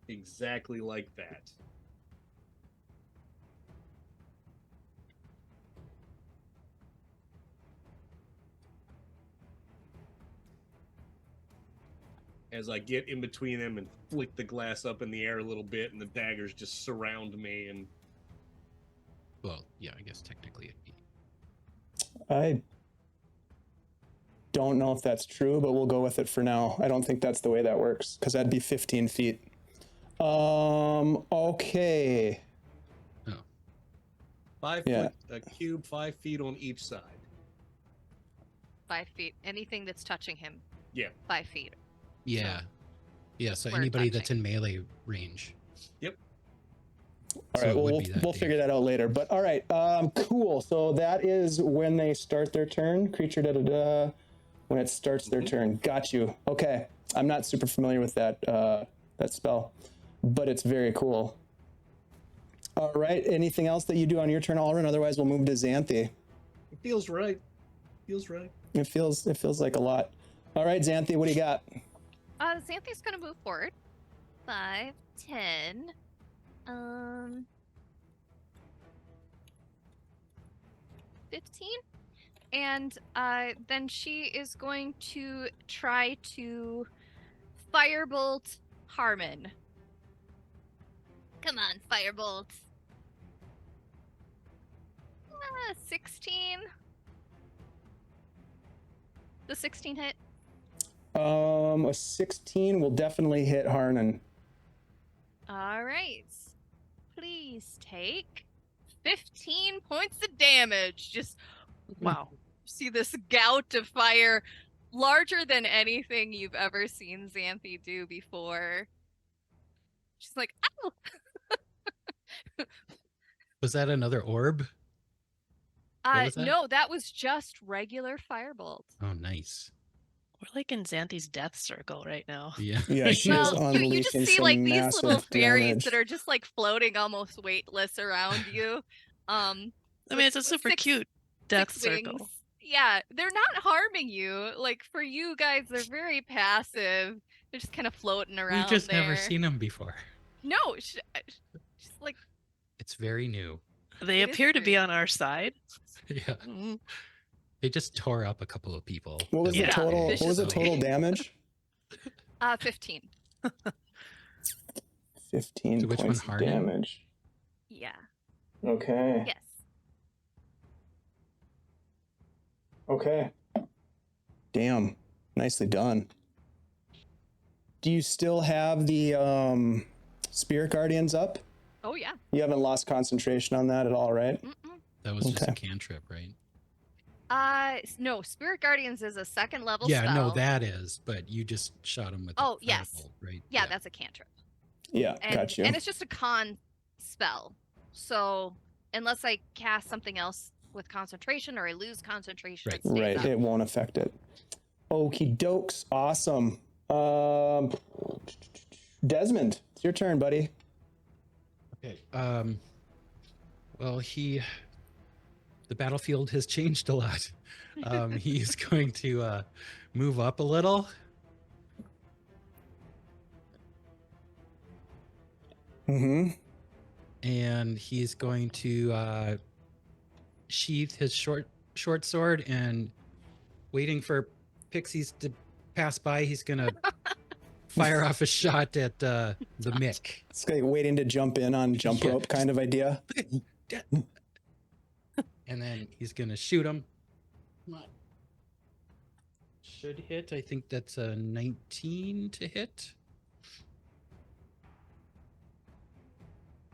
exactly like that. As I get in between them and flick the glass up in the air a little bit, and the daggers just surround me, and Well, yeah, I guess technically it'd be. I don't know if that's true, but we'll go with it for now. I don't think that's the way that works, because that'd be 15 feet. Okay. 5 Yeah. foot, a cube, 5 feet on each side. 5 feet. Anything that's touching him. Yeah. 5 feet. Yeah. Yeah, so we're anybody that's touching. in melee range. Yep. All So right, it would well, be that we'll big. figure that out later. But all right, cool. So that is when they start their turn. Creature when it starts their turn. Got you. Okay, I'm not super familiar with that that spell, but it's very cool. All right. Anything else that you do on your turn, Alrin? Otherwise, we'll move to Xanthi. It feels right. Feels right. It feels like a lot. All right, Xanthi, what do you got? Xanthi's gonna move forward. 5, 10. 15. And then she is going to try to firebolt Harmon. Come on, firebolt. 16. The 16 hit. A 16 will definitely hit Harnan. All right. Please take 15 points of damage. Just wow. See this gout of fire, larger than anything you've ever seen Xanthi do before. She's like, ow! Was that another orb? What was that? No, that was just regular firebolt. Oh, nice. We're like in Xanthi's death circle right now. Yeah. Yeah, she is Well, you just unleashing see some like these little massive fairies damage. that are just like floating almost weightless around you. I mean, it's a with super six- cute death 6 circle. wings. Yeah, they're not harming you. Like for you guys, they're very passive. They're just kind of floating around. We've just there. never seen them before. No, just like It's very new. They It is appear to be true. on our side. Yeah. Mhm. They just tore up a couple of people. What was the Yeah, total? What was the viciously. total damage? 15. 15 So which one, points of Harnan? damage. Yeah. Okay. Yes. Okay. Damn. Nicely done. Do you still have the Spirit Guardians up? Oh yeah. You haven't lost concentration on that at all, right? Mm-mm. That was just a Okay. cantrip, right? No. Spirit Guardians is a second level Yeah, spell. no, that is. But you just shot him with. Oh, a yes. firebolt, right? Yeah, that's a cantrip. Yeah, And, got you. and it's just a con spell. So unless I cast something else with concentration or I lose concentration, Right. it stays Right, up. it won't affect it. Okie dokes. Awesome. Desmond, it's your turn, buddy. Okay. Well, the battlefield has changed a lot. He's going to move up a little. Mm-hmm. And he's going to sheath his short sword, and waiting for pixies to pass by, he's gonna fire off a shot at the Mick. It's like waiting to jump in on jump Yeah. rope kind of idea. And then he's gonna shoot him. Come on. Should hit. I think that's a 19 to hit.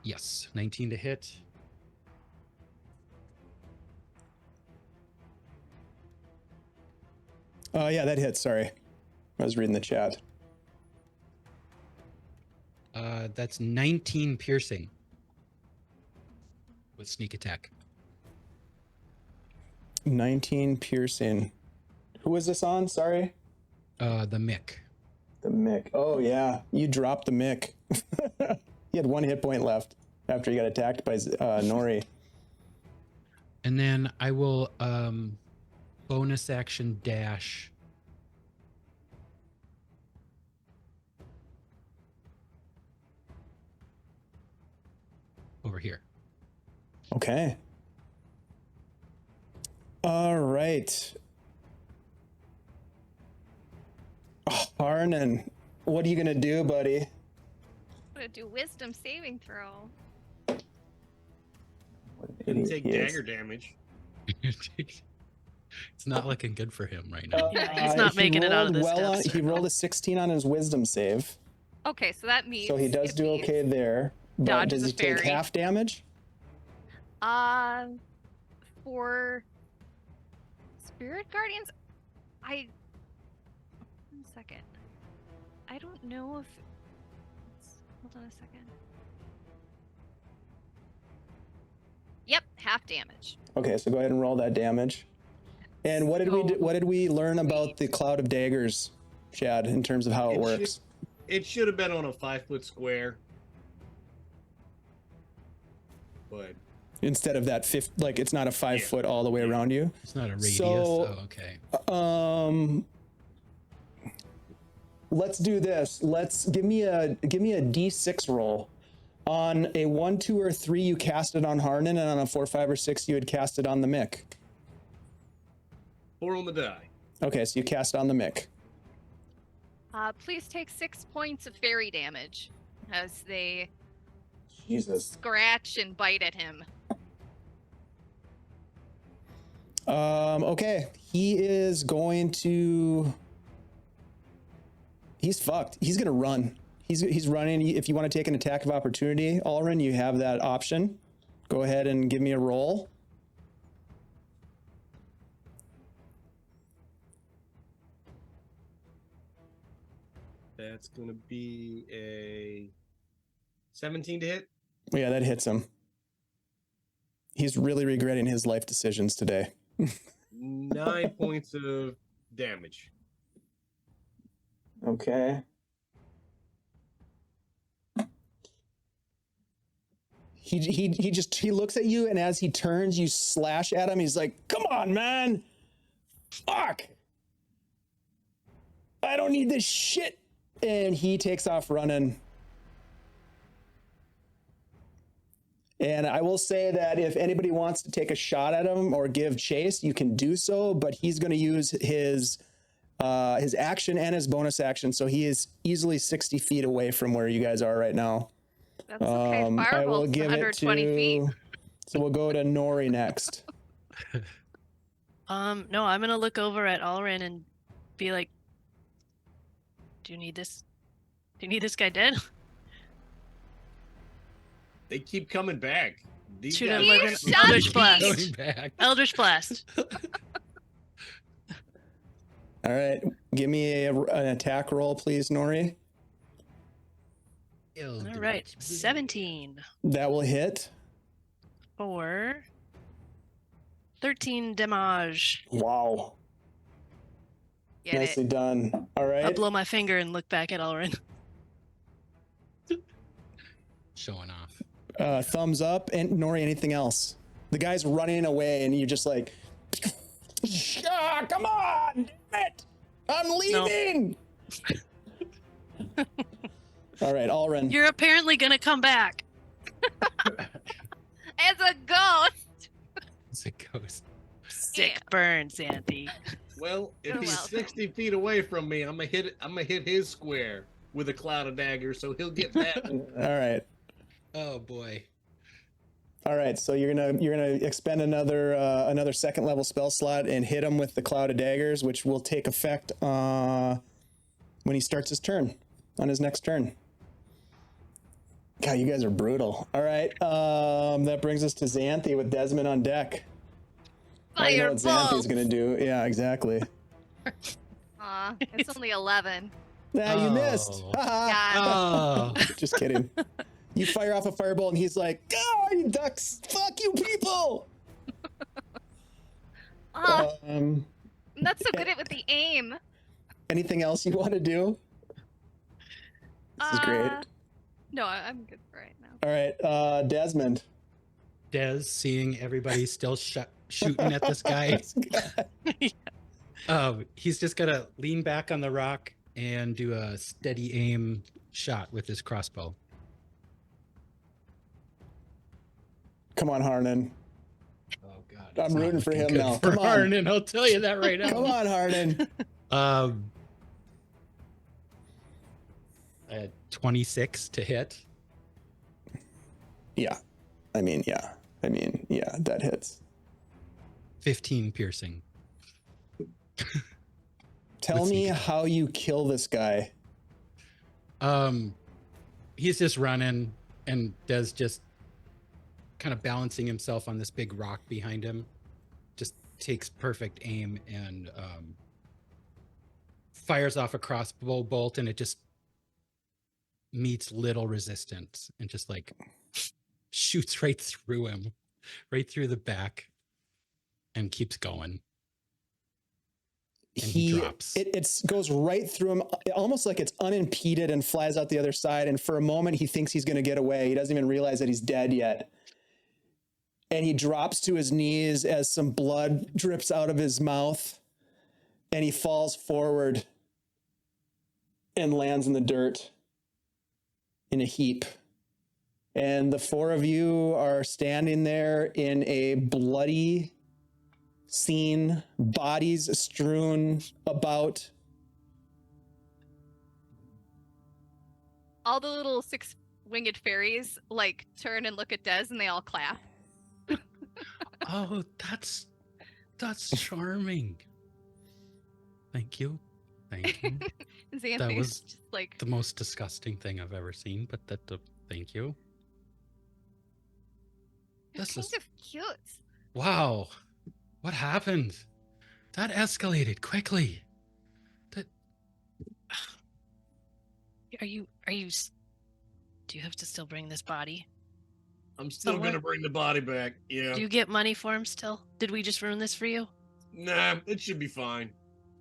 Yes, 19 to hit. Yeah, that hits. Sorry. I was reading the chat. That's 19 piercing with sneak attack. 19 piercing. Who was this on? Sorry. The Mick. The Mick. Oh, yeah. You dropped the Mick. He had 1 hit point left after he got attacked by Nori. And then I will bonus action dash over here. Okay. All right. Oh, Arnon, what are you gonna do, buddy? I'm gonna do wisdom saving throw. Didn't take He is. dagger damage. It's not looking good for him right now. He's not He making it out of rolled this well death he rolled circle. a 16 on his wisdom save, Okay, so that means so he does it do means- okay there. But dodges does a he take fairy. half damage? For spirit guardians, one second. I don't know if. Hold on a second. Yep, half damage. Okay, so go ahead and roll that damage. And what did we So- what did we learn about the cloud of daggers, Chad, in terms of how it works? It should have been on a 5-foot square. But Instead of that like it's not a 5 Yeah. foot all the way Yeah. around you. It's not a radius. So- Oh, okay. Let's do this. Let's give me a D6 roll. On a 1, 2, or 3, you cast it on Harnan, and on a 4, 5, or 6, you would cast it on the Mick. 4 on the die. Okay, so you cast it on the Mick. Please take 6 points of fairy damage as they Jesus. scratch and bite at him. Okay, he is going to. He's fucked. He's gonna run. He's running. If you want to take an attack of opportunity, Alrin, you have that option. Go ahead and give me a roll. That's going to be a 17 to hit. Yeah, that hits him. He's really regretting his life decisions today. 9 points of damage. Okay. He looks at you, and as he turns, you slash at him. He's like, "Come on, man! Fuck! I don't need this shit!" And he takes off running. And I will say that if anybody wants to take a shot at him or give chase, you can do so. But he's going to use his action and his bonus action, so he is easily 60 feet away from where you guys are right now. That's okay. I will Firebolt's give it 120 feet. to. So we'll go to Nori next. No, I'm gonna look over at Alrin and be like, "Do you need this? Do you need this guy dead?" They keep coming back. These Shoot guys him He with an shot Eldritch me! Blast. Going back. Eldritch Blast. All right, give me an attack roll, please, Nori. All right, 17 That will hit. for 13 damage. Wow, Get nicely it. done. All I'll right. blow my finger and look back at Alrin. Showing off. Thumbs up, and Nori. Anything else? The guy's running away, and you're just like, "Ah, come on, damn it! I'm leaving." All right, Alrin. You're apparently gonna come back. As a ghost. It's a ghost. Sick Yeah. burn, Xanthi. Well, if You're he's welcome. 60 feet away from me, I'm gonna hit his square with a cloud of daggers, so he'll get that. All right. Oh boy. All right, so you're gonna expend another second level spell slot and hit him with the cloud of daggers, which will take effect when he starts his turn, on his next turn. God, you guys are brutal. All right, that brings us to Xanthi with Desmond on deck. I know what Xanthi's Firebolt. gonna do. Yeah, exactly. It's only 11. Nah, you missed. Oh. Haha. God. Oh. Just kidding. You fire off a firebolt, and he's like, "Oh, you ducks! Fuck you, people!" I'm not so good at with the aim. Anything else you want to do? This is great. No, I'm good for right now. All right, Desmond. Des, seeing everybody still shooting at this guy, he's just gonna lean back on the rock and do a steady aim shot with his crossbow. Come on, Harnan. Oh God, I'm it's not rooting for looking him good now. for Come on. Harnan, I'll tell you that right now. Come on, Harnan. A 26 to hit. Yeah. I mean, that hits. 15 piercing. Tell Let's me see. how you kill this guy. He's just running and Des just kind of balancing himself on this big rock behind him. Just takes perfect aim and fires off a crossbow bolt, and it just meets little resistance and just like shoots right through him, right through the back, and keeps going. And he drops. It goes right through him, almost like it's unimpeded, and flies out the other side. And for a moment, he thinks he's going to get away. He doesn't even realize that he's dead yet. And he drops to his knees as some blood drips out of his mouth. And he falls forward and lands in the dirt in a heap. And the four of you are standing there in a bloody scene, bodies strewn about. All the little six-winged fairies like turn and look at Des, and they all clap. Oh, that's charming. Thank you. Thank you. Xanthi's That was just like, the most disgusting thing I've ever seen, but thank you. you're This kind is of cute. wow. What happened? That escalated quickly. Are you do you have to still bring this body? I'm still So gonna what- bring the body back. Yeah. Do you get money for him still? Did we just ruin this for you? Nah, it should be fine.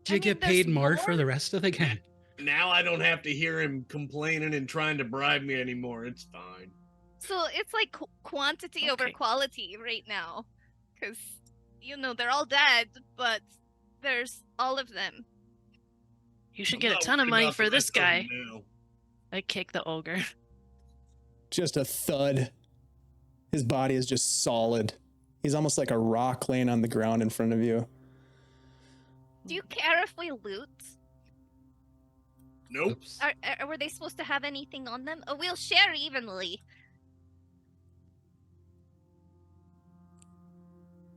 Did you mean, get there's paid more for more? the rest of the game? Now I don't have to hear him complaining and trying to bribe me anymore. It's fine. So it's like quantity over Okay. quality right now. Because, they're all dead, but there's all of them. You should I'm get a not ton of worried money about for the this rest of them guy. now. I kick the ogre. Just a thud. His body is just solid. He's almost like a rock laying on the ground in front of you. Do you care if we loot? Nope. Oops. Were they supposed to have anything on them? Oh, we'll share evenly.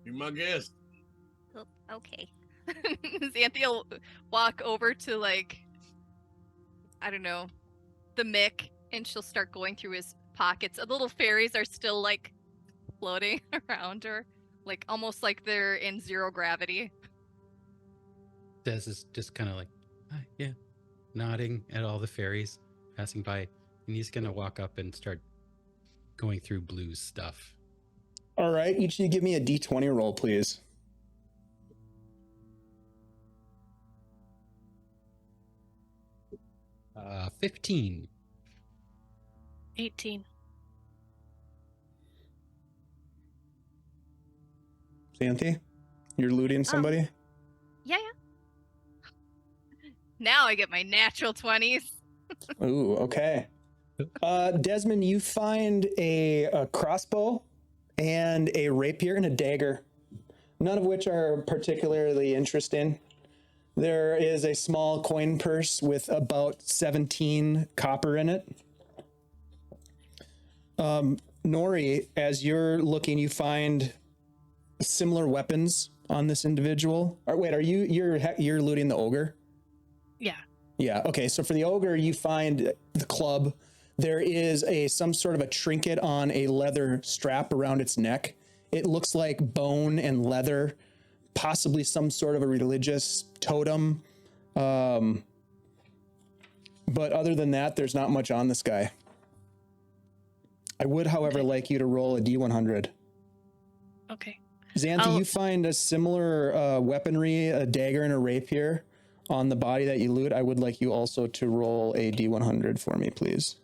You're my guest. Oh, okay. Xanthi will walk over to, like, I don't know, the Mick, and she'll start going through his pockets. The little fairies are still, like, floating around her, like, almost like they're in zero gravity. Des is just kind of like, "Hi, yeah, nodding at all the fairies passing by, and he's gonna walk up and start going through Blue's stuff. All right, each of you give me a d20 roll, please. Uh, 15. 18. Xanthi, you're looting somebody? Yeah. Now I get my natural 20s. Ooh, okay. Desmond, you find a crossbow and a rapier and a dagger, none of which are particularly interesting. There is a small coin purse with about 17 copper in it. Nori, as you're looking, you find similar weapons on this individual. Or wait, you're looting the ogre? Yeah. Yeah. Okay. So for the ogre, you find the club. There is some sort of a trinket on a leather strap around its neck. It looks like bone and leather, possibly some sort of a religious totem. But other than that, there's not much on this guy. I would, however, like you to roll a D100. Okay. Xanthi, you find a similar weaponry, a dagger and a rapier on the body that you loot. I would like you also to roll a D100 for me, please.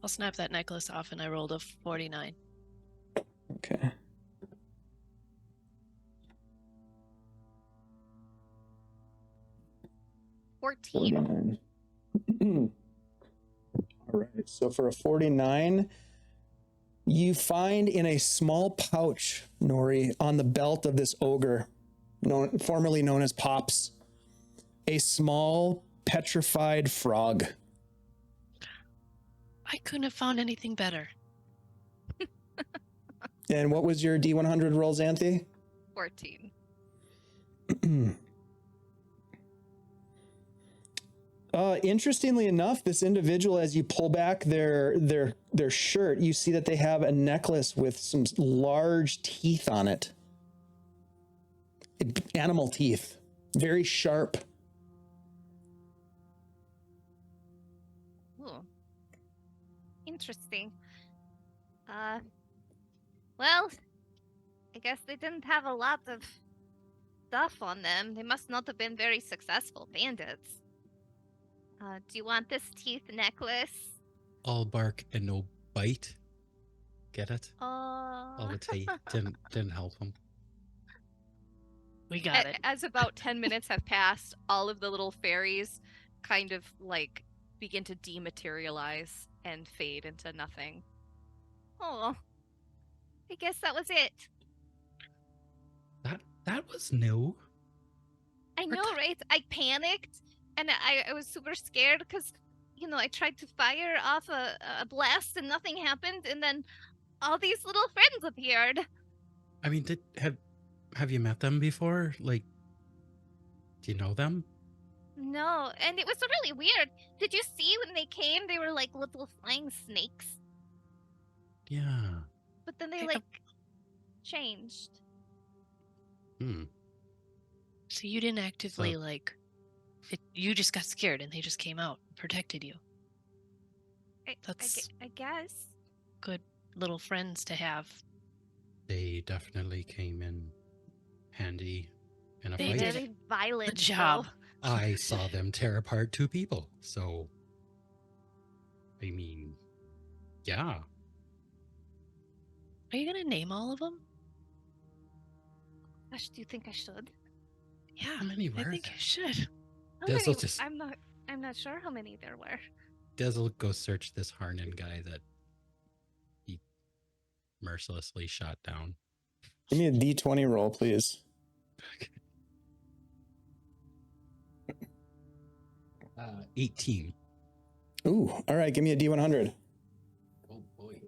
I'll snap that necklace off, and I rolled a 49. Okay. $14. 49. All right. So for a 49, you find in a small pouch, Nori, on the belt of this ogre, formerly known as Pops, a small petrified frog. I couldn't have found anything better. And what was your D100 roll, Xanthi? 14. Interestingly enough, this individual, as you pull back their shirt, you see that they have a necklace with some large teeth on it. Animal teeth, very sharp. Ooh. Interesting. Well, I guess they didn't have a lot of stuff on them. They must not have been very successful bandits. Do you want this teeth necklace? All bark and no bite. Get it? Oh. All the teeth didn't help him. We got it. As about 10 minutes have passed, all of the little fairies kind of like begin to dematerialize and fade into nothing. Oh, I guess that was it. That was new. I know, right? I panicked and I was super scared because, I tried to fire off a blast and nothing happened. And then all these little friends appeared. I mean, have you met them before? Like, do you know them? No, and it was really weird. Did you see when they came? They were like little flying snakes. Yeah. But then they changed. So you didn't actively you just got scared and they just came out and protected you. That's I guess. good little friends to have. They definitely came in handy in a They fight. did. Very violent. Good job. though. I saw them tear apart 2 people. So, I mean, yeah. Are you gonna name all of them? Gosh, do you think I should? Yeah, How many were I think there? you should. How This many- will just- I'm not sure how many there were. Des will go search this Harnan guy that he mercilessly shot down. Give me a D20 roll, please. 18. Ooh, all right. Give me a D100. Oh boy.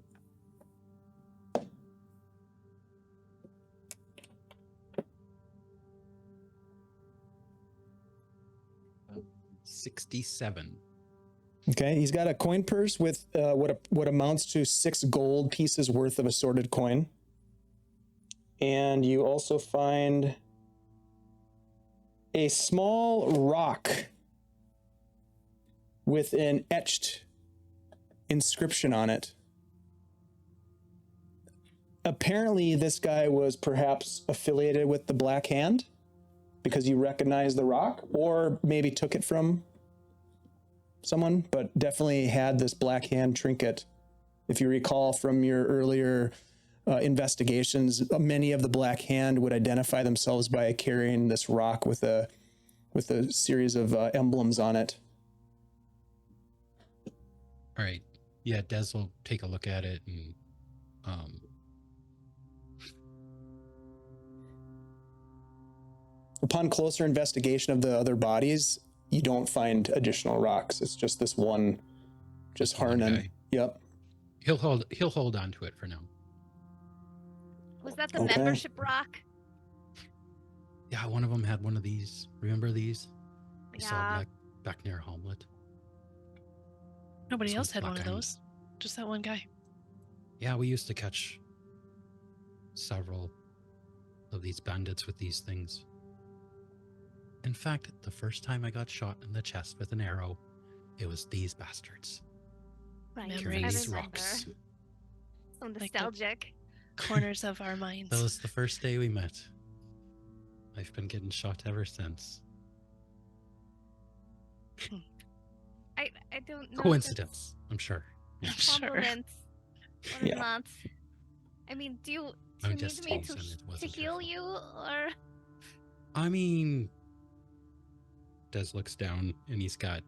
67. Okay, he's got a coin purse with what amounts to 6 gold pieces worth of assorted coin. And you also find a small rock with an etched inscription on it. Apparently, this guy was perhaps affiliated with the Black Hand because you recognize the rock, or maybe took it from someone, but definitely had this Black Hand trinket. If you recall from your earlier investigations, many of the Black Hand would identify themselves by carrying this rock with a series of emblems on it. All right. Yeah, Des will take a look at it and upon closer investigation of the other bodies, you don't find additional rocks. It's just this one, just Harnan. guy. Yep. He'll hold on to it for now. Was that the Okay. membership rock? Yeah, one of them had one of these. Remember these? We saw Yeah. back near Hamlet. Nobody Some else had one black of ends. those. Just that one guy. Yeah, we used to catch several of these bandits with these things. In fact, the first time I got shot in the chest with an arrow, it was these bastards Right. carrying Memories. these remember. rocks. So Like the- nostalgic. Corners of our minds. That was the first day we met. I've been getting shot ever since. I don't know. Coincidence, I'm sure. I'm sure. Compliments. What Yeah. not. I mean, do you I'm need just me teasing, it to wasn't her heal fault. you, or? I mean, Des looks down and he's got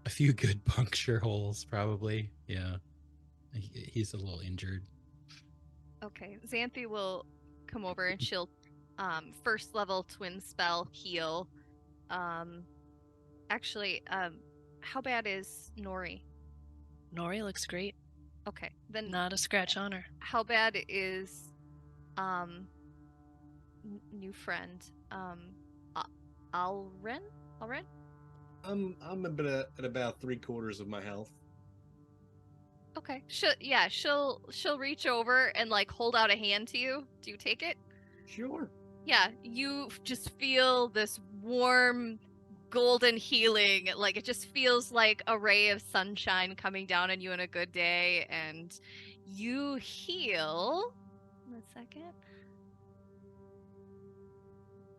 a few good puncture holes, probably. Yeah. He's a little injured. Okay, Xanthi will come over and she'll first level twin spell heal. Actually, how bad is Nori? Nori looks great. Okay, then Not a scratch on her. how bad is new friend Alren? I'm at about 3/4 of my health. Okay. She'll reach over and like hold out a hand to you. Do you take it? Sure. Yeah, you just feel this warm golden healing. Like it just feels like a ray of sunshine coming down on you on a good day, and you heal. 1 second.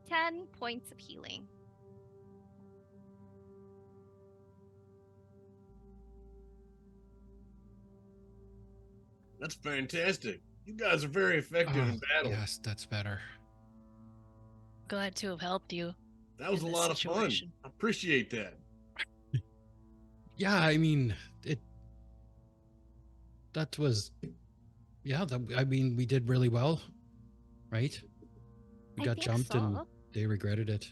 10 points of healing. That's fantastic. You guys are very effective in battle. Yes, that's better. Glad to have helped you. That was a in this lot of fun. situation. I appreciate that. Yeah, I mean, that was, yeah, I mean, we did really well, right? We I got think jumped and so. they regretted it.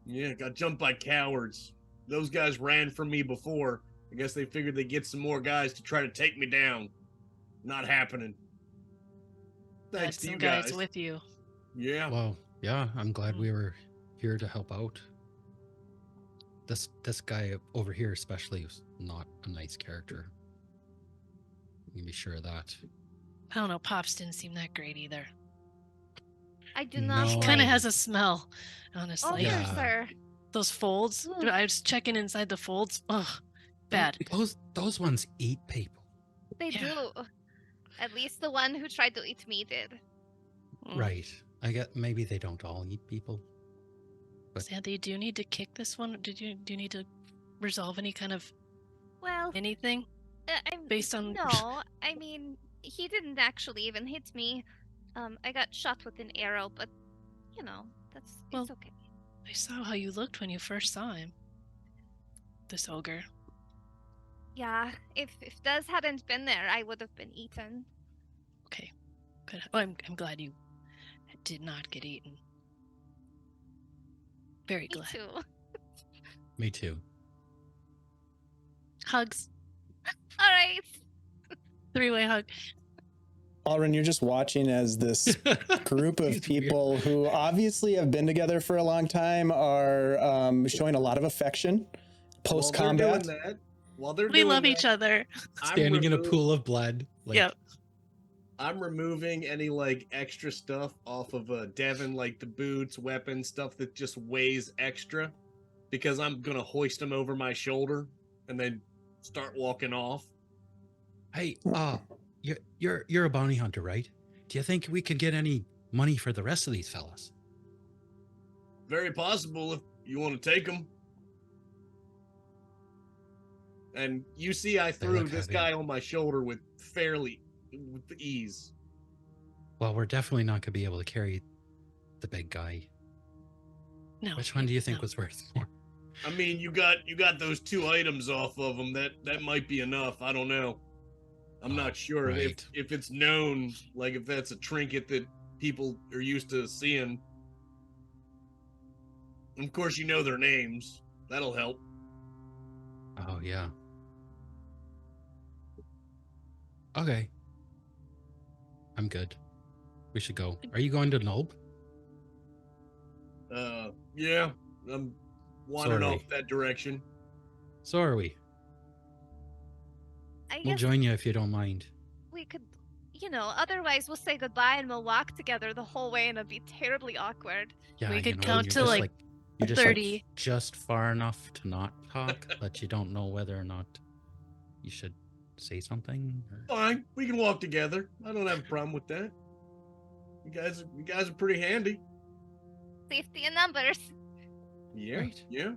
Yeah, got jumped by cowards. Those guys ran from me before. I guess they figured they'd get some more guys to try to take me down. Not happening. Thanks Had to some you guys guys. with you. Yeah. Well, yeah, I'm glad we were here to help out. This guy over here especially is not a nice character. You can be sure of that. I don't know. Pops didn't seem that great either. I do not No. Kind of like. has a smell, Oh, honestly. here, Yeah. sir. Those folds. Ugh. I was checking inside the folds. Ugh, bad. Those ones eat people. They Yeah. do. At least the one who tried to eat me did. Right. I get maybe they don't all eat people. But Sandy, do you need to kick this one? Do you need to resolve any kind of Well, anything? I'm Based on- no. I mean, he didn't actually even hit me. I got shot with an arrow, but you know, it's Well- okay. I saw how you looked when you first saw him. This ogre. Yeah, if Des hadn't been there, I would have been eaten. Okay, good. Oh, I'm glad you did not get eaten. Very Me glad. too. me too. Hugs. All right. 3-way hug. Alrin, you're just watching as this group of He's weird. people who obviously have been together for a long time are showing a lot of affection post combat. While they're We doing love that, each other. I'm Standing in a remo- pool of blood. Like, Yep. I'm removing any like extra stuff off of Devin, like the boots, weapons, stuff that just weighs extra, because I'm gonna hoist them over my shoulder and then start walking off. Hey, you're a bounty hunter, right? Do you think we could get any money for the rest of these fellas? Very possible if you want to take them. And you see, I threw look this heavy. guy on my shoulder with ease. Well, we're definitely not gonna be able to carry the big guy. No. Which one do you think no. was worth more? I mean, you got those 2 items off of them. That might be enough. I don't know. I'm Oh, not sure right. if it's known, like if that's a trinket that people are used to seeing. And of course, you know their names. That'll help. Oh yeah. Okay. I'm good. We should go. Are you going to Nulb? Yeah, I'm wandering Sorry. off that direction. So are we. I We'll guess join you if you don't mind. we could, otherwise we'll say goodbye and we'll walk together the whole way and it'll be terribly awkward. Yeah, We you could know, count you're to, just like, you're just 30. just far enough to not talk, but you don't know whether or not you should say something. Or... Fine, we can walk together. I don't have a problem with that. You guys are pretty handy. Safety in numbers. Yeah, Right. yeah.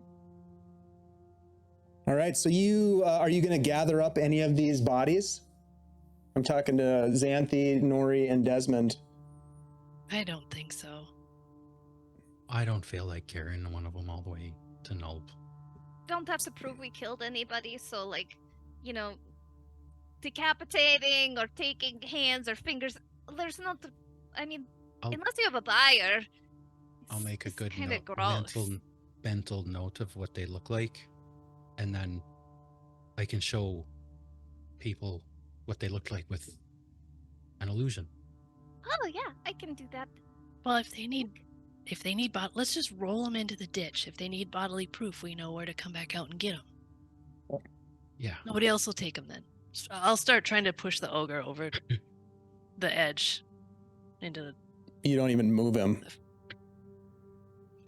All right, so you are you going to gather up any of these bodies? I'm talking to Xanthi, Nori, and Desmond. I don't think so. I don't feel like carrying one of them all the way to Nulb. Don't have to prove we killed anybody, so like, you know, decapitating or taking hands or fingers, there's not, I mean, unless you have a buyer. I'll make a good kind of note, gross. mental note of what they look like, and then I can show people what they look like with an illusion. Oh yeah, I can do that. Well, if they need let's just roll them into the ditch. If they need bodily proof, we know where to come back out and get them. Yeah. Nobody else will take them then. I'll start trying to push the ogre over the edge into the... You don't even move him.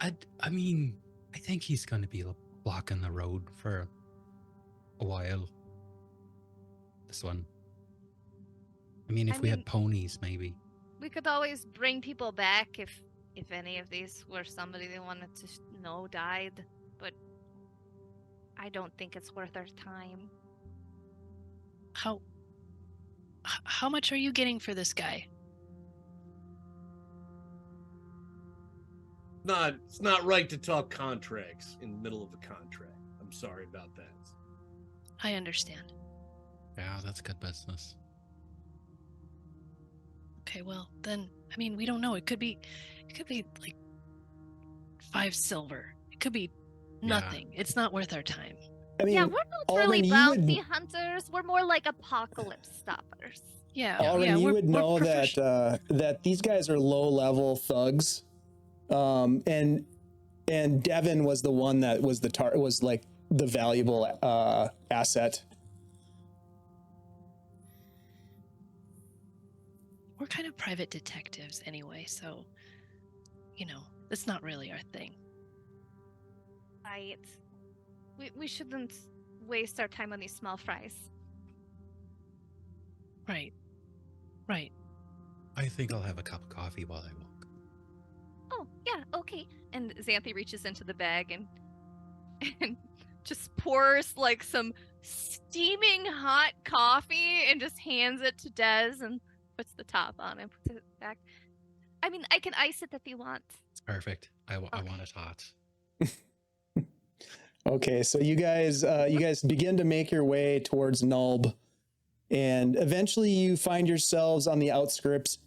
I mean, I think he's going to be blocking the road for a while. This one. I mean, if we had ponies, maybe. We could always bring people back if any of these were somebody they wanted to know died, but I don't think it's worth our time. How much are you getting for this guy? It's not right to talk contracts in the middle of a contract. I'm sorry about that. I understand. Yeah, that's good business. Okay, well then, I mean, we don't know. It could be like 5 silver. It could be nothing. Yeah. It's not worth our time. I mean, yeah, we're not really bounty hunters. We're more like apocalypse stoppers. Yeah, Alrin, you would know that these guys are low-level thugs, and Devin was the one that was was like the valuable asset. We're kind of private detectives anyway, so you know, it's not really our thing. Right. We shouldn't waste our time on these small fries. Right. I think I'll have a cup of coffee while I walk. Oh, yeah, okay. And Xanthi reaches into the bag and just pours like some steaming hot coffee and just hands it to Des and puts the top on and puts it back. I mean, I can ice it if you want. It's perfect. I want it hot. Okay, so you guys begin to make your way towards Nulb, and eventually you find yourselves on the outskirts.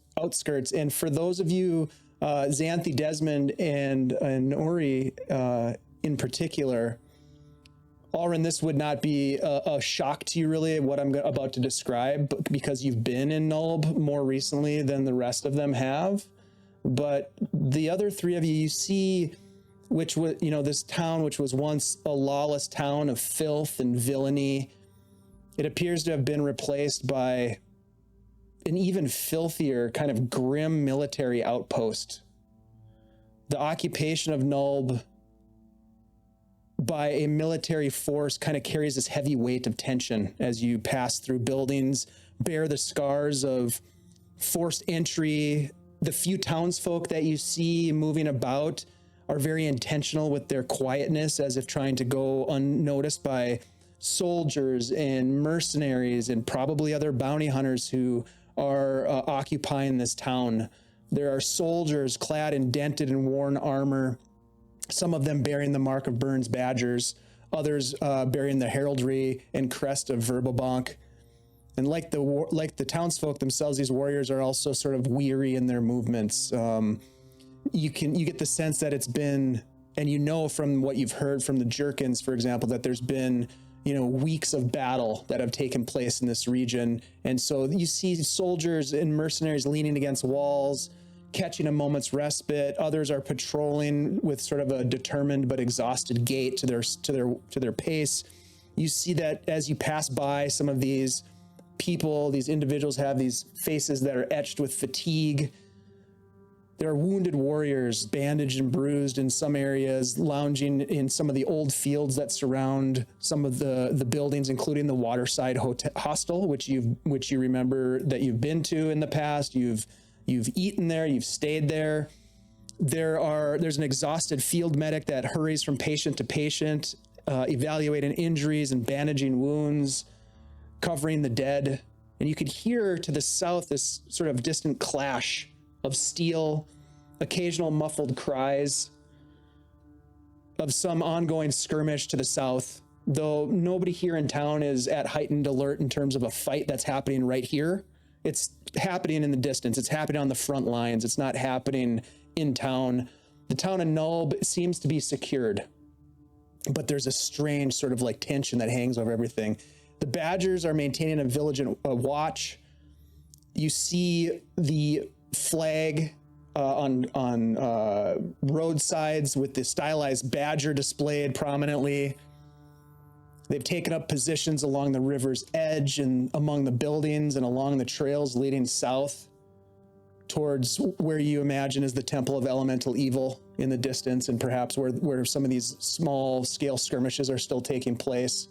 And for those of you, Xanthi, Desmond, and Nori in particular, Alrin, this would not be a shock to you really, what I'm about to describe, because you've been in Nulb more recently than the rest of them have. But the other three of you see, which was, you know, this town, which was once a lawless town of filth and villainy, it appears to have been replaced by an even filthier, kind of grim military outpost. The occupation of Nulb by a military force kind of carries this heavy weight of tension as you pass through buildings, bear the scars of forced entry. The few townsfolk that you see moving about are very intentional with their quietness, as if trying to go unnoticed by soldiers and mercenaries and probably other bounty hunters who are occupying this town. There are soldiers clad in dented and worn armor, some of them bearing the mark of Burns badgers, others bearing the heraldry and crest of Verbobonk. And like the townsfolk themselves, these warriors are also sort of weary in their movements. You get the sense that it's been, and you know from what you've heard from the Jerkins, for example, that there's been, you know, weeks of battle that have taken place in this region. And so you see soldiers and mercenaries leaning against walls, catching a moment's respite. Others are patrolling with sort of a determined but exhausted gait to their pace. You see that as you pass by some of these people, these individuals have these faces that are etched with fatigue. There are wounded warriors, bandaged and bruised in some areas, lounging in some of the old fields that surround some of the buildings, including the Waterside Hostel, which you remember that you've been to in the past. You've eaten there, you've stayed there. There's an exhausted field medic that hurries from patient to patient, evaluating injuries and bandaging wounds, covering the dead. And you could hear to the south this sort of distant clash of steel, occasional muffled cries of some ongoing skirmish to the south, though nobody here in town is at heightened alert in terms of a fight that's happening right here. It's happening in the distance. It's happening on the front lines. It's not happening in town. The town of Nulb seems to be secured, but there's a strange sort of like tension that hangs over everything. The Badgers are maintaining a vigilant watch. You see the flag on roadsides with the stylized badger displayed prominently. They've taken up positions along the river's edge and among the buildings and along the trails leading south towards where you imagine is the Temple of Elemental Evil in the distance, and perhaps where some of these small scale skirmishes are still taking place.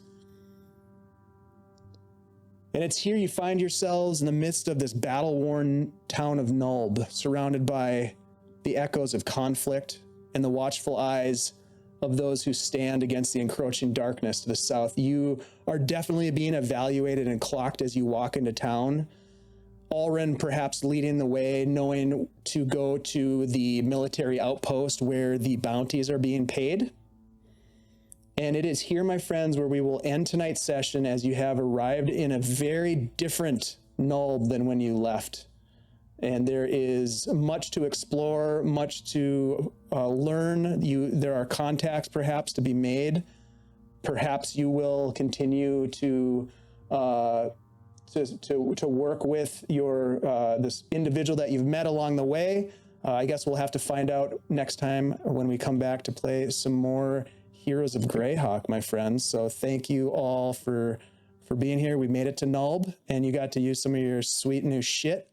And it's here you find yourselves in the midst of this battle-worn town of Nulb, surrounded by the echoes of conflict and the watchful eyes of those who stand against the encroaching darkness to the south. You are definitely being evaluated and clocked as you walk into town. Alren perhaps leading the way, knowing to go to the military outpost where the bounties are being paid. And it is here, my friends, where we will end tonight's session, as you have arrived in a very different Nulb than when you left. And there is much to explore, much to learn. There are contacts perhaps to be made. Perhaps you will continue to work with your this individual that you've met along the way. I guess we'll have to find out next time when we come back to play some more Heroes of Greyhawk, my friends. So thank you all for being here. We made it to Nulb, and you got to use some of your sweet new shit,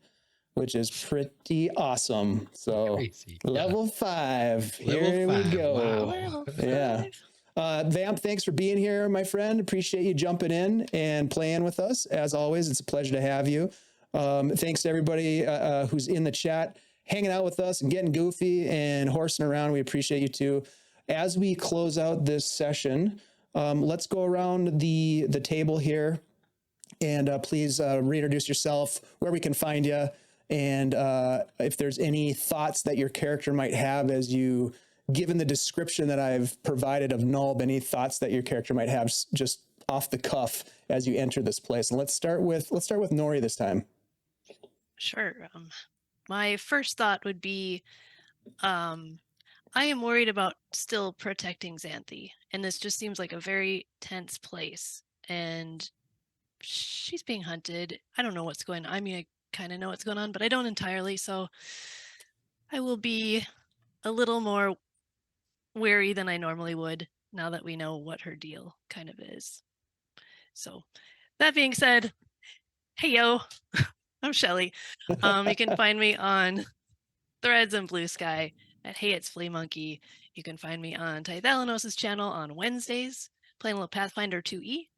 which is pretty awesome. So Crazy. level 5. Level Here 5. we go. Wow. Level Yeah. 5. Vamp, thanks for being here, my friend. Appreciate you jumping in and playing with us. As always, it's a pleasure to have you. Thanks to everybody who's in the chat, hanging out with us and getting goofy and horsing around. We appreciate you too. As we close out this session, let's go around the table here, and please reintroduce yourself, where we can find you, and if there's any thoughts that your character might have as you, given the description that I've provided of Nulb, any thoughts that your character might have just off the cuff as you enter this place. And let's start with Nori this time. Sure. My first thought would be, I am worried about still protecting Xanthi, and this just seems like a very tense place, and she's being hunted. I don't know what's going on. I mean, I kind of know what's going on, but I don't entirely, so I will be a little more wary than I normally would now that we know what her deal kind of is. So that being said, hey yo, I'm Shelly. You can find me on Threads and Blue Sky at Hey It's Flea Monkey. You can find me on Tythalanos' channel on Wednesdays, playing a little Pathfinder 2E,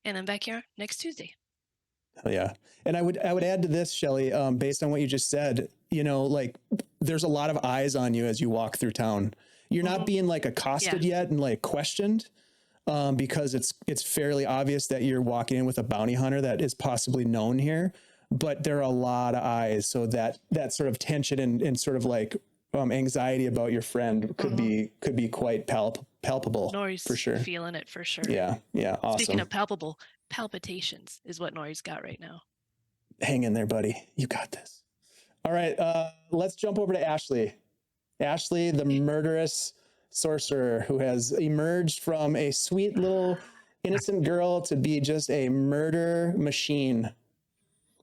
and I'm back here next Tuesday. Oh, yeah. And I would add to this, Shelly, based on what you just said, like there's a lot of eyes on you as you walk through town. You're not being like accosted yet and like questioned, because it's fairly obvious that you're walking in with a bounty hunter that is possibly known here, but there are a lot of eyes. So that sort of tension and sort of like anxiety about your friend could be quite palpable. Nori's for sure. feeling it for sure. Yeah. Awesome. Speaking of palpable, palpitations is what Nori's got right now. Hang in there, buddy. You got this. All right. Let's jump over to Ashley. Ashley, the murderous sorcerer who has emerged from a sweet little innocent girl to be just a murder machine.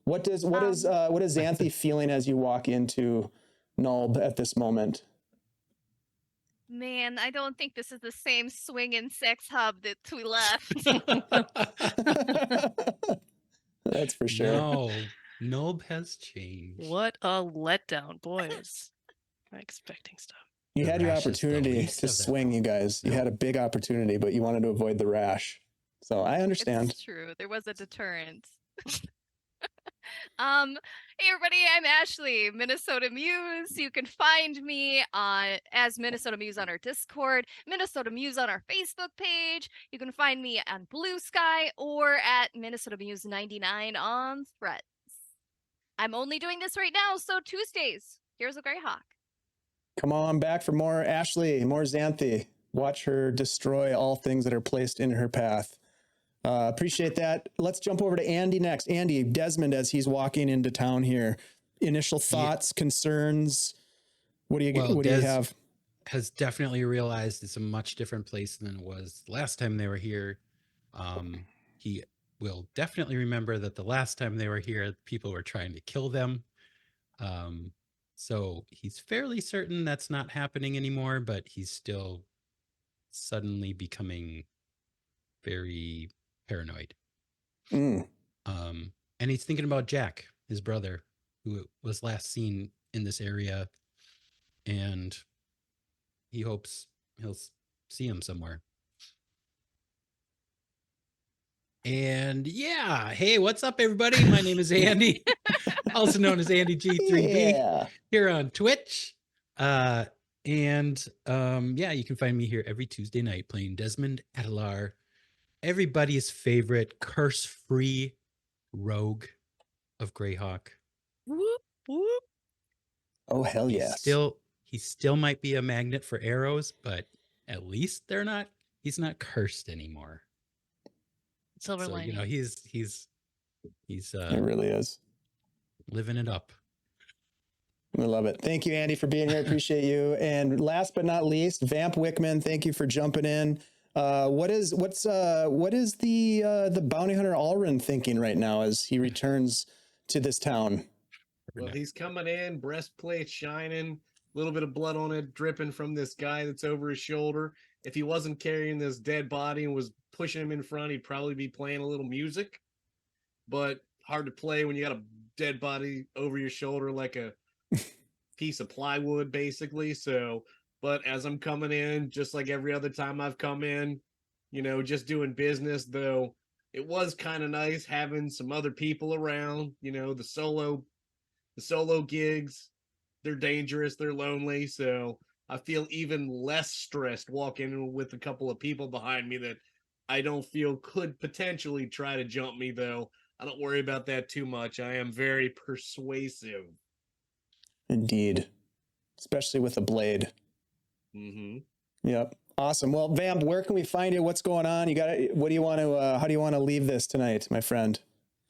What is Xanthi feeling as you walk into Nulb at this moment? Man, I don't think this is the same swinging sex hub that we left. That's for sure. No, Nulb has changed. What a letdown, boys. I'm expecting stuff. You The had your rash is the opportunity least to of their swing, you guys. You had a big opportunity, but you wanted to avoid the rash. So I understand. It's true. There was a deterrent. Hey everybody, I'm Ashley, Minnesota Muse. You can find me on as Minnesota Muse on our Discord, Minnesota Muse on our Facebook page. You can find me on Blue Sky or at Minnesota Muse 99 on Threads. I'm only doing this right now, so Tuesdays, Heroes of Greyhawk. Come on back for more Ashley, more Xanthi. Watch her destroy all things that are placed in her path. Appreciate that. Let's jump over to Andy next. Andy, Desmond, as he's walking into town here, initial thoughts, concerns. What do you have? Has definitely realized it's a much different place than it was last time they were here. He will definitely remember that the last time they were here, people were trying to kill them. So he's fairly certain that's not happening anymore, but he's still suddenly becoming very paranoid. And he's thinking about Jack, his brother, who was last seen in this area, and he hopes he'll see him somewhere. And yeah, hey, what's up, everybody? My name is Andy, also known as Andy G3D, here on Twitch. Yeah, you can find me here every Tuesday night playing Desmond Adelar, everybody's favorite curse-free rogue of Greyhawk. Whoop, whoop. Oh, hell yes. He still might be a magnet for arrows, but at least he's not cursed anymore. Silver lining. You know, he's it really is living it up. I love it. Thank you, Andy, for being here. Appreciate you. And last but not least, Vamp Wickman, thank you for jumping in. What is the bounty hunter Alrin thinking right now as he returns to this town? Well, he's coming in, breastplate shining, a little bit of blood on it dripping from this guy that's over his shoulder. If he wasn't carrying this dead body and was pushing him in front, he'd probably be playing a little music. But hard to play when you got a dead body over your shoulder like a piece of plywood, basically. So, but as I'm coming in, just like every other time I've come in, you know, just doing business, though it was kind of nice having some other people around. You know, the solo gigs, they're dangerous, they're lonely, so I feel even less stressed walking in with a couple of people behind me that I don't feel could potentially try to jump me, though. I don't worry about that too much. I am very persuasive. Indeed. Especially with a blade. Mm-hmm. Yep. Awesome. Well, Vamp, where can we find you? What's going on? How do you want to leave this tonight, my friend?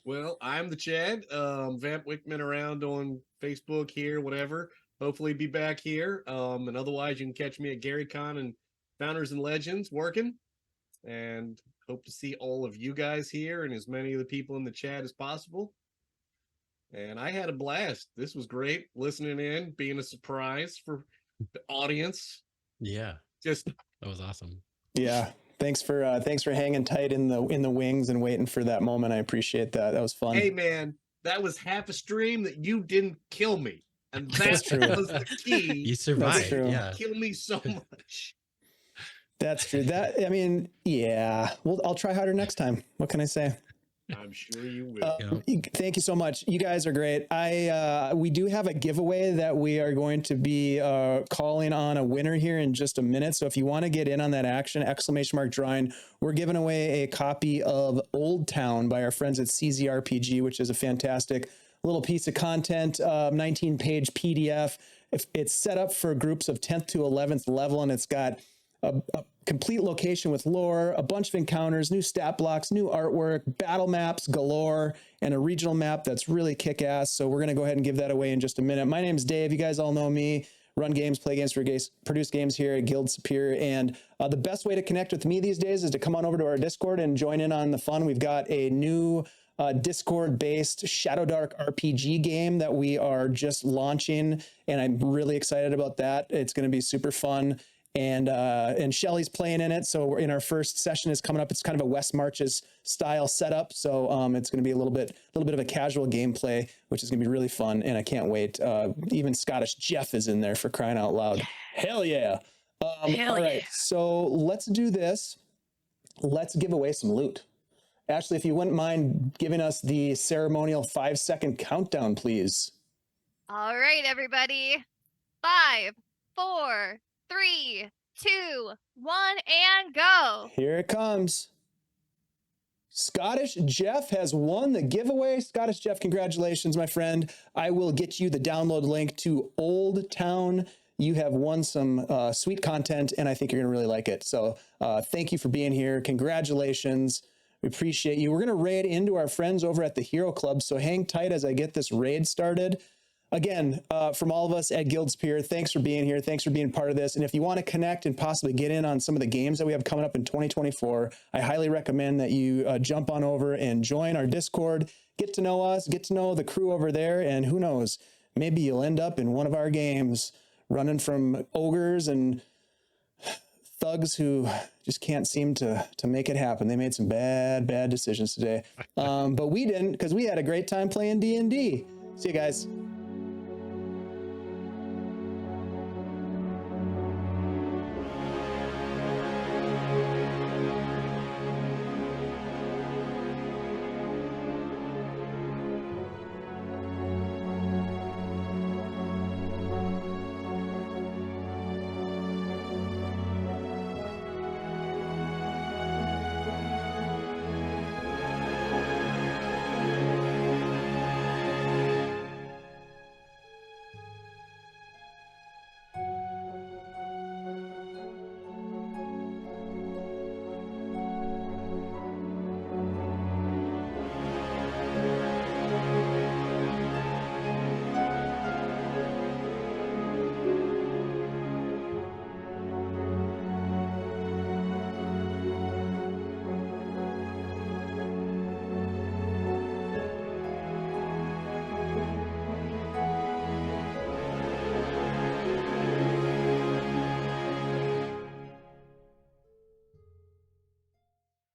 Well, I'm the Chad, Vamp Wickman around on Facebook here, whatever. Hopefully be back here. And otherwise you can catch me at GaryCon and Founders and Legends working. And hope to see all of you guys here and as many of the people in the chat as possible. And I had a blast. This was great. Listening in, being a surprise for the audience. Yeah. Just that was awesome. Yeah. Thanks for hanging tight in the wings and waiting for that moment. I appreciate that. That was fun. Hey man, that was half a stream that you didn't kill me. And That's true. was the key. You survived. That's true. Yeah. Kill me so much. That's true. Yeah. Well, I'll try harder next time. What can I say? I'm sure you will. Thank you so much. You guys are great. We do have a giveaway that we are going to be calling on a winner here in just a minute. So if you want to get in on that action, ! Drawing, we're giving away a copy of Old Town by our friends at CZRPG, which is a fantastic little piece of content, 19-page PDF. It's set up for groups of 10th to 11th level, and it's got a complete location with lore, a bunch of encounters, new stat blocks, new artwork, battle maps galore, and a regional map that's really kick-ass. So we're going to go ahead and give that away in just a minute. My name's Dave. You guys all know me. Run games, play games, produce games here at Guild Superior. And the best way to connect with me these days is to come on over to our Discord and join in on the fun. We've got a new Discord-based Shadow Dark RPG game that we are just launching, and I'm really excited about that. It's going to be super fun. And Shelly's playing in it. So we're in our first session is coming up. It's kind of a West Marches style setup. So it's going to be a little bit of a casual gameplay, which is going to be really fun. And I can't wait. Even Scottish Jeff is in there, for crying out loud. Yeah. Hell yeah. Hell all right. yeah. So let's do this. Let's give away some loot. Ashley, if you wouldn't mind giving us the ceremonial 5-second countdown, please. All right, everybody. 5, 4, 3, 2, 1, and go. Here it comes. Scottish Jeff has won the giveaway. Scottish Jeff, congratulations, my friend. I will get you the download link to Old Town. You have won some sweet content, and I think you're going to really like it. So thank you for being here. Congratulations. We appreciate you. We're going to raid into our friends over at the Hero Club, so hang tight as I get this raid started. Again, from all of us at Guildspeer, thanks for being here. Thanks for being part of this. And if you want to connect and possibly get in on some of the games that we have coming up in 2024, I highly recommend that you jump on over and join our Discord, get to know us, get to know the crew over there, and who knows, maybe you'll end up in one of our games running from ogres and thugs who just can't seem to make it happen. They made some bad decisions today. But we didn't, because we had a great time playing D&D. See you guys.